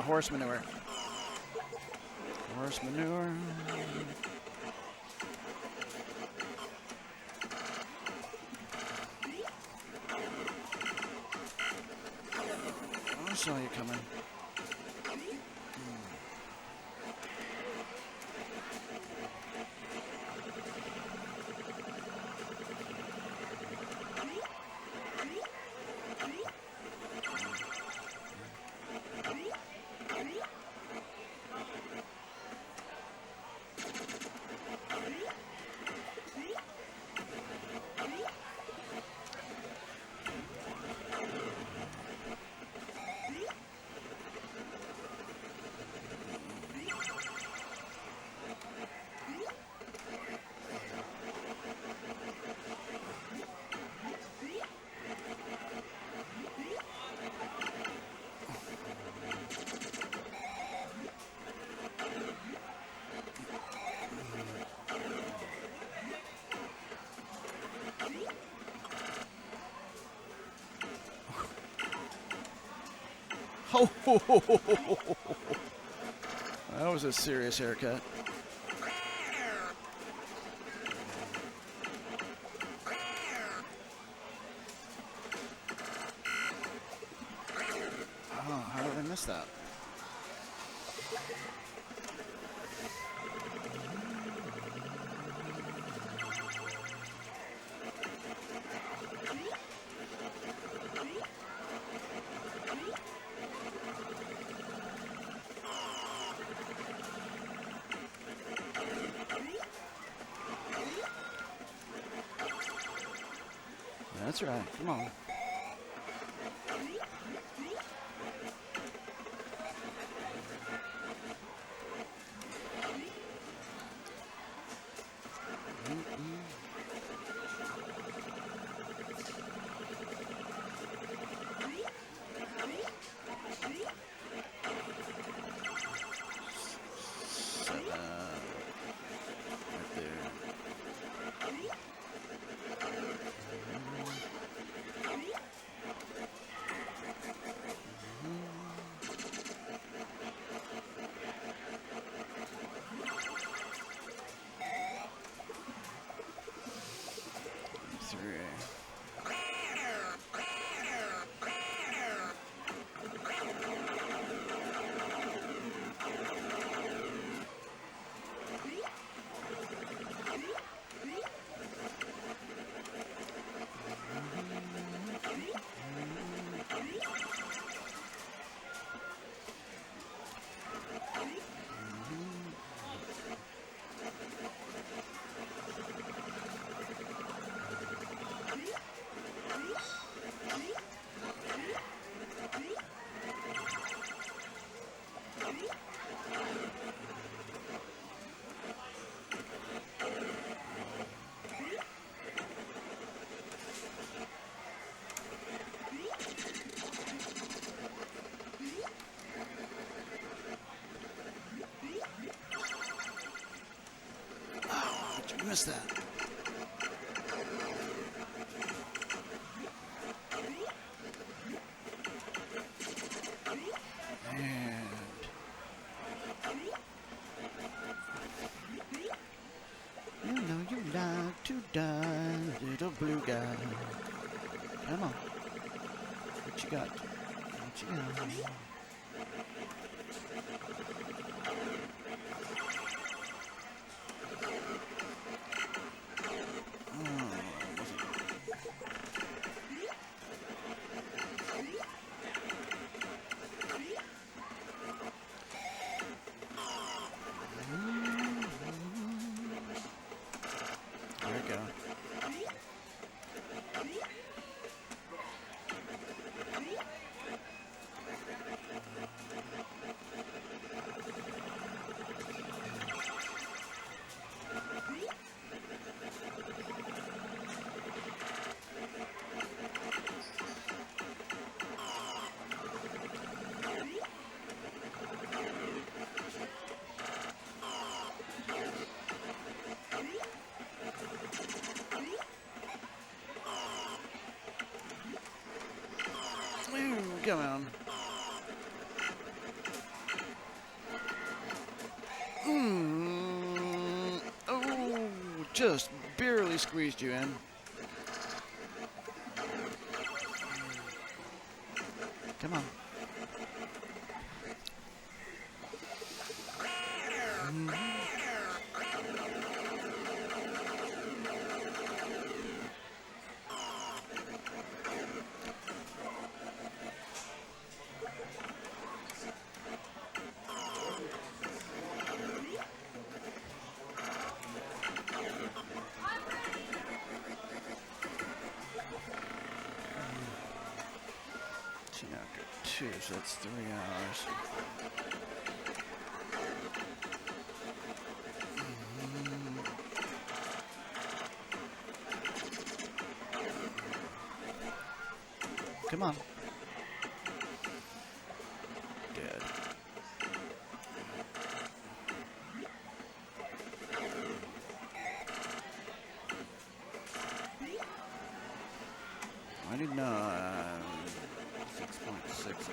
Horse manure. Horse manure. I saw you coming. Oh, that was a serious haircut. Oh, how did I miss that? That's right. Come on. missed that? And you know you like to die, little blue guy. Come on. What you got? What you got? There we go. Come on. Oh, just barely squeezed you in. Come on. After 2, so that's 3 hours. Come on. Dead. I did not. 6.6.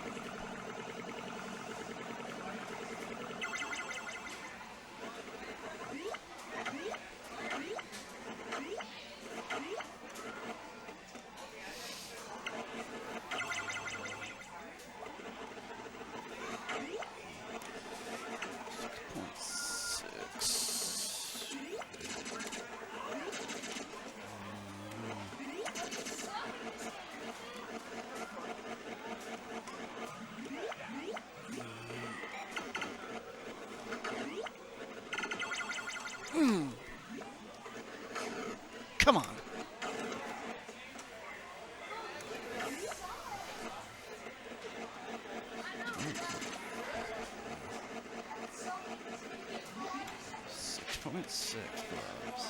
Come on. .6 gloves.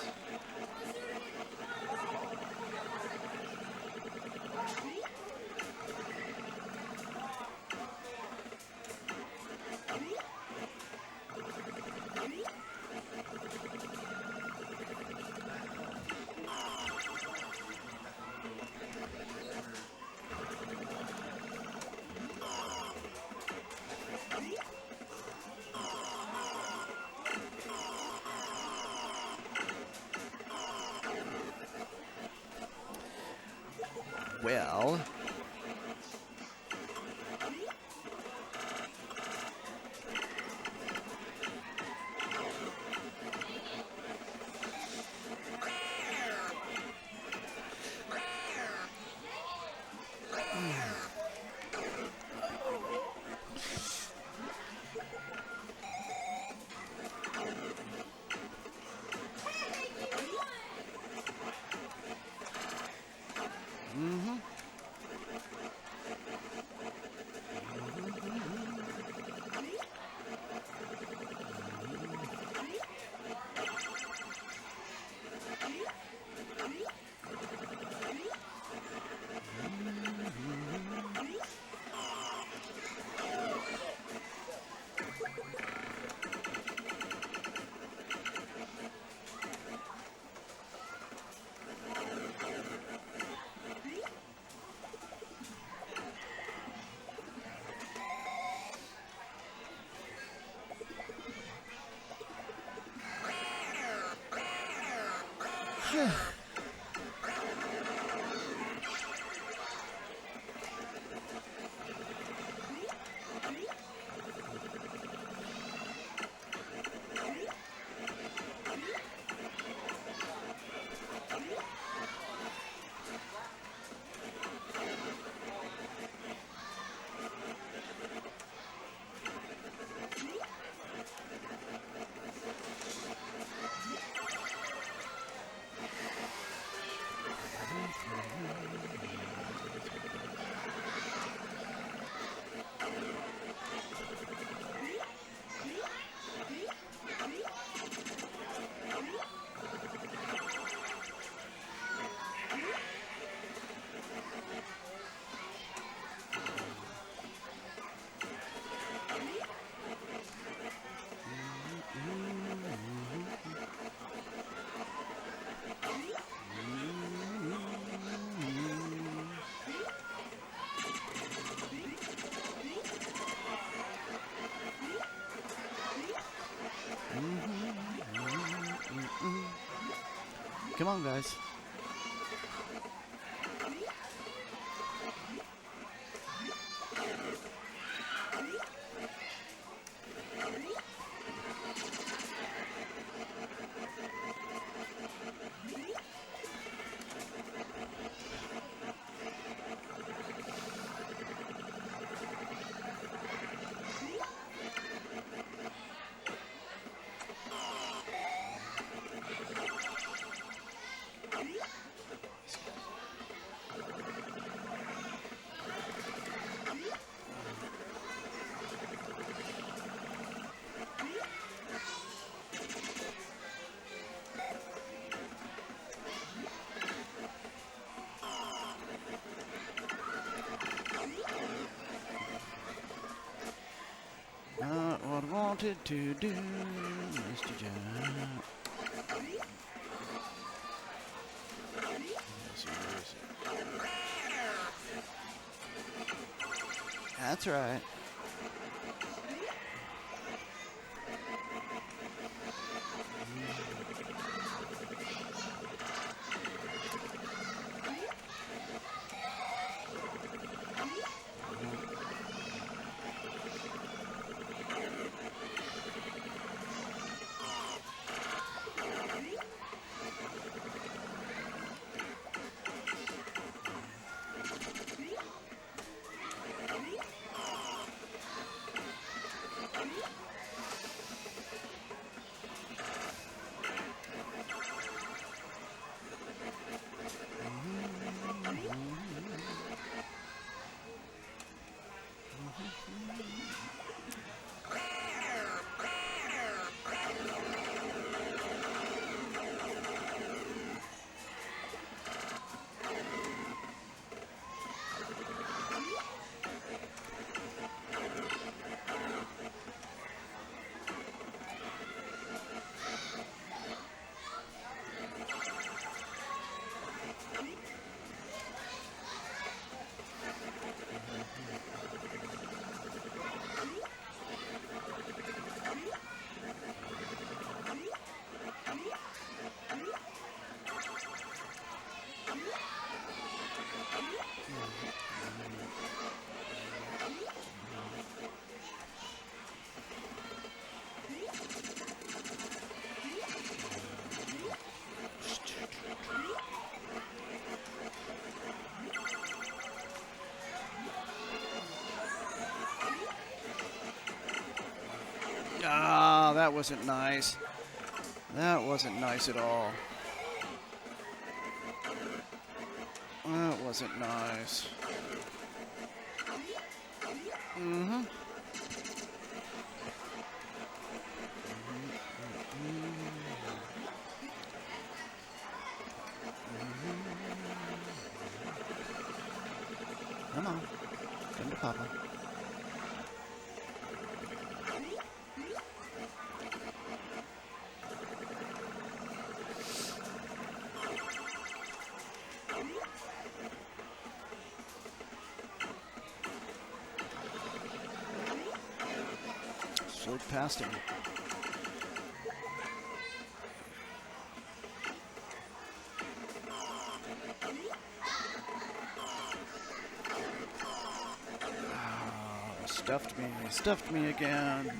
Well, Come on, guys. Not what I wanted to do, Mr. Joust. That's right. Ah, that wasn't nice. That wasn't nice at all. That wasn't nice. Mm-hmm. Come on. Come to Papa. Slid past him. Oh, stuffed me again.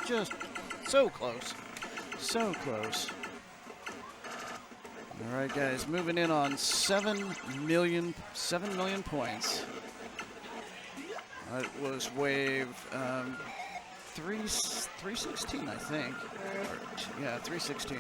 just so close. So close. All right, guys, moving in on 7 million points. That was wave 316, I think. Yeah, 316.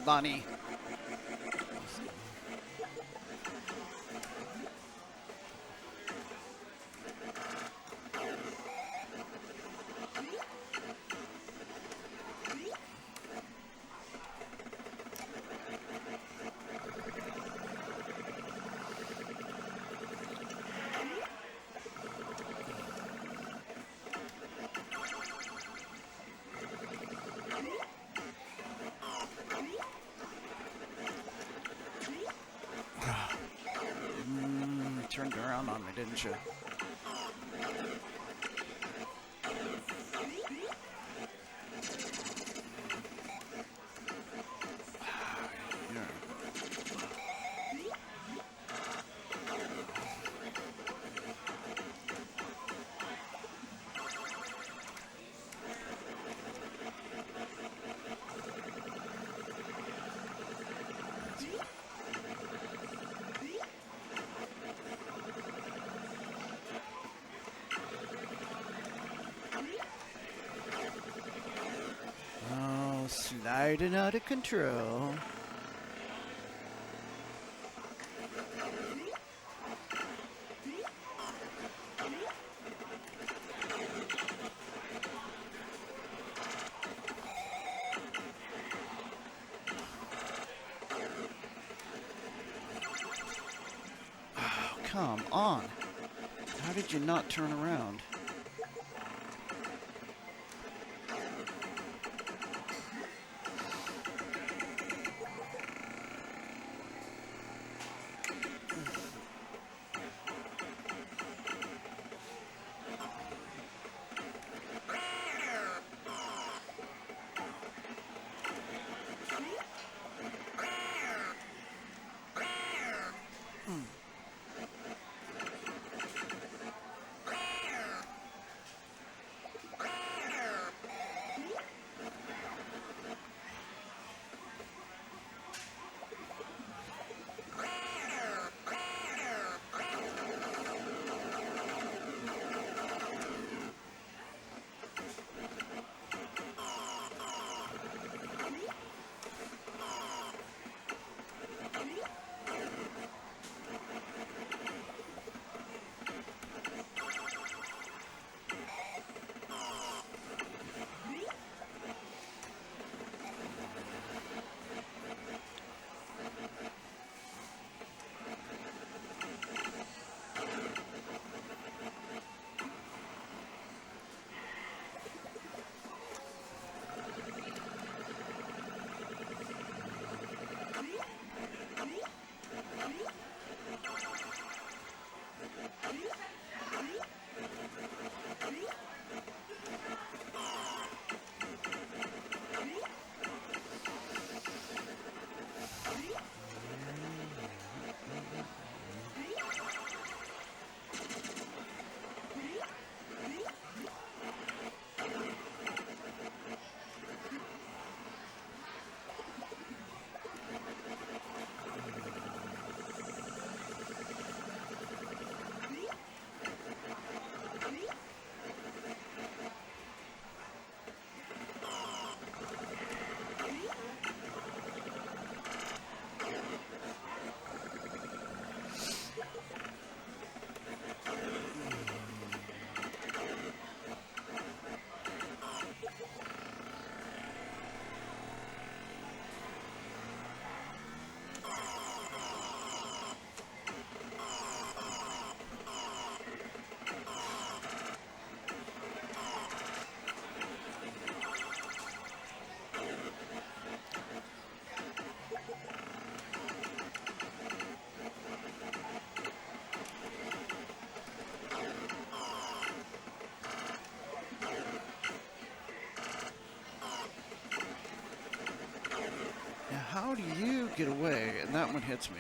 Lonnie. turned around on me, didn't you? Sliding out of control. Oh, come on. How did you not turn around? How do you get away? And that one hits me.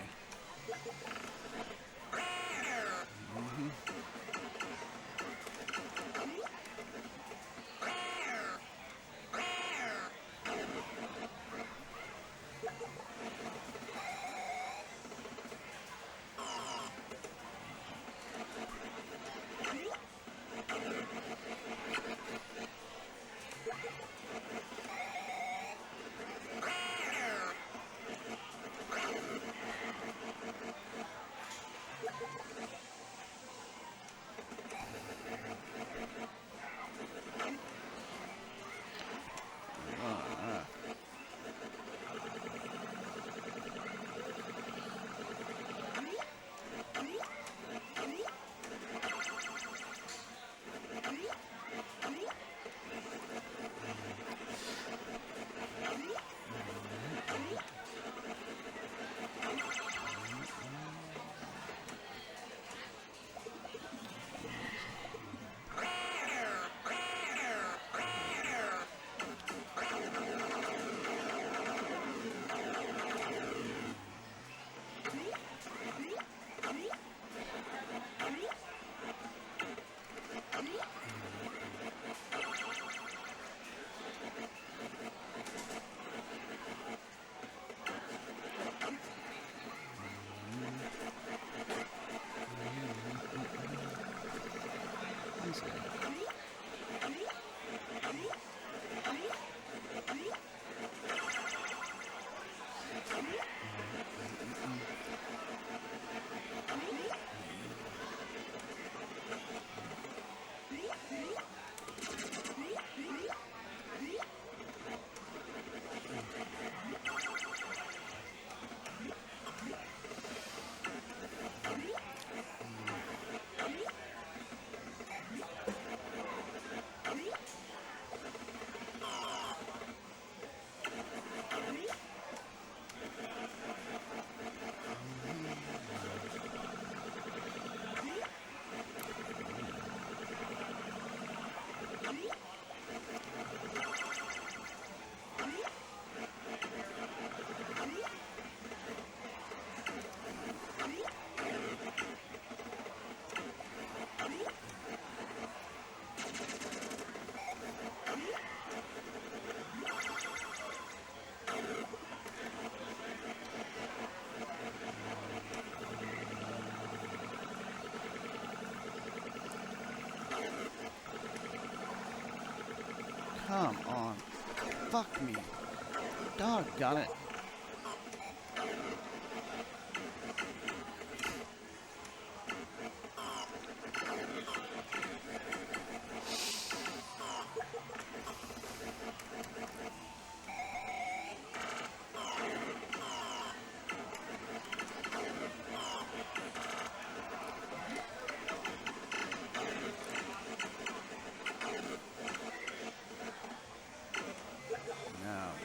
Come on. Fuck me. Doggone it.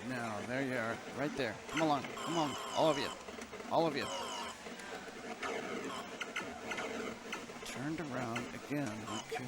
Now, there you are, right there. Come along, all of you. All of you. Turned around again. Okay.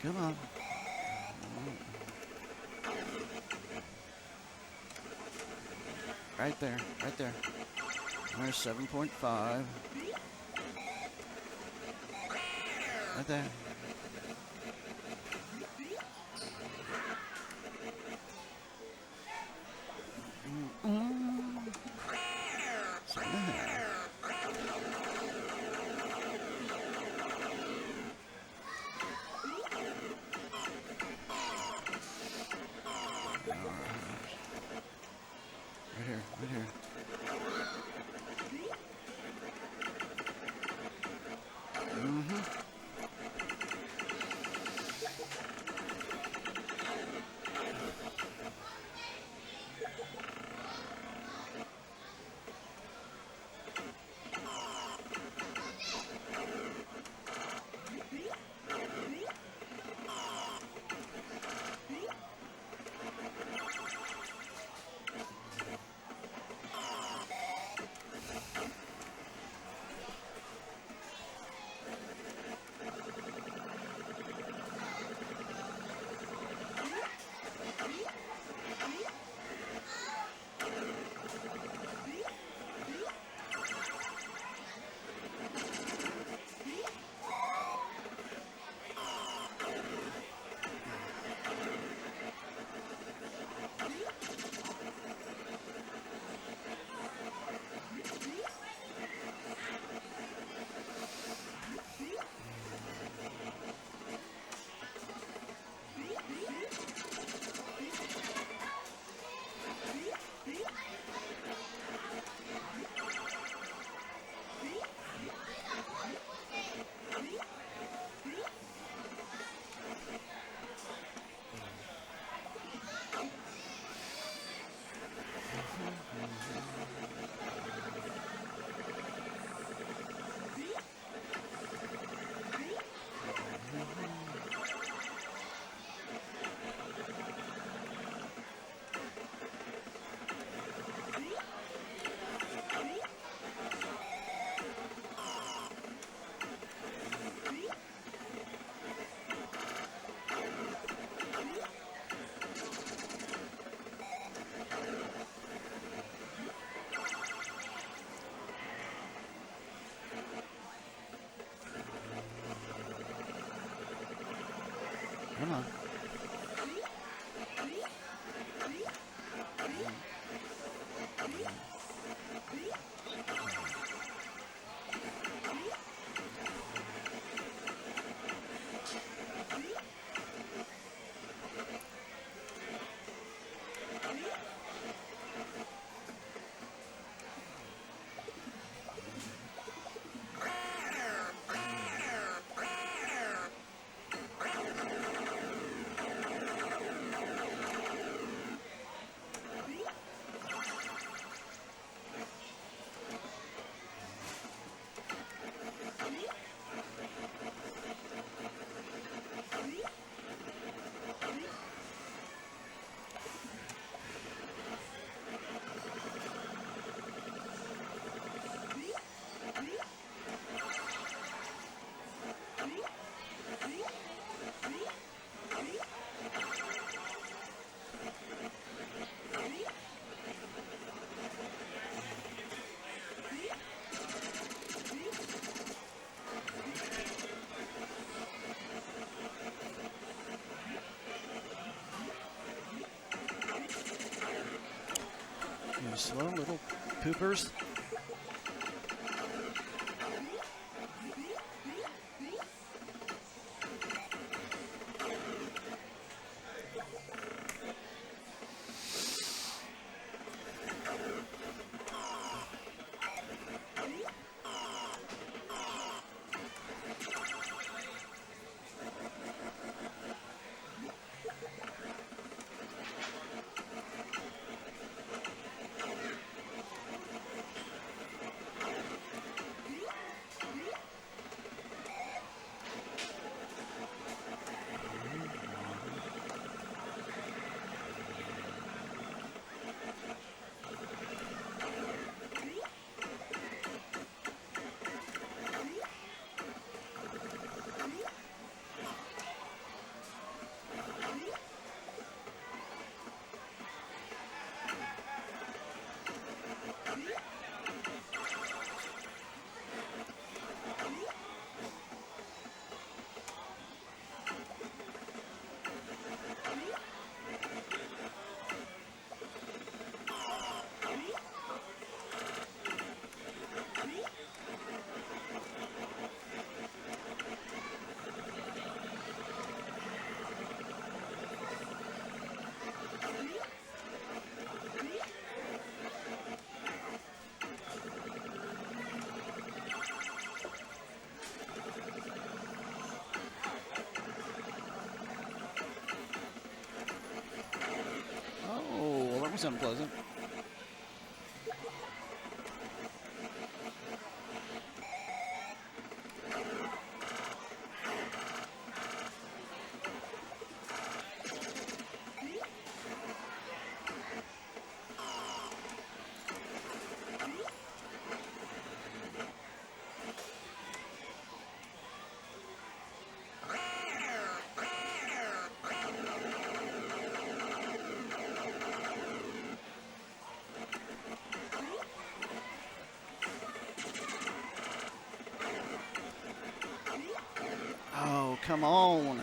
Come on. Right there, right there. There's 7.5. Right there. Right here. Slow little poopers. That was unpleasant. Oh, come on.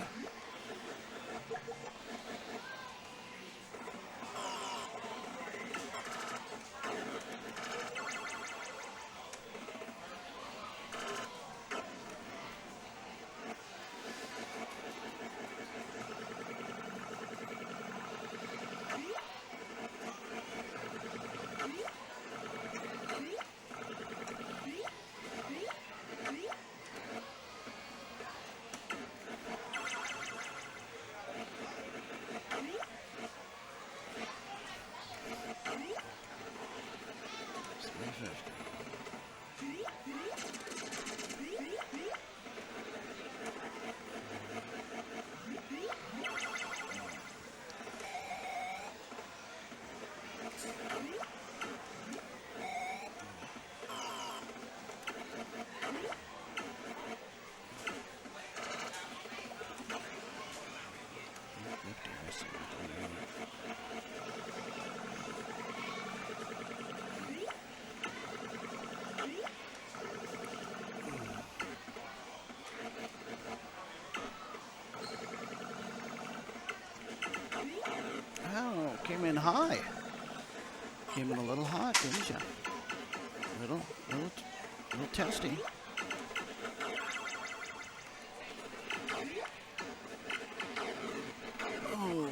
Oh, came in high. Came in a little hot, didn't you? Little testy. Oh.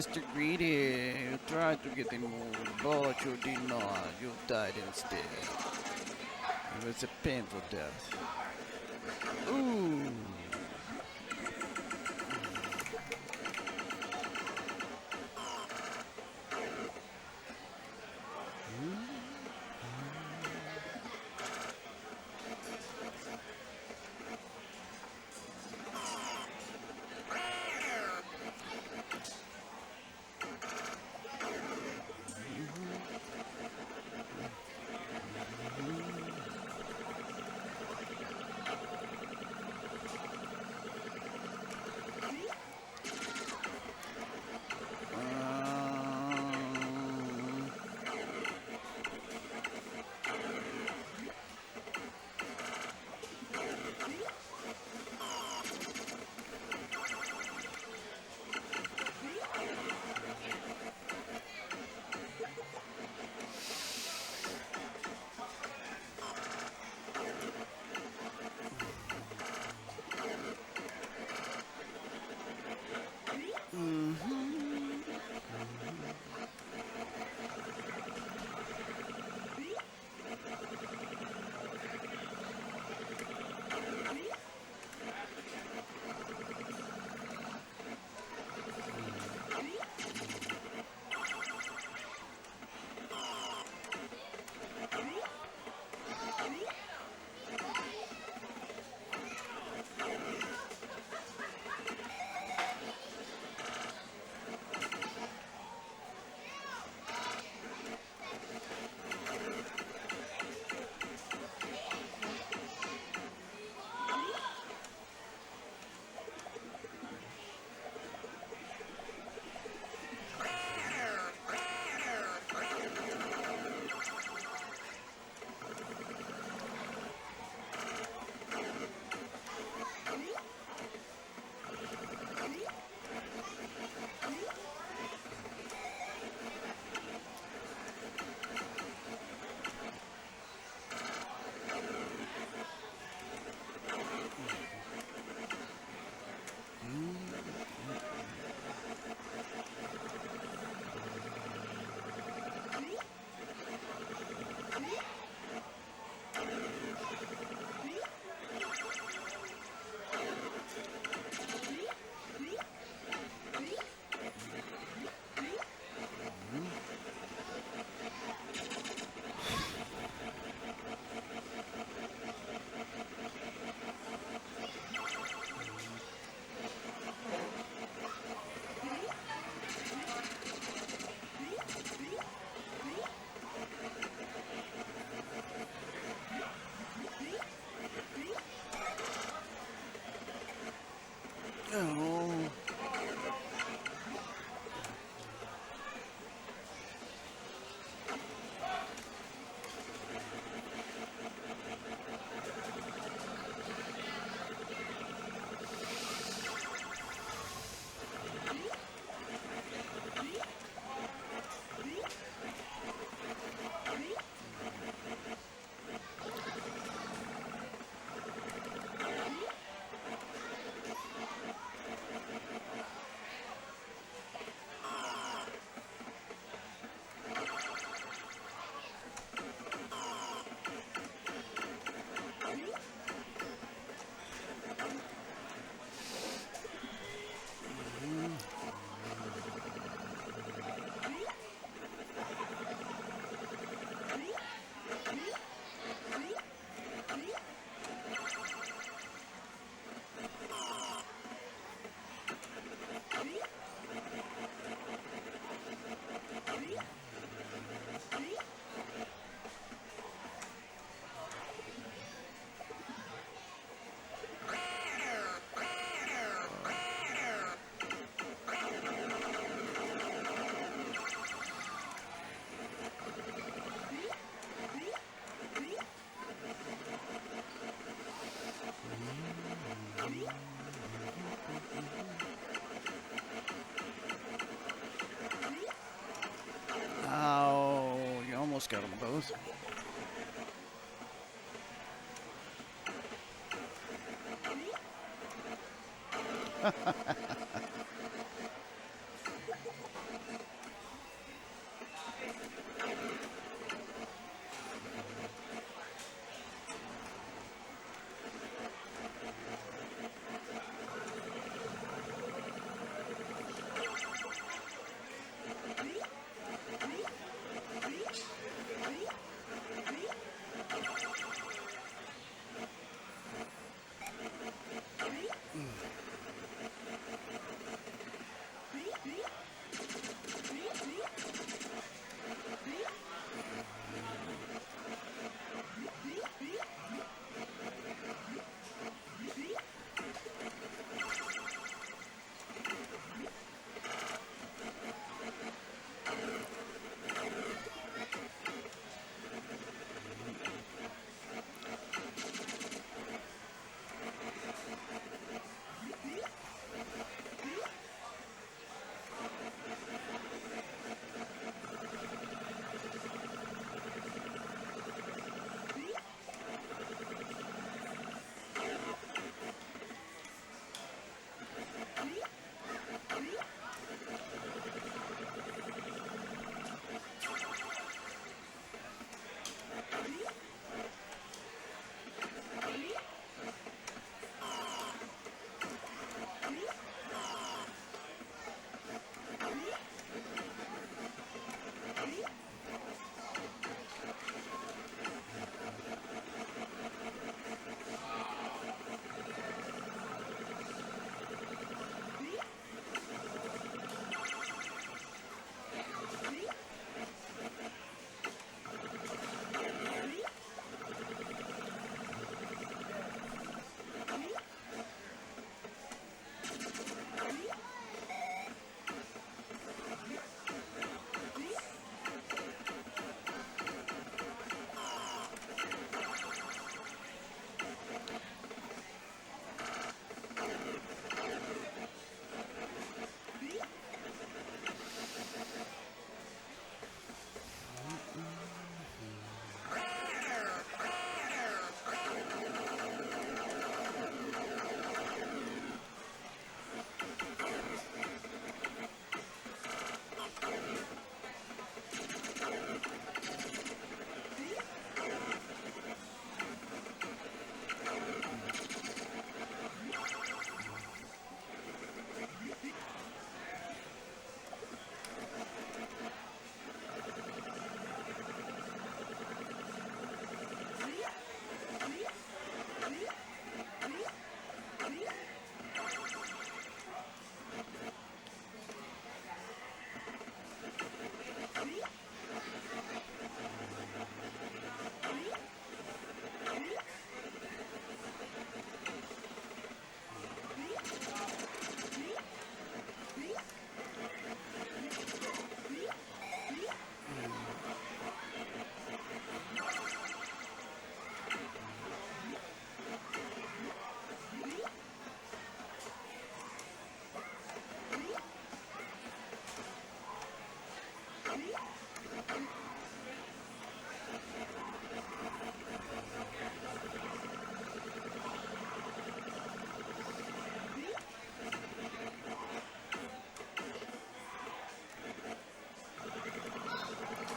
Mr. Greedy. You tried to get him moved, but you did not. You died instead. It was a painful death. Ooh. Oh. Ow, you almost got them both.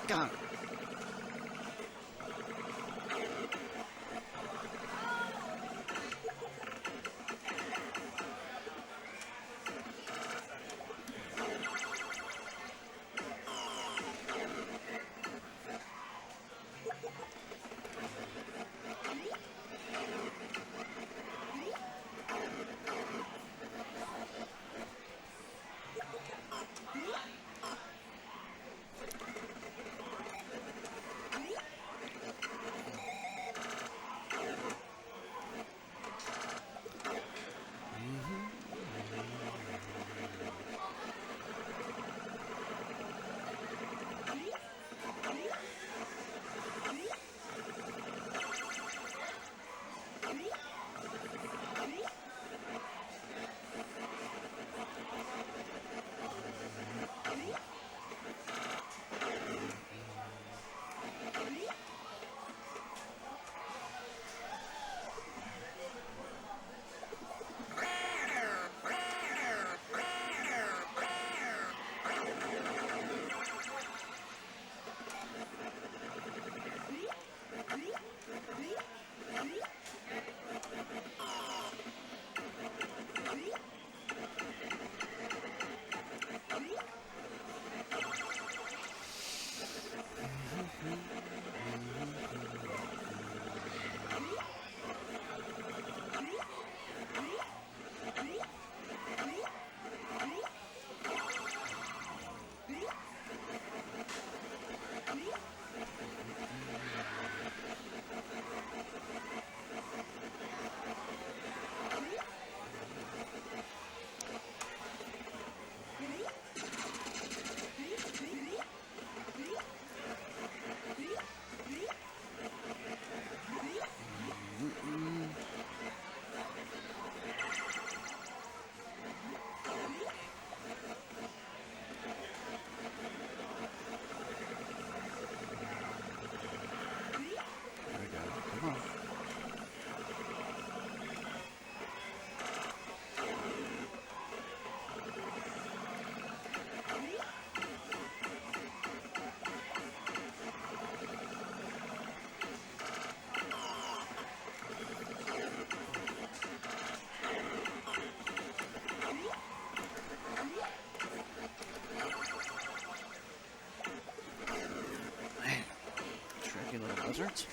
God. buzzards.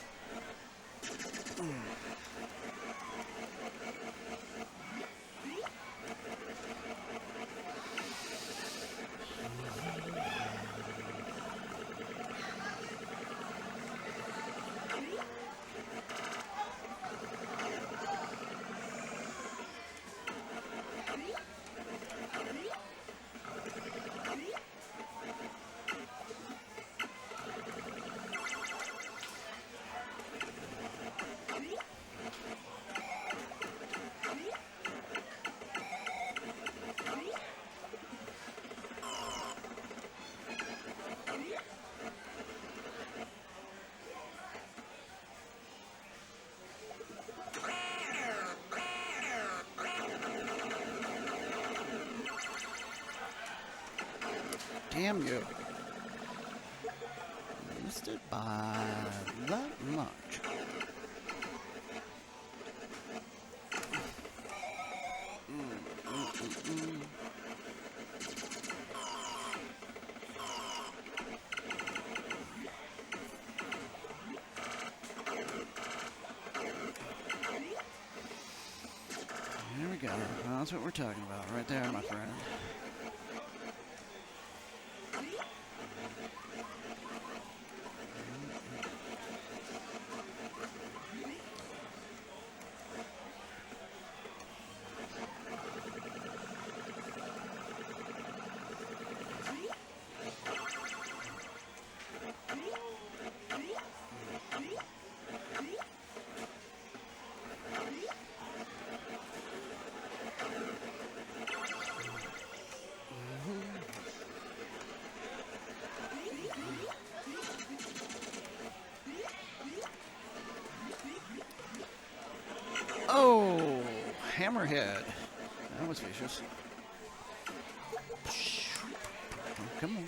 Damn you. Missed it by that much. There we go. That's what we're talking about right there, my friend. Oh, hammerhead. That was vicious. Oh, come on.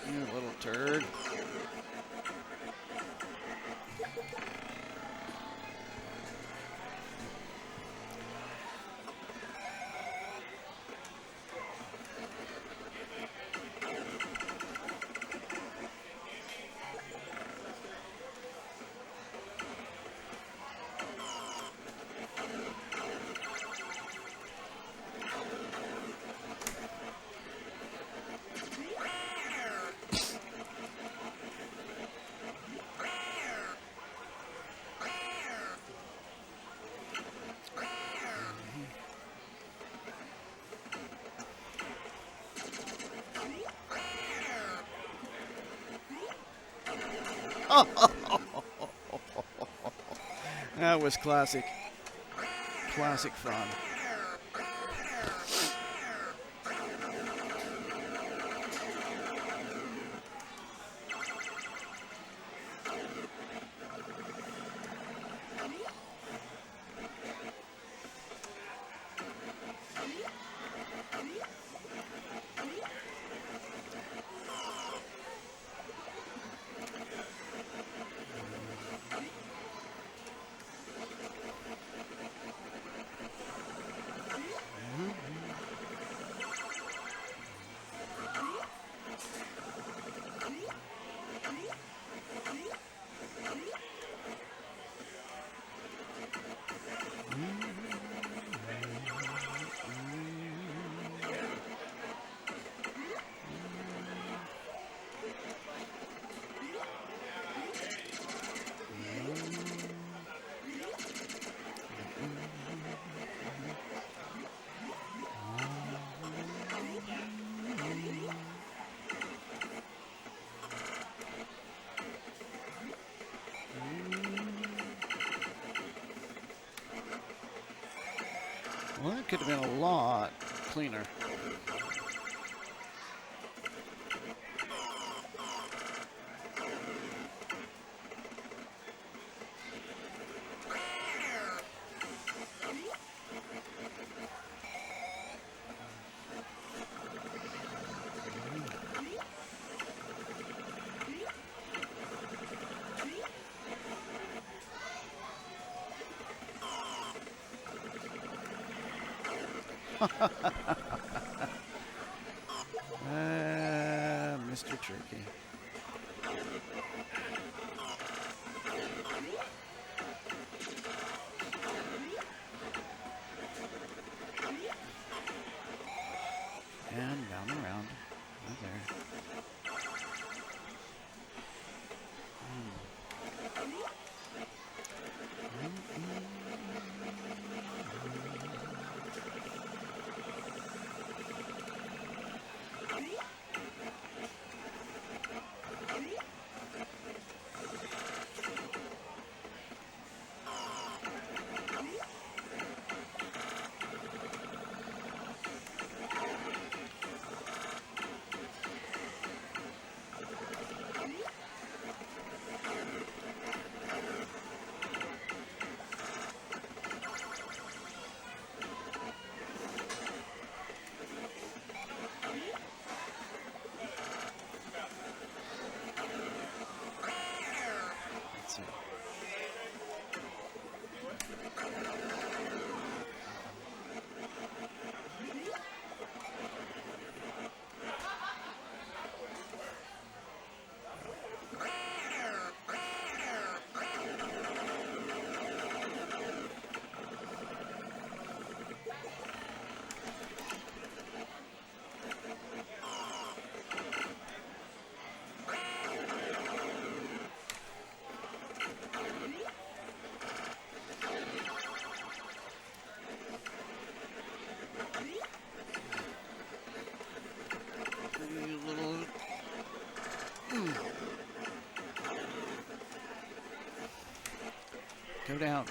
You little turd. That was classic. Classic fun. could have been a lot cleaner. Mr. Turkey. And down and around. Right there. Go down.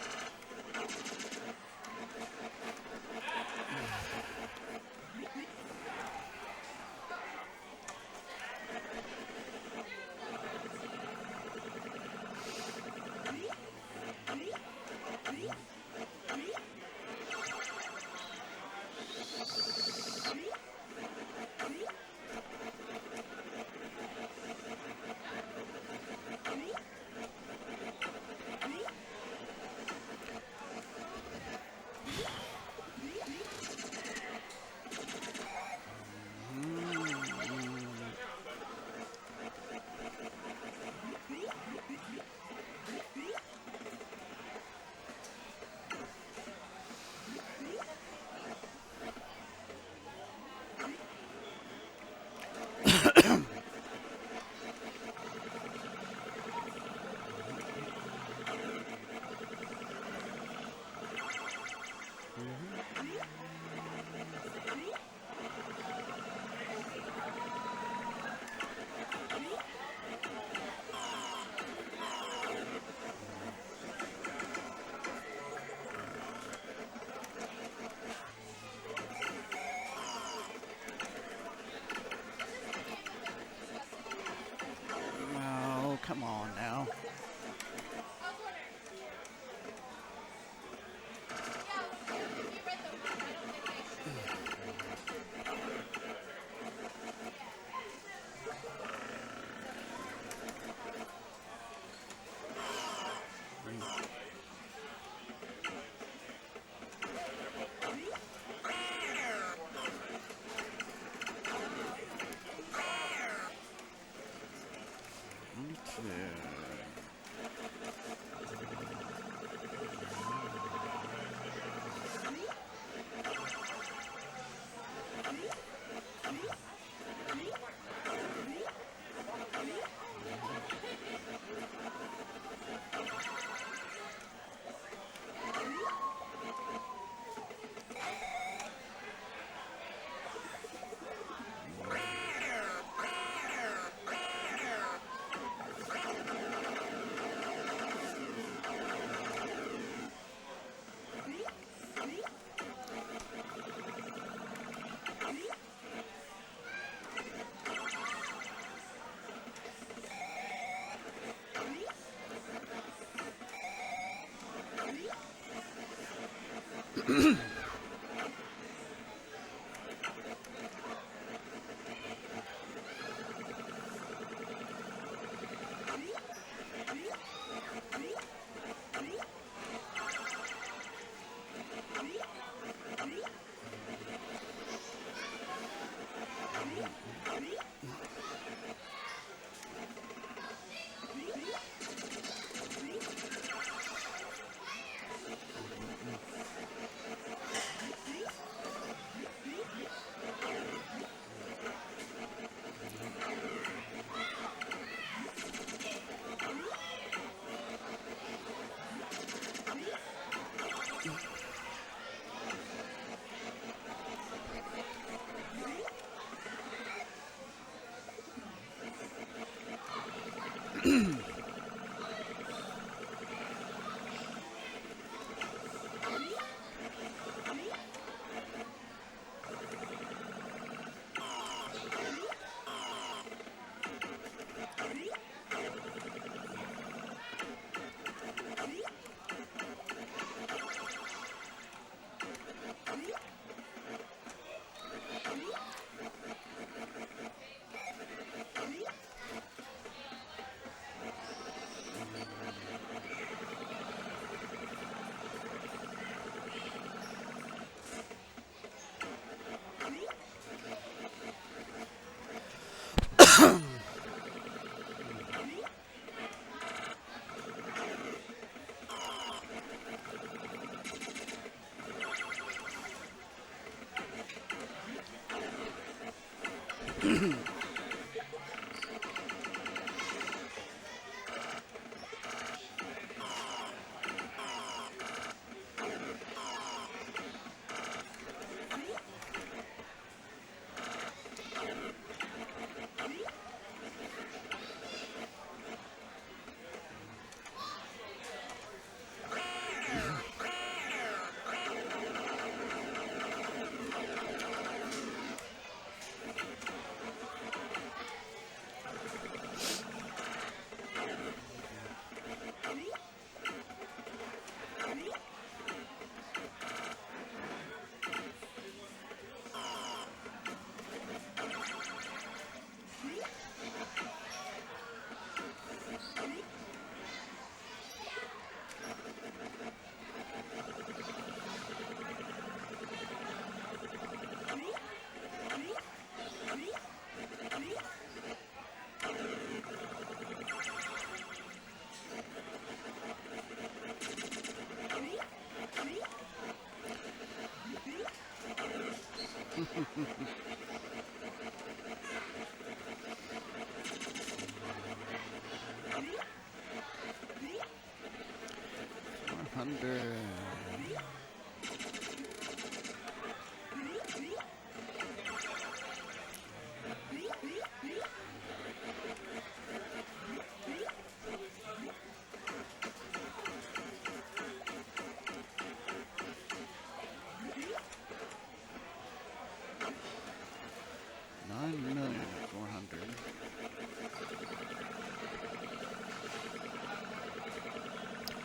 Come on now. 100.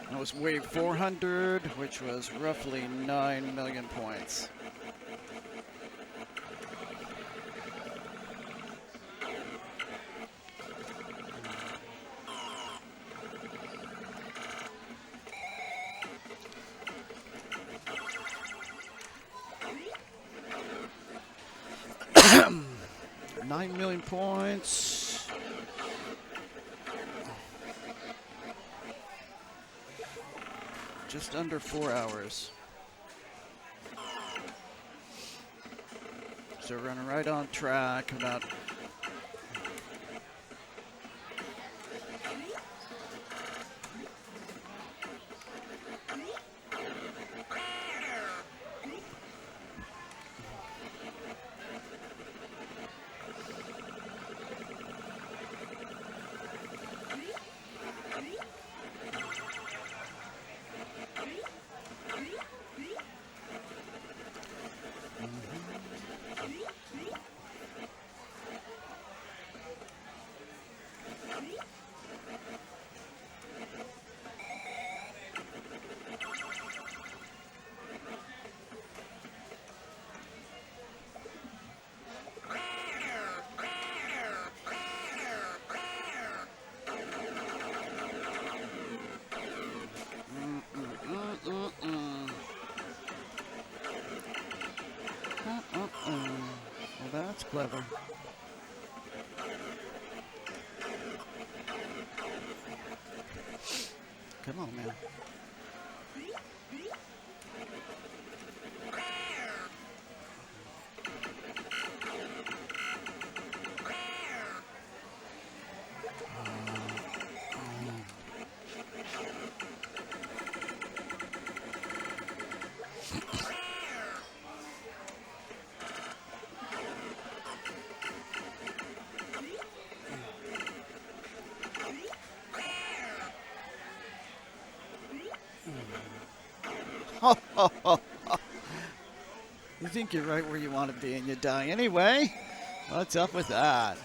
That was wave 400, which was roughly 9 million points. $9 million points. Just under 4 hours. So we're running right on track about Well, that's clever. Come on, man. You think you're right where you want to be and you die anyway? What's up with that?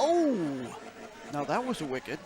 Oh! Now that was a wicked.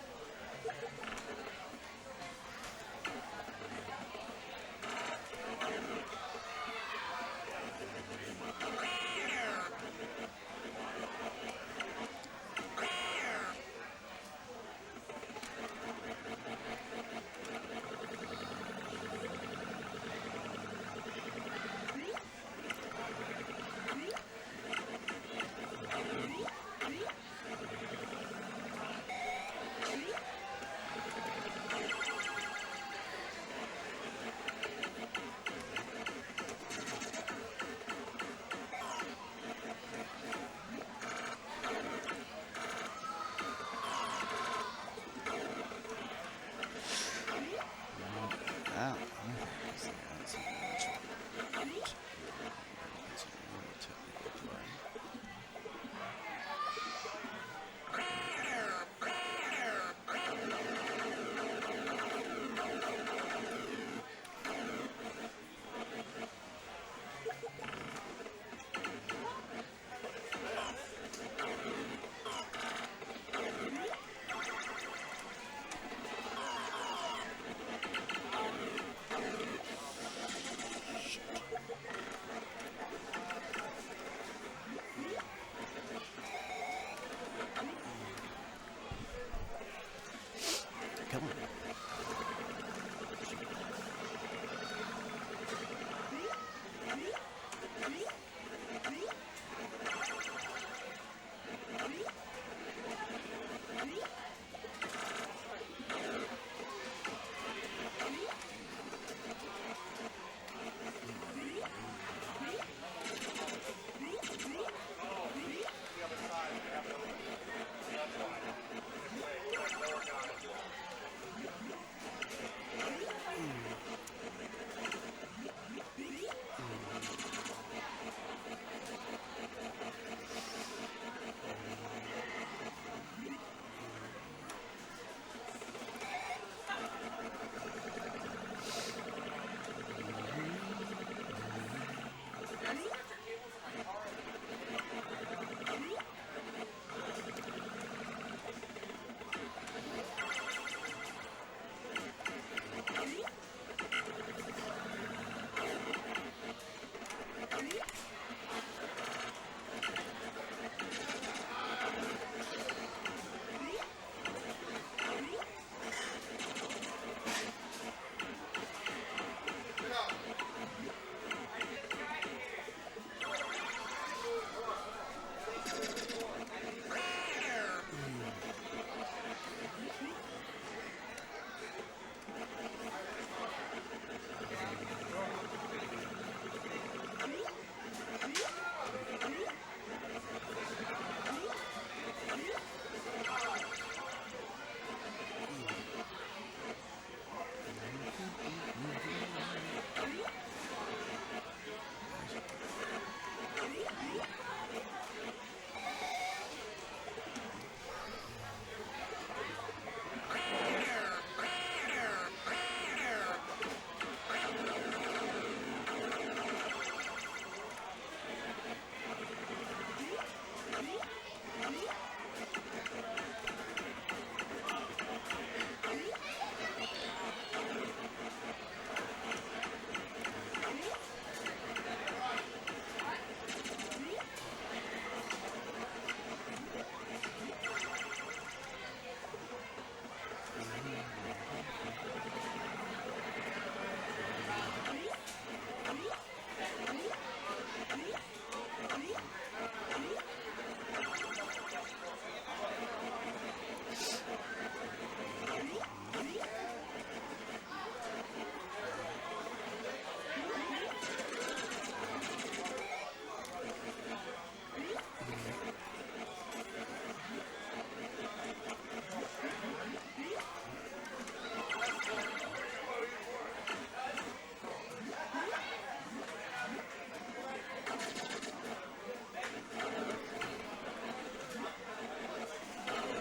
Come on.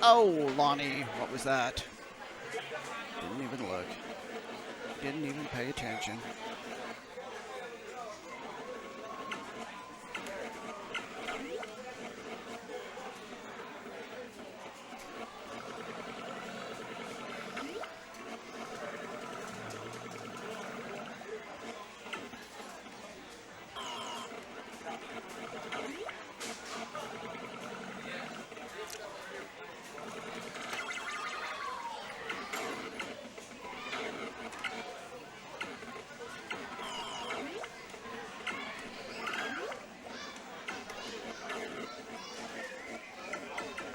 Oh, Lonnie, what was that? Didn't even look. Didn't even pay attention.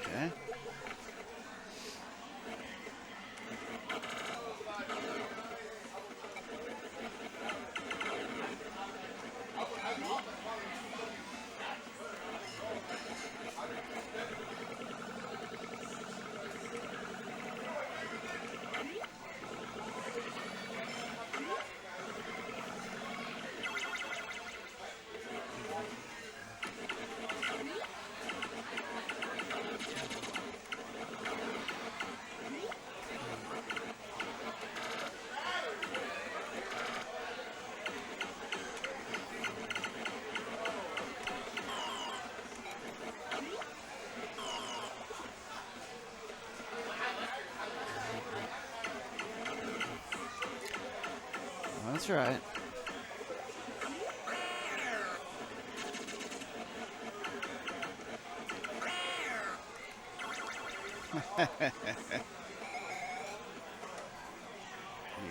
Okay. That's right.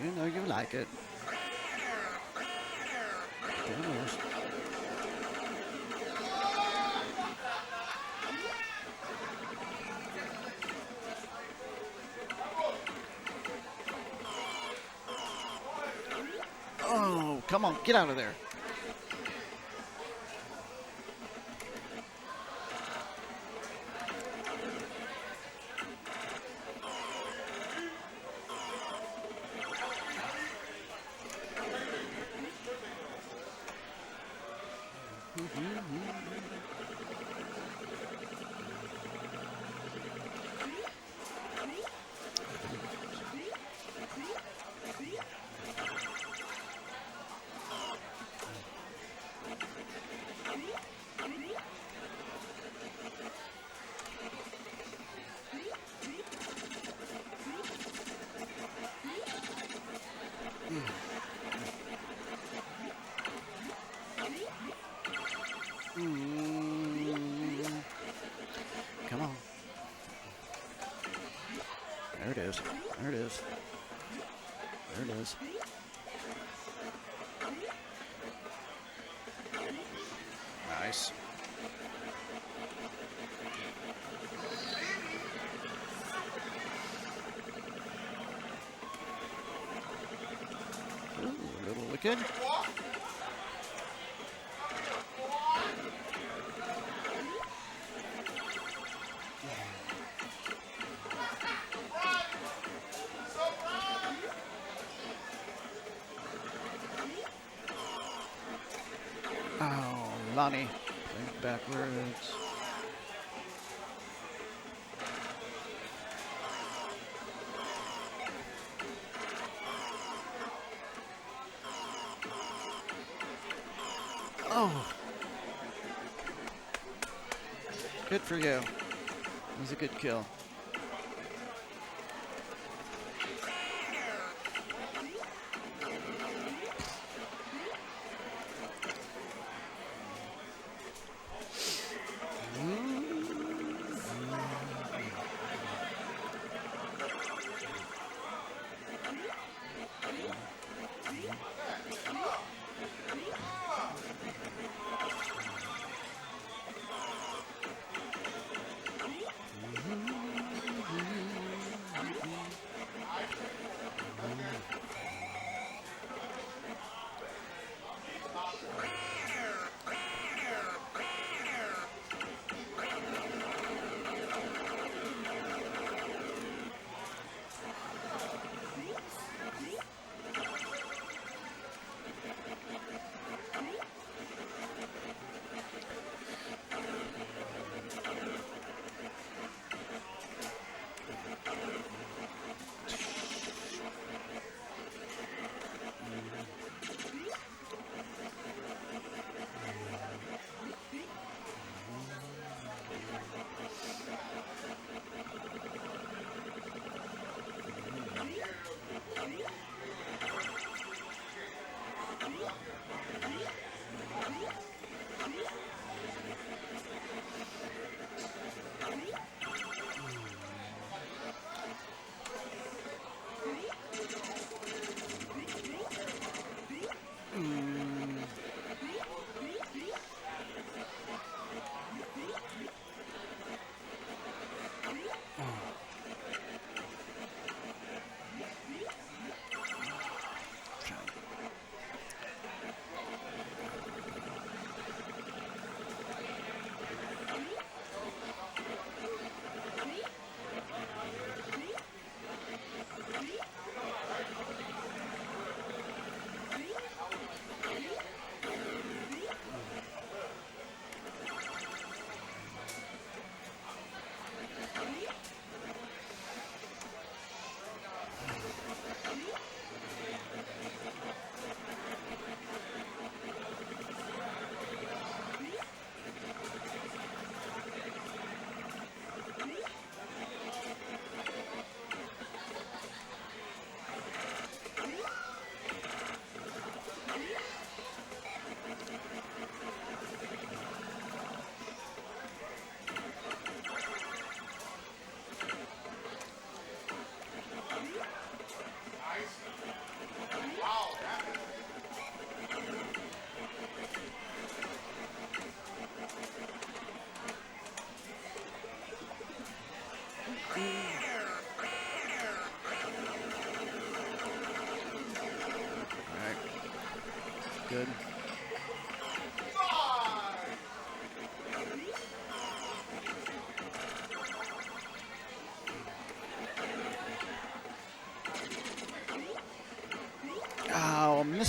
You know you like it. Goodness. Oh, come on, get out of there. Come on. There it is. There it is. There it is. Nice. Ooh, a little wicked. Oh, Lonnie. Think backwards. Oh. Good for you. It was a good kill.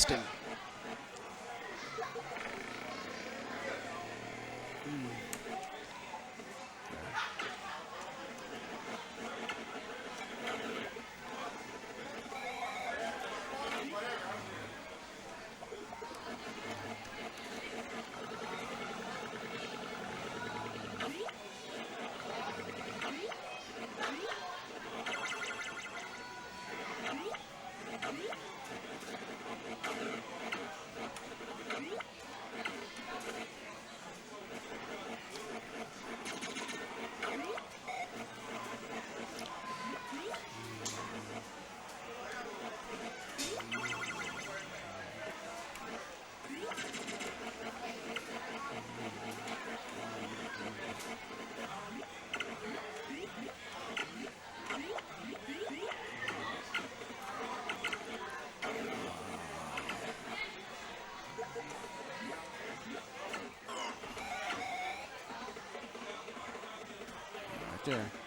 testing. There.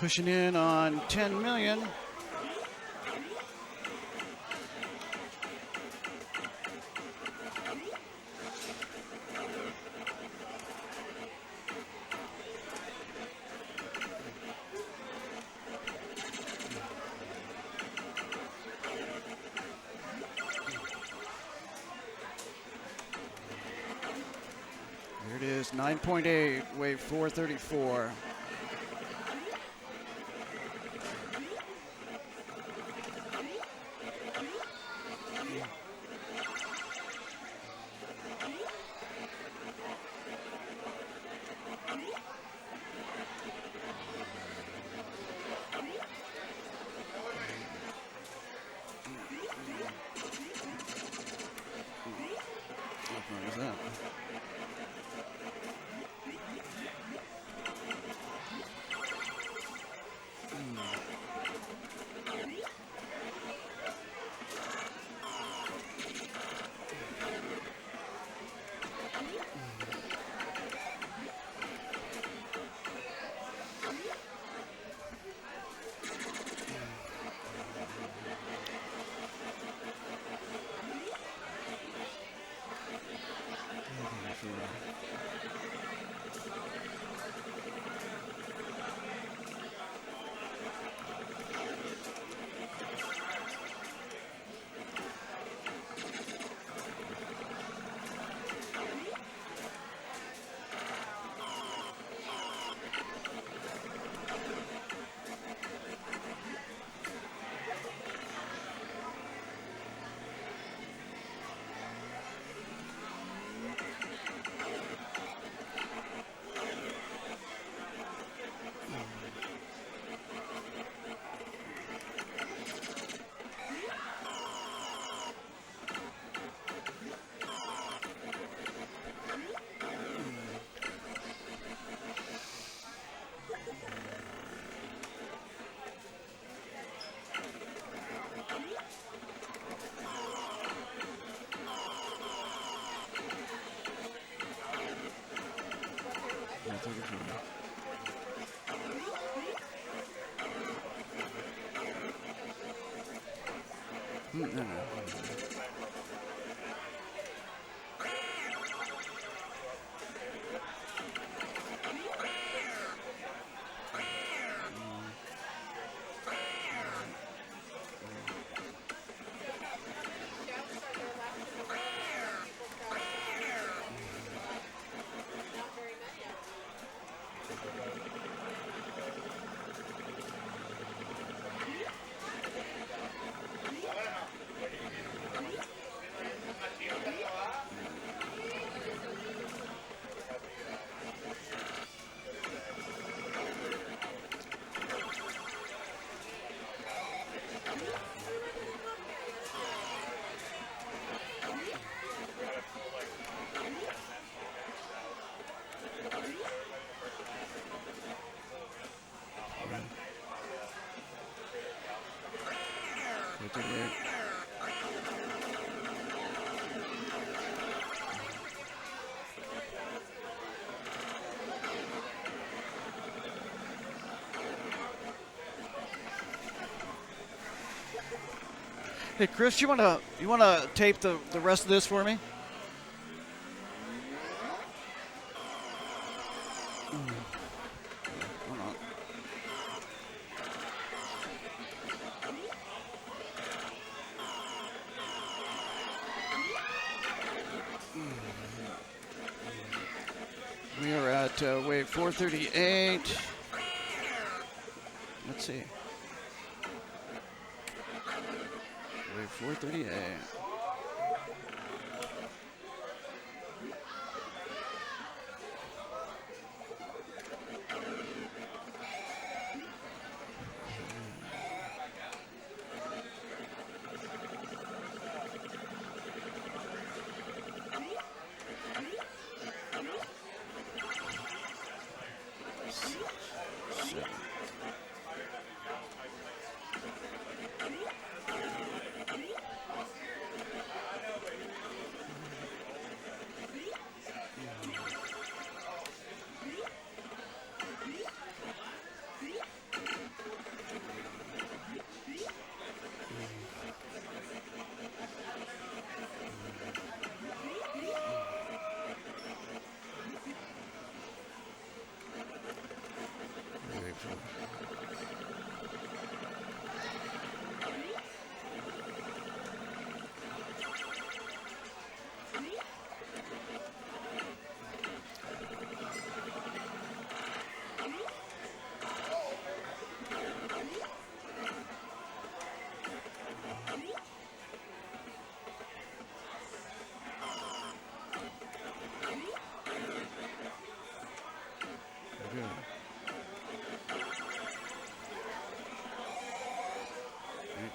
Pushing in on 10 million. There it is, 9.8, wave 434. What is that? No. Hey Chris, you wanna tape the rest of this for me? Hold on. We are at wave 438. Let's see. Wave 438.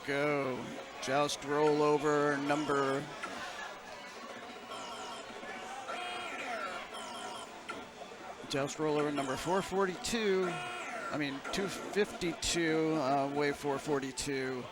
Go. Joust rollover number. Joust rollover number 442. I mean 252. Wave 442.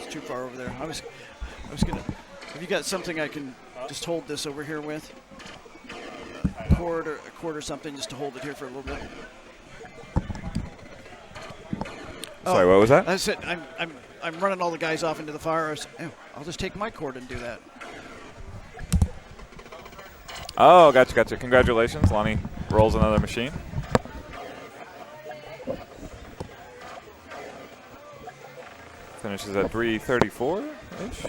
Too far over there. I was gonna. Have you got something I can just hold this over here with? A cord or something, just to hold it here for a little bit. Sorry, what was that? I said I'm running all the guys off into the fire. I'll just take my cord and do that. Oh, gotcha. Congratulations, Lonnie rolls another machine. Finishes at 334-ish.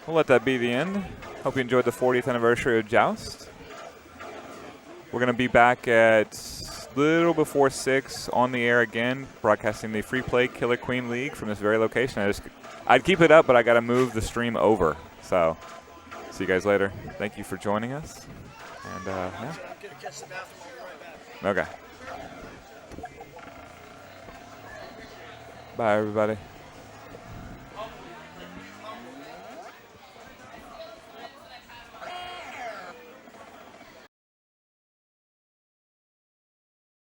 We'll let that be the end. Hope you enjoyed the 40th anniversary of Joust. We're going to be back at little before 6 on the air again, broadcasting the Free Play Killer Queen League from this very location. I'd keep it up, but I got to move the stream over. So, see you guys later. Thank you for joining us. And, yeah. I'm going to catch the bathroom. I'll be right back. Okay. Bye, everybody.